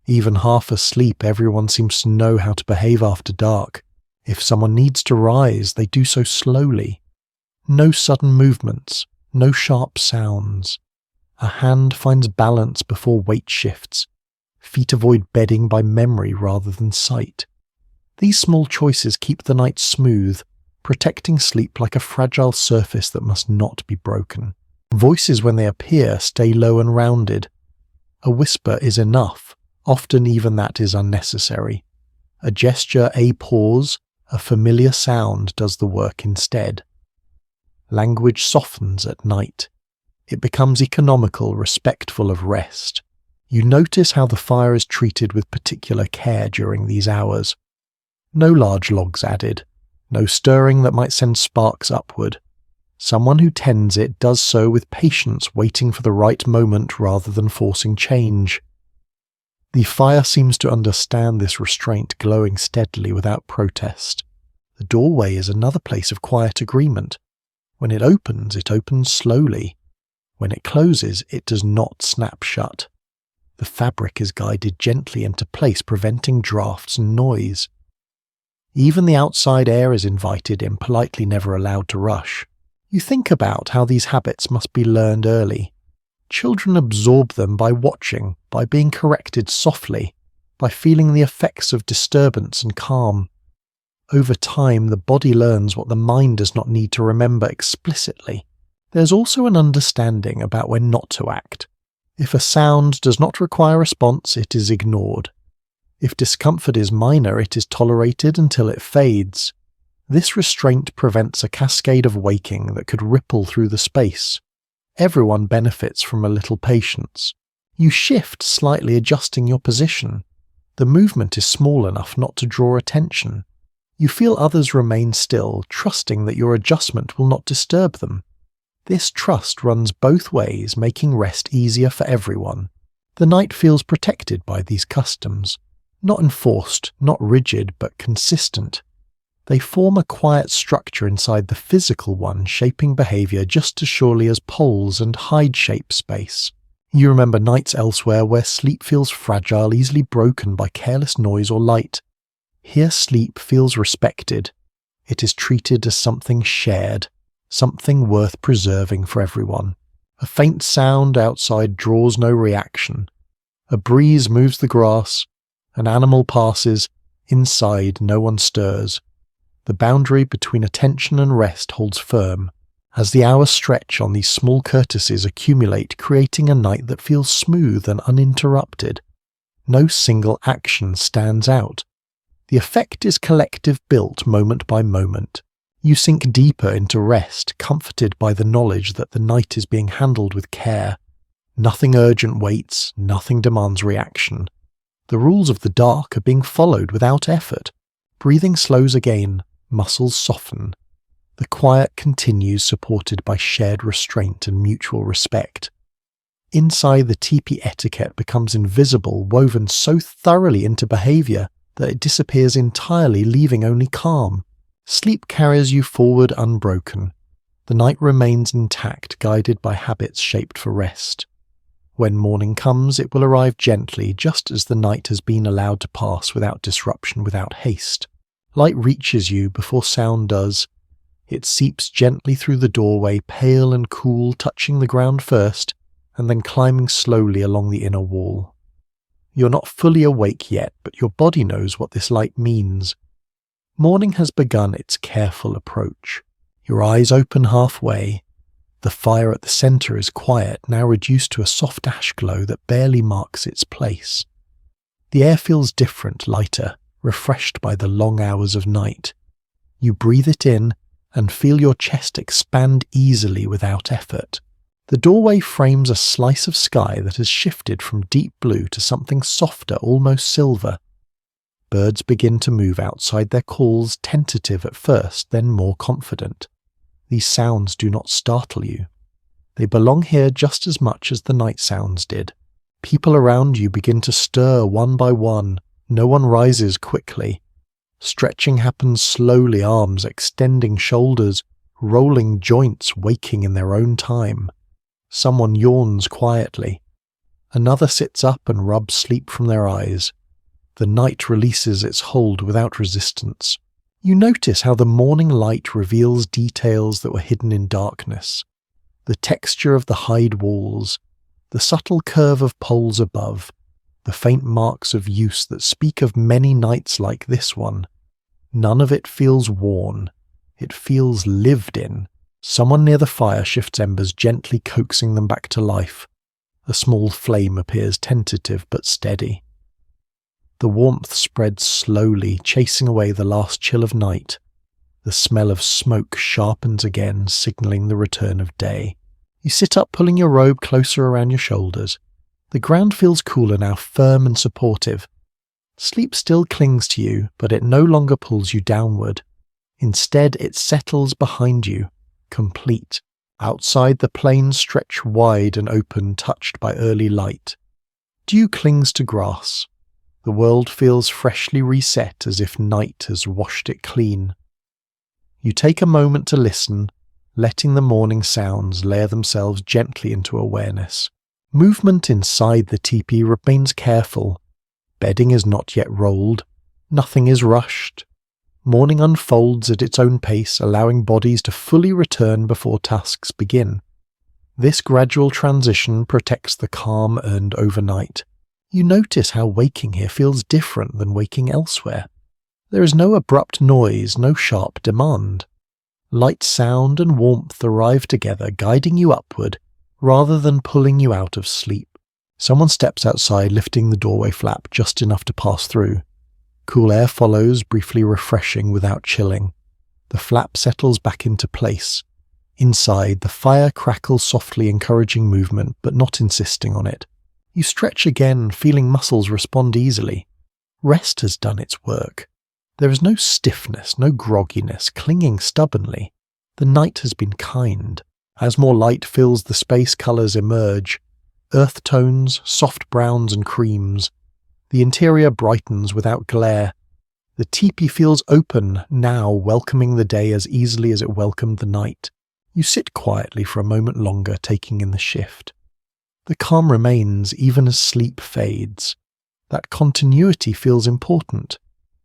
Even half asleep, everyone seems to know how to behave after dark. If someone needs to rise, they do so slowly. No sudden movements, no sharp sounds. A hand finds balance before weight shifts. Feet avoid bedding by memory rather than sight. These small choices keep the night smooth, protecting sleep like a fragile surface that must not be broken. Voices, when they appear, stay low and rounded. A whisper is enough, often even that is unnecessary. A gesture, a pause, a familiar sound does the work instead. Language softens at night. It becomes economical, respectful of rest. You notice how the fire is treated with particular care during these hours. No large logs added, no stirring that might send sparks upward. Someone who tends it does so with patience, waiting for the right moment rather than forcing change. The fire seems to understand this restraint, glowing steadily without protest. The doorway is another place of quiet agreement. When it opens slowly. When it closes, it does not snap shut. The fabric is guided gently into place, preventing drafts and noise. Even the outside air is invited in, politely never allowed to rush. You think about how these habits must be learned early. Children absorb them by watching, by being corrected softly, by feeling the effects of disturbance and calm. Over time, the body learns what the mind does not need to remember explicitly. There's also an understanding about when not to act. If a sound does not require response, it is ignored. If discomfort is minor, it is tolerated until it fades. This restraint prevents a cascade of waking that could ripple through the space. Everyone benefits from a little patience. You shift slightly, adjusting your position. The movement is small enough not to draw attention. You feel others remain still, trusting that your adjustment will not disturb them. This trust runs both ways, making rest easier for everyone. The night feels protected by these customs. Not enforced, not rigid, but consistent. They form a quiet structure inside the physical one, shaping behavior just as surely as poles and hide shape space. You remember nights elsewhere where sleep feels fragile, easily broken by careless noise or light. Here sleep feels respected. It is treated as something shared, something worth preserving for everyone. A faint sound outside draws no reaction. A breeze moves the grass. An animal passes. Inside, no one stirs. The boundary between attention and rest holds firm. As the hours stretch on, these small courtesies accumulate, creating a night that feels smooth and uninterrupted. No single action stands out. The effect is collective, built moment by moment. You sink deeper into rest, comforted by the knowledge that the night is being handled with care. Nothing urgent waits, nothing demands reaction. The rules of the dark are being followed without effort. Breathing slows again, muscles soften. The quiet continues, supported by shared restraint and mutual respect. Inside, the teepee etiquette becomes invisible, woven so thoroughly into behaviour that it disappears entirely, leaving only calm. Sleep carries you forward unbroken. The night remains intact, guided by habits shaped for rest. When morning comes, it will arrive gently, just as the night has been allowed to pass without disruption, without haste. Light reaches you before sound does. It seeps gently through the doorway, pale and cool, touching the ground first, and then climbing slowly along the inner wall. You're not fully awake yet, but your body knows what this light means. Morning has begun its careful approach. Your eyes open halfway. The fire at the centre is quiet, now reduced to a soft ash glow that barely marks its place. The air feels different, lighter, refreshed by the long hours of night. You breathe it in and feel your chest expand easily without effort. The doorway frames a slice of sky that has shifted from deep blue to something softer, almost silver. Birds begin to move outside their calls, tentative at first, then more confident. These sounds do not startle you. They belong here just as much as the night sounds did. People around you begin to stir one by one. No one rises quickly. Stretching happens slowly, arms extending shoulders, rolling joints waking in their own time. Someone yawns quietly. Another sits up and rubs sleep from their eyes. The night releases its hold without resistance. You notice how the morning light reveals details that were hidden in darkness. The texture of the hide walls, the subtle curve of poles above, the faint marks of use that speak of many nights like this one. None of it feels worn. It feels lived in. Someone near the fire shifts embers, gently coaxing them back to life. A small flame appears tentative but steady. The warmth spreads slowly, chasing away the last chill of night. The smell of smoke sharpens again, signalling the return of day. You sit up, pulling your robe closer around your shoulders. The ground feels cooler now, firm and supportive. Sleep still clings to you, but it no longer pulls you downward. Instead, it settles behind you, complete. Outside, the plains stretch wide and open, touched by early light. Dew clings to grass. The world feels freshly reset, as if night has washed it clean. You take a moment to listen, letting the morning sounds layer themselves gently into awareness. Movement inside the teepee remains careful. Bedding is not yet rolled. Nothing is rushed. Morning unfolds at its own pace, allowing bodies to fully return before tasks begin. This gradual transition protects the calm earned overnight. You notice how waking here feels different than waking elsewhere. There is no abrupt noise, no sharp demand. Light sound and warmth arrive together, guiding you upward, rather than pulling you out of sleep. Someone steps outside, lifting the doorway flap just enough to pass through. Cool air follows, briefly refreshing without chilling. The flap settles back into place. Inside, the fire crackles softly, encouraging movement, but not insisting on it. You stretch again, feeling muscles respond easily. Rest has done its work. There is no stiffness, no grogginess, clinging stubbornly. The night has been kind. As more light fills the space, colours emerge. Earth tones, soft browns and creams. The interior brightens without glare. The teepee feels open now, welcoming the day as easily as it welcomed the night. You sit quietly for a moment longer, taking in the shift. The calm remains even as sleep fades. That continuity feels important.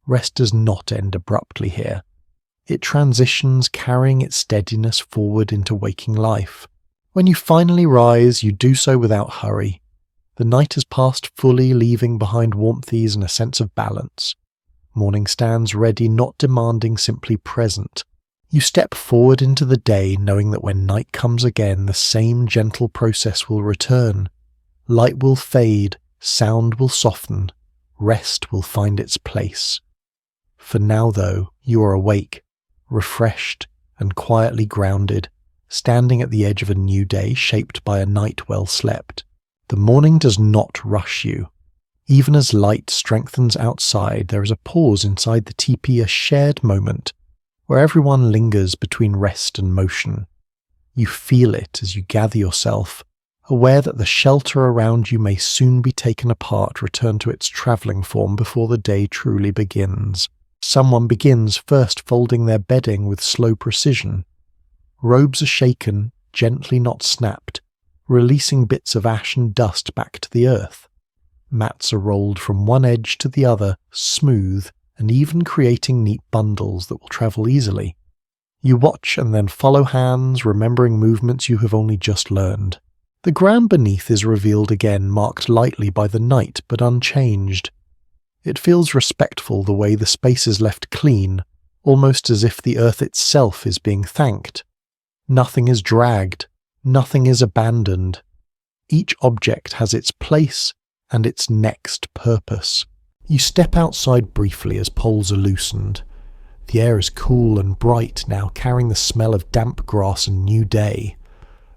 Rest does not end abruptly here. It transitions, carrying its steadiness forward into waking life. When you finally rise, you do so without hurry. The night has passed fully, leaving behind warmthies and a sense of balance. Morning stands ready, not demanding, simply present. You step forward into the day, knowing that when night comes again, the same gentle process will return. Light will fade, sound will soften, rest will find its place. For now, though, you are awake, refreshed and quietly grounded, standing at the edge of a new day shaped by a night well slept. The morning does not rush you. Even as light strengthens outside, there is a pause inside the teepee, a shared moment, where everyone lingers between rest and motion. You feel it as you gather yourself, aware that the shelter around you may soon be taken apart, return to its travelling form before the day truly begins. Someone begins first folding their bedding with slow precision. Robes are shaken, gently not snapped, releasing bits of ash and dust back to the earth. Mats are rolled from one edge to the other, smooth, and even creating neat bundles that will travel easily. You watch and then follow hands, remembering movements you have only just learned. The ground beneath is revealed again, marked lightly by the night, but unchanged. It feels respectful the way the space is left clean, almost as if the earth itself is being thanked. Nothing is dragged, nothing is abandoned. Each object has its place and its next purpose. You step outside briefly as poles are loosened. The air is cool and bright now, carrying the smell of damp grass and new day.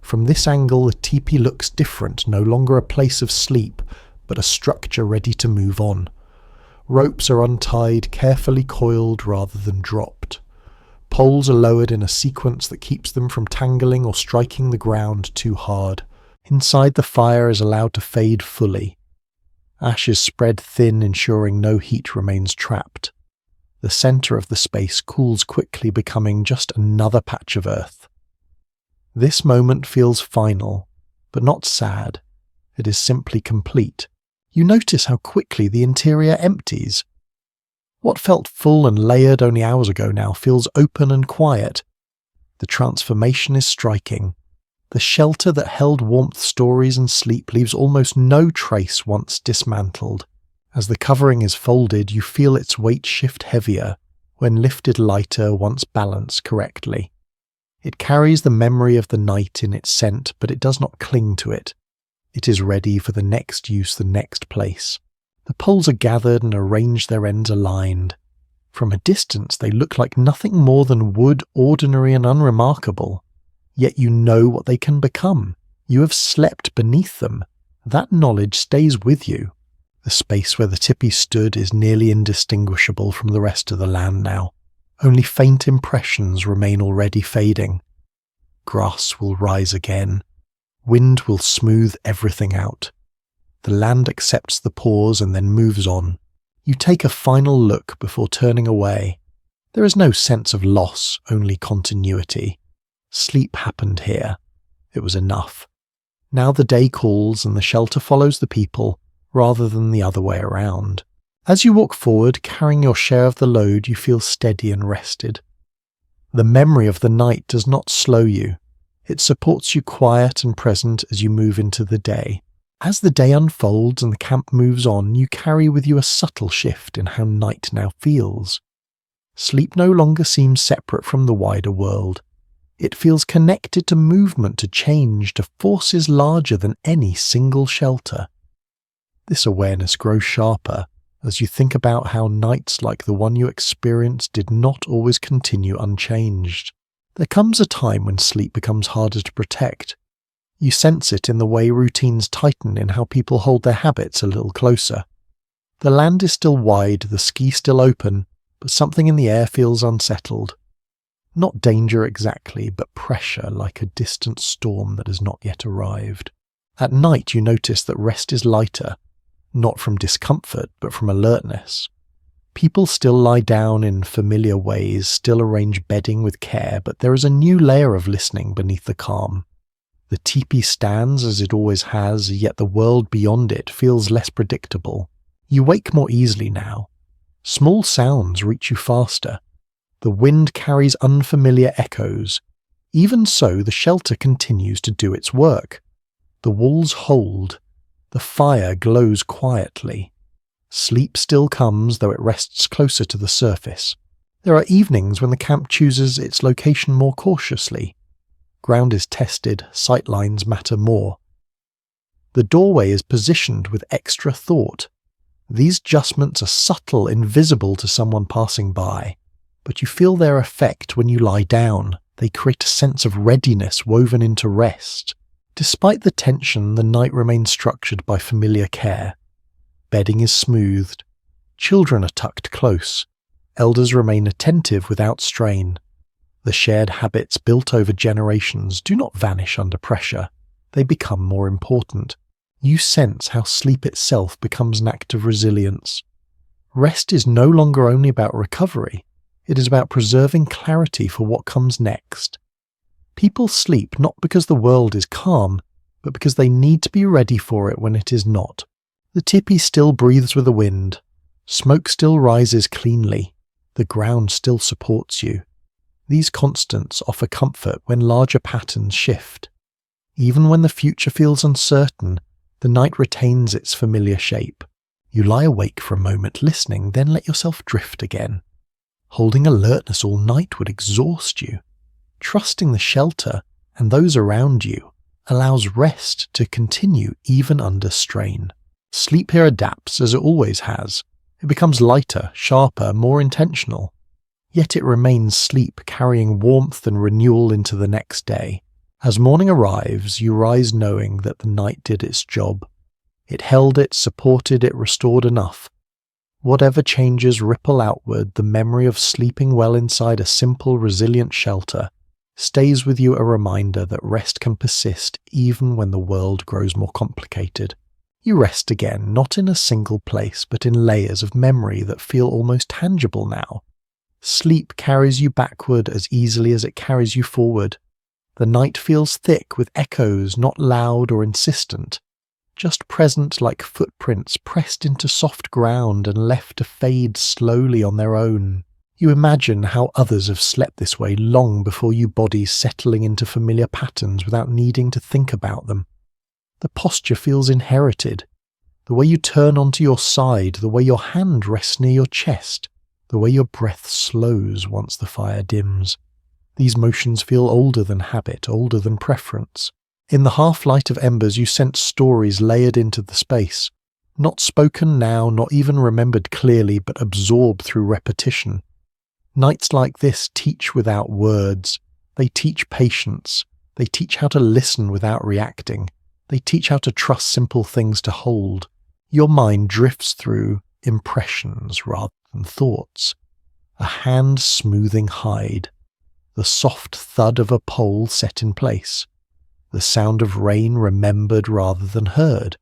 From this angle, the teepee looks different, no longer a place of sleep, but a structure ready to move on. Ropes are untied, carefully coiled rather than dropped. Poles are lowered in a sequence that keeps them from tangling or striking the ground too hard. Inside, the fire is allowed to fade fully. Ashes spread thin, ensuring no heat remains trapped. The centre of the space cools quickly, becoming just another patch of earth. This moment feels final, but not sad. It is simply complete. You notice how quickly the interior empties. What felt full and layered only hours ago now feels open and quiet. The transformation is striking. The shelter that held warmth, stories and sleep leaves almost no trace once dismantled. As the covering is folded, you feel its weight shift heavier, when lifted lighter once balanced correctly. It carries the memory of the night in its scent, but it does not cling to it. It is ready for the next use, the next place. The poles are gathered and arranged, their ends aligned. From a distance, they look like nothing more than wood, ordinary and unremarkable. Yet you know what they can become. You have slept beneath them. That knowledge stays with you. The space where the Tipis stood is nearly indistinguishable from the rest of the land now. Only faint impressions remain, already fading. Grass will rise again. Wind will smooth everything out. The land accepts the pause and then moves on. You take a final look before turning away. There is no sense of loss, only continuity. Sleep happened here. It was enough. Now the day calls and the shelter follows the people, rather than the other way around. As you walk forward, carrying your share of the load, you feel steady and rested. The memory of the night does not slow you. It supports you quiet and present as you move into the day. As the day unfolds and the camp moves on, you carry with you a subtle shift in how night now feels. Sleep no longer seems separate from the wider world. It feels connected to movement, to change, to forces larger than any single shelter. This awareness grows sharper as you think about how nights like the one you experienced did not always continue unchanged. There comes a time when sleep becomes harder to protect. You sense it in the way routines tighten, in how people hold their habits a little closer. The land is still wide, the ski still open, but something in the air feels unsettled. Not danger exactly, but pressure, like a distant storm that has not yet arrived. At night you notice that rest is lighter, not from discomfort, but from alertness. People still lie down in familiar ways, still arrange bedding with care, but there is a new layer of listening beneath the calm. The teepee stands as it always has, yet the world beyond it feels less predictable. You wake more easily now. Small sounds reach you faster. The wind carries unfamiliar echoes. Even so, the shelter continues to do its work. The walls hold. The fire glows quietly. Sleep still comes, though it rests closer to the surface. There are evenings when the camp chooses its location more cautiously. Ground is tested, sight lines matter more. The doorway is positioned with extra thought. These adjustments are subtle, invisible to someone passing by, but you feel their effect when you lie down. They create a sense of readiness woven into rest. Despite the tension, the night remains structured by familiar care. Bedding is smoothed. Children are tucked close. Elders remain attentive without strain. The shared habits built over generations do not vanish under pressure. They become more important. You sense how sleep itself becomes an act of resilience. Rest is no longer only about recovery. It is about preserving clarity for what comes next. People sleep not because the world is calm, but because they need to be ready for it when it is not. The Tipi still breathes with the wind. Smoke still rises cleanly. The ground still supports you. These constants offer comfort when larger patterns shift. Even when the future feels uncertain, the night retains its familiar shape. You lie awake for a moment listening, then let yourself drift again. Holding alertness all night would exhaust you. Trusting the shelter and those around you allows rest to continue even under strain. Sleep here adapts as it always has. It becomes lighter, sharper, more intentional. Yet it remains sleep, carrying warmth and renewal into the next day. As morning arrives, you rise knowing that the night did its job. It held it, supported it, restored enough. Whatever changes ripple outward, the memory of sleeping well inside a simple, resilient shelter stays with you, a reminder that rest can persist even when the world grows more complicated. You rest again, not in a single place, but in layers of memory that feel almost tangible now. Sleep carries you backward as easily as it carries you forward. The night feels thick with echoes, not loud or insistent, just present like footprints pressed into soft ground and left to fade slowly on their own. You imagine how others have slept this way long before you, bodies settling into familiar patterns without needing to think about them. The posture feels inherited. The way you turn onto your side, the way your hand rests near your chest, the way your breath slows once the fire dims. These motions feel older than habit, older than preference. In the half-light of embers you sense stories layered into the space, not spoken now, not even remembered clearly, but absorbed through repetition. Nights like this teach without words. They teach patience. They teach how to listen without reacting. They teach how to trust simple things to hold. Your mind drifts through impressions rather than thoughts. A hand smoothing hide. The soft thud of a pole set in place. The sound of rain remembered rather than heard.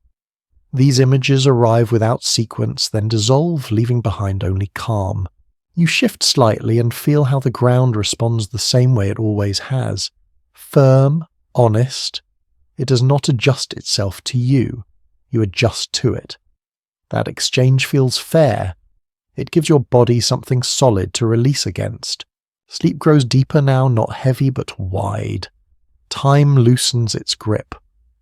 These images arrive without sequence, then dissolve, leaving behind only calm. You shift slightly and feel how the ground responds the same way it always has. Firm, honest. It does not adjust itself to you. You adjust to it. That exchange feels fair. It gives your body something solid to release against. Sleep grows deeper now, not heavy but wide. Time loosens its grip.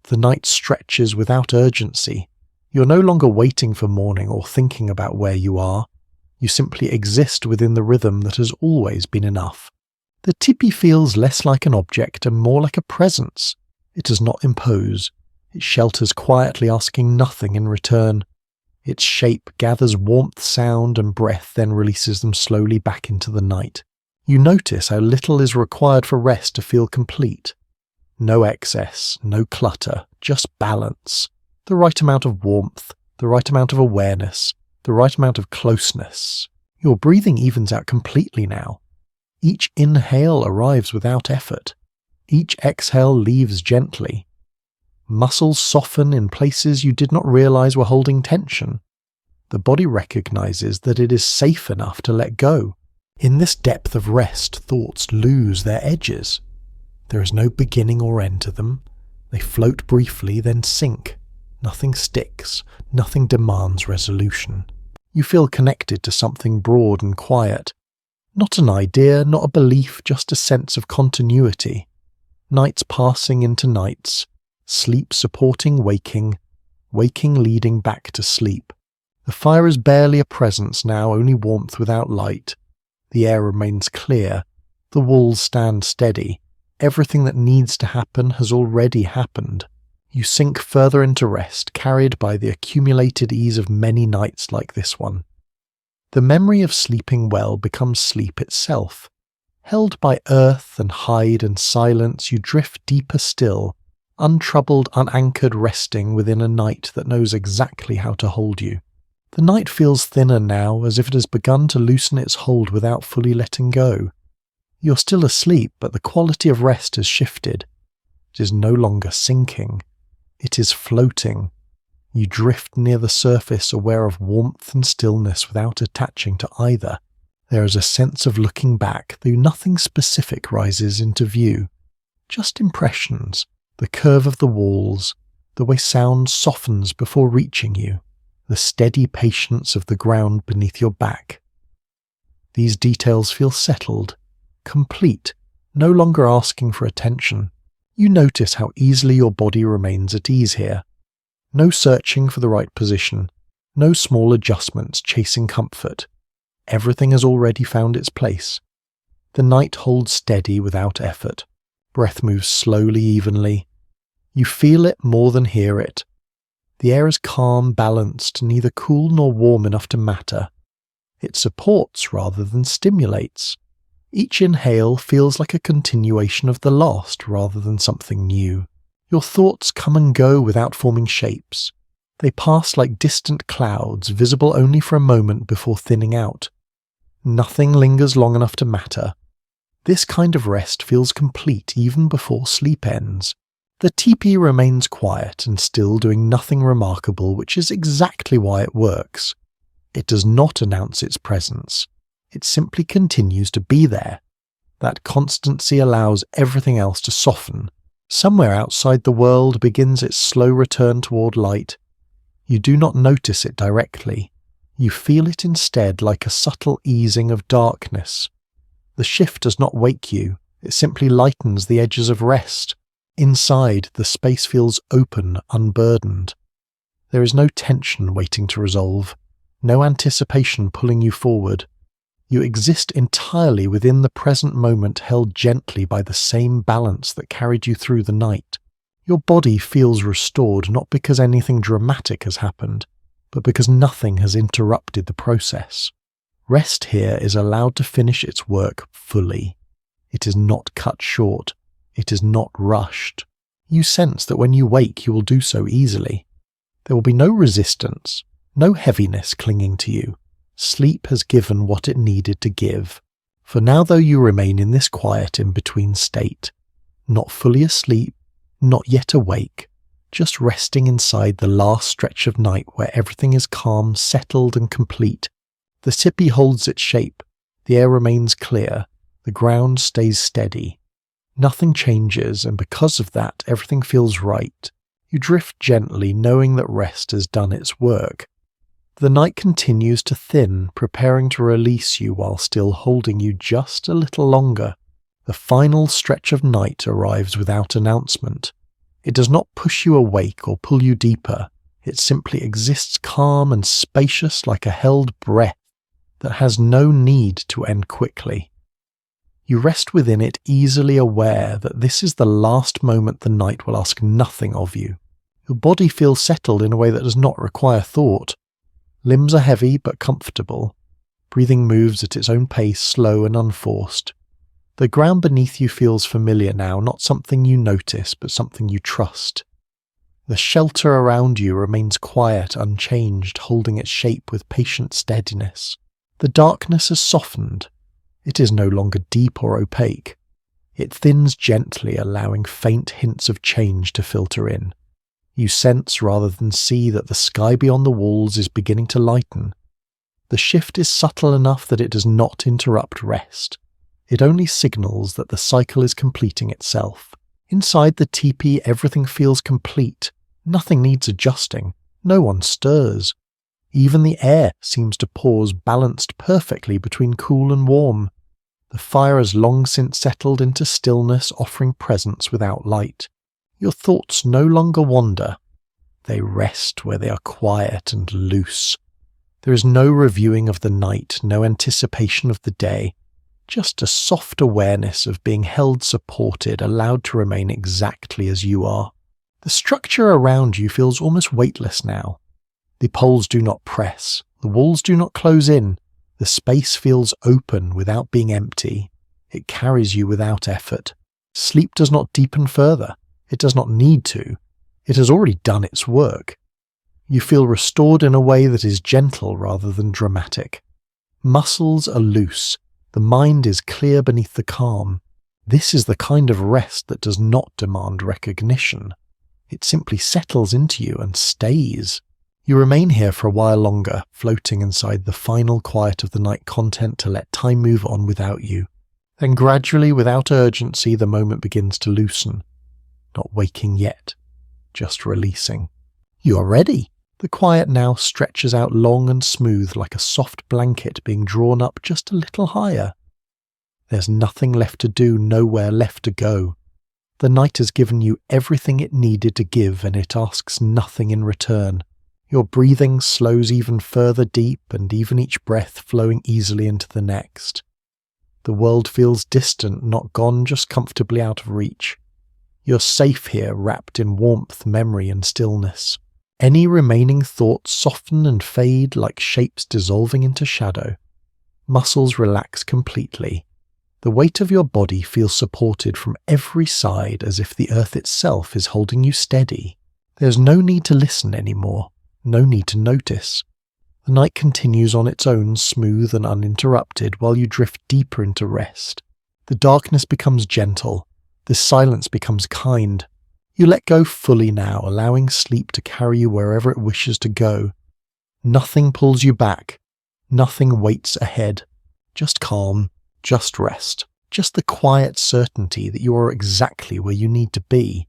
The night stretches without urgency. You're no longer waiting for morning or thinking about where you are. You simply exist within the rhythm that has always been enough. The Tipi feels less like an object and more like a presence. It does not impose. It shelters quietly, asking nothing in return. Its shape gathers warmth, sound, and breath, then releases them slowly back into the night. You notice how little is required for rest to feel complete. No excess, no clutter, just balance. The right amount of warmth, the right amount of awareness, the right amount of closeness. Your breathing evens out completely now. Each inhale arrives without effort. Each exhale leaves gently. Muscles soften in places you did not realize were holding tension. The body recognizes that it is safe enough to let go. In this depth of rest, thoughts lose their edges. There is no beginning or end to them. They float briefly, then sink. Nothing sticks. Nothing demands resolution. You feel connected to something broad and quiet. Not an idea, not a belief, just a sense of continuity. Nights passing into nights. Sleep supporting waking. waking leading back to sleep. The fire is barely a presence now, only warmth without light. The air remains clear. The walls stand steady. Everything that needs to happen has already happened. You sink further into rest, carried by the accumulated ease of many nights like this one. The memory of sleeping well becomes sleep itself. Held by earth and hide and silence, you drift deeper still, untroubled, unanchored, resting within a night that knows exactly how to hold you. The night feels thinner now, as if it has begun to loosen its hold without fully letting go. You're still asleep, but the quality of rest has shifted. It is no longer sinking. It is floating. You drift near the surface, aware of warmth and stillness without attaching to either. There is a sense of looking back, though nothing specific rises into view. Just impressions, the curve of the walls, the way sound softens before reaching you, the steady patience of the ground beneath your back. These details feel settled, complete, no longer asking for attention. You notice how easily your body remains at ease here. No searching for the right position, no small adjustments chasing comfort. Everything has already found its place. The night holds steady without effort. Breath moves slowly, evenly. You feel it more than hear it. The air is calm, balanced, neither cool nor warm enough to matter. It supports rather than stimulates. Each inhale feels like a continuation of the last rather than something new. Your thoughts come and go without forming shapes. They pass like distant clouds, visible only for a moment before thinning out. Nothing lingers long enough to matter. This kind of rest feels complete even before sleep ends. The teepee remains quiet and still, doing nothing remarkable, which is exactly why it works. It does not announce its presence. It simply continues to be there. That constancy allows everything else to soften. Somewhere outside the world begins its slow return toward light. You do not notice it directly. You feel it instead like a subtle easing of darkness. The shift does not wake you. It simply lightens the edges of rest. Inside, the space feels open, unburdened. There is no tension waiting to resolve, no anticipation pulling you forward. You exist entirely within the present moment, held gently by the same balance that carried you through the night. Your body feels restored not because anything dramatic has happened, but because nothing has interrupted the process. Rest here is allowed to finish its work fully. It is not cut short. It is not rushed. You sense that when you wake, you will do so easily. There will be no resistance, no heaviness clinging to you. Sleep has given what it needed to give. For now, though, you remain in this quiet in-between state, not fully asleep, not yet awake, just resting inside the last stretch of night where everything is calm, settled, and complete. The tepee holds its shape. The air remains clear. The ground stays steady. Nothing changes, and because of that, everything feels right. You drift gently, knowing that rest has done its work. The night continues to thin, preparing to release you while still holding you just a little longer. The final stretch of night arrives without announcement. It does not push you awake or pull you deeper. It simply exists calm and spacious like a held breath that has no need to end quickly. You rest within it, easily aware that this is the last moment the night will ask nothing of you. Your body feels settled in a way that does not require thought. Limbs are heavy but comfortable. Breathing moves at its own pace, slow and unforced. The ground beneath you feels familiar now, not something you notice, but something you trust. The shelter around you remains quiet, unchanged, holding its shape with patient steadiness. The darkness has softened. It is no longer deep or opaque. It thins gently, allowing faint hints of change to filter in. You sense rather than see that the sky beyond the walls is beginning to lighten. The shift is subtle enough that it does not interrupt rest. It only signals that the cycle is completing itself. Inside the teepee, everything feels complete. Nothing needs adjusting. No one stirs. Even the air seems to pause, balanced perfectly between cool and warm. The fire has long since settled into stillness, offering presence without light. Your thoughts no longer wander. They rest where they are quiet and loose. There is no reviewing of the night, no anticipation of the day, just a soft awareness of being held supported, allowed to remain exactly as you are. The structure around you feels almost weightless now. The poles do not press, the walls do not close in, the space feels open without being empty. It carries you without effort. Sleep does not deepen further. It does not need to. It has already done its work. You feel restored in a way that is gentle rather than dramatic. Muscles are loose. The mind is clear beneath the calm. This is the kind of rest that does not demand recognition. It simply settles into you and stays. You remain here for a while longer, floating inside the final quiet of the night, content to let time move on without you. Then gradually, without urgency, the moment begins to loosen. Not waking yet, just releasing. You are ready. The quiet now stretches out long and smooth like a soft blanket being drawn up just a little higher. There's nothing left to do, nowhere left to go. The night has given you everything it needed to give, and it asks nothing in return. Your breathing slows even further deep, and even each breath flowing easily into the next. The world feels distant, not gone, just comfortably out of reach. You're safe here, wrapped in warmth, memory, and stillness. Any remaining thoughts soften and fade like shapes dissolving into shadow. Muscles relax completely. The weight of your body feels supported from every side, as if the earth itself is holding you steady. There's no need to listen anymore, no need to notice. The night continues on its own, smooth and uninterrupted, while you drift deeper into rest. The darkness becomes gentle. The silence becomes kind. You let go fully now, allowing sleep to carry you wherever it wishes to go. Nothing pulls you back. Nothing waits ahead. Just calm, just rest, just the quiet certainty that you are exactly where you need to be.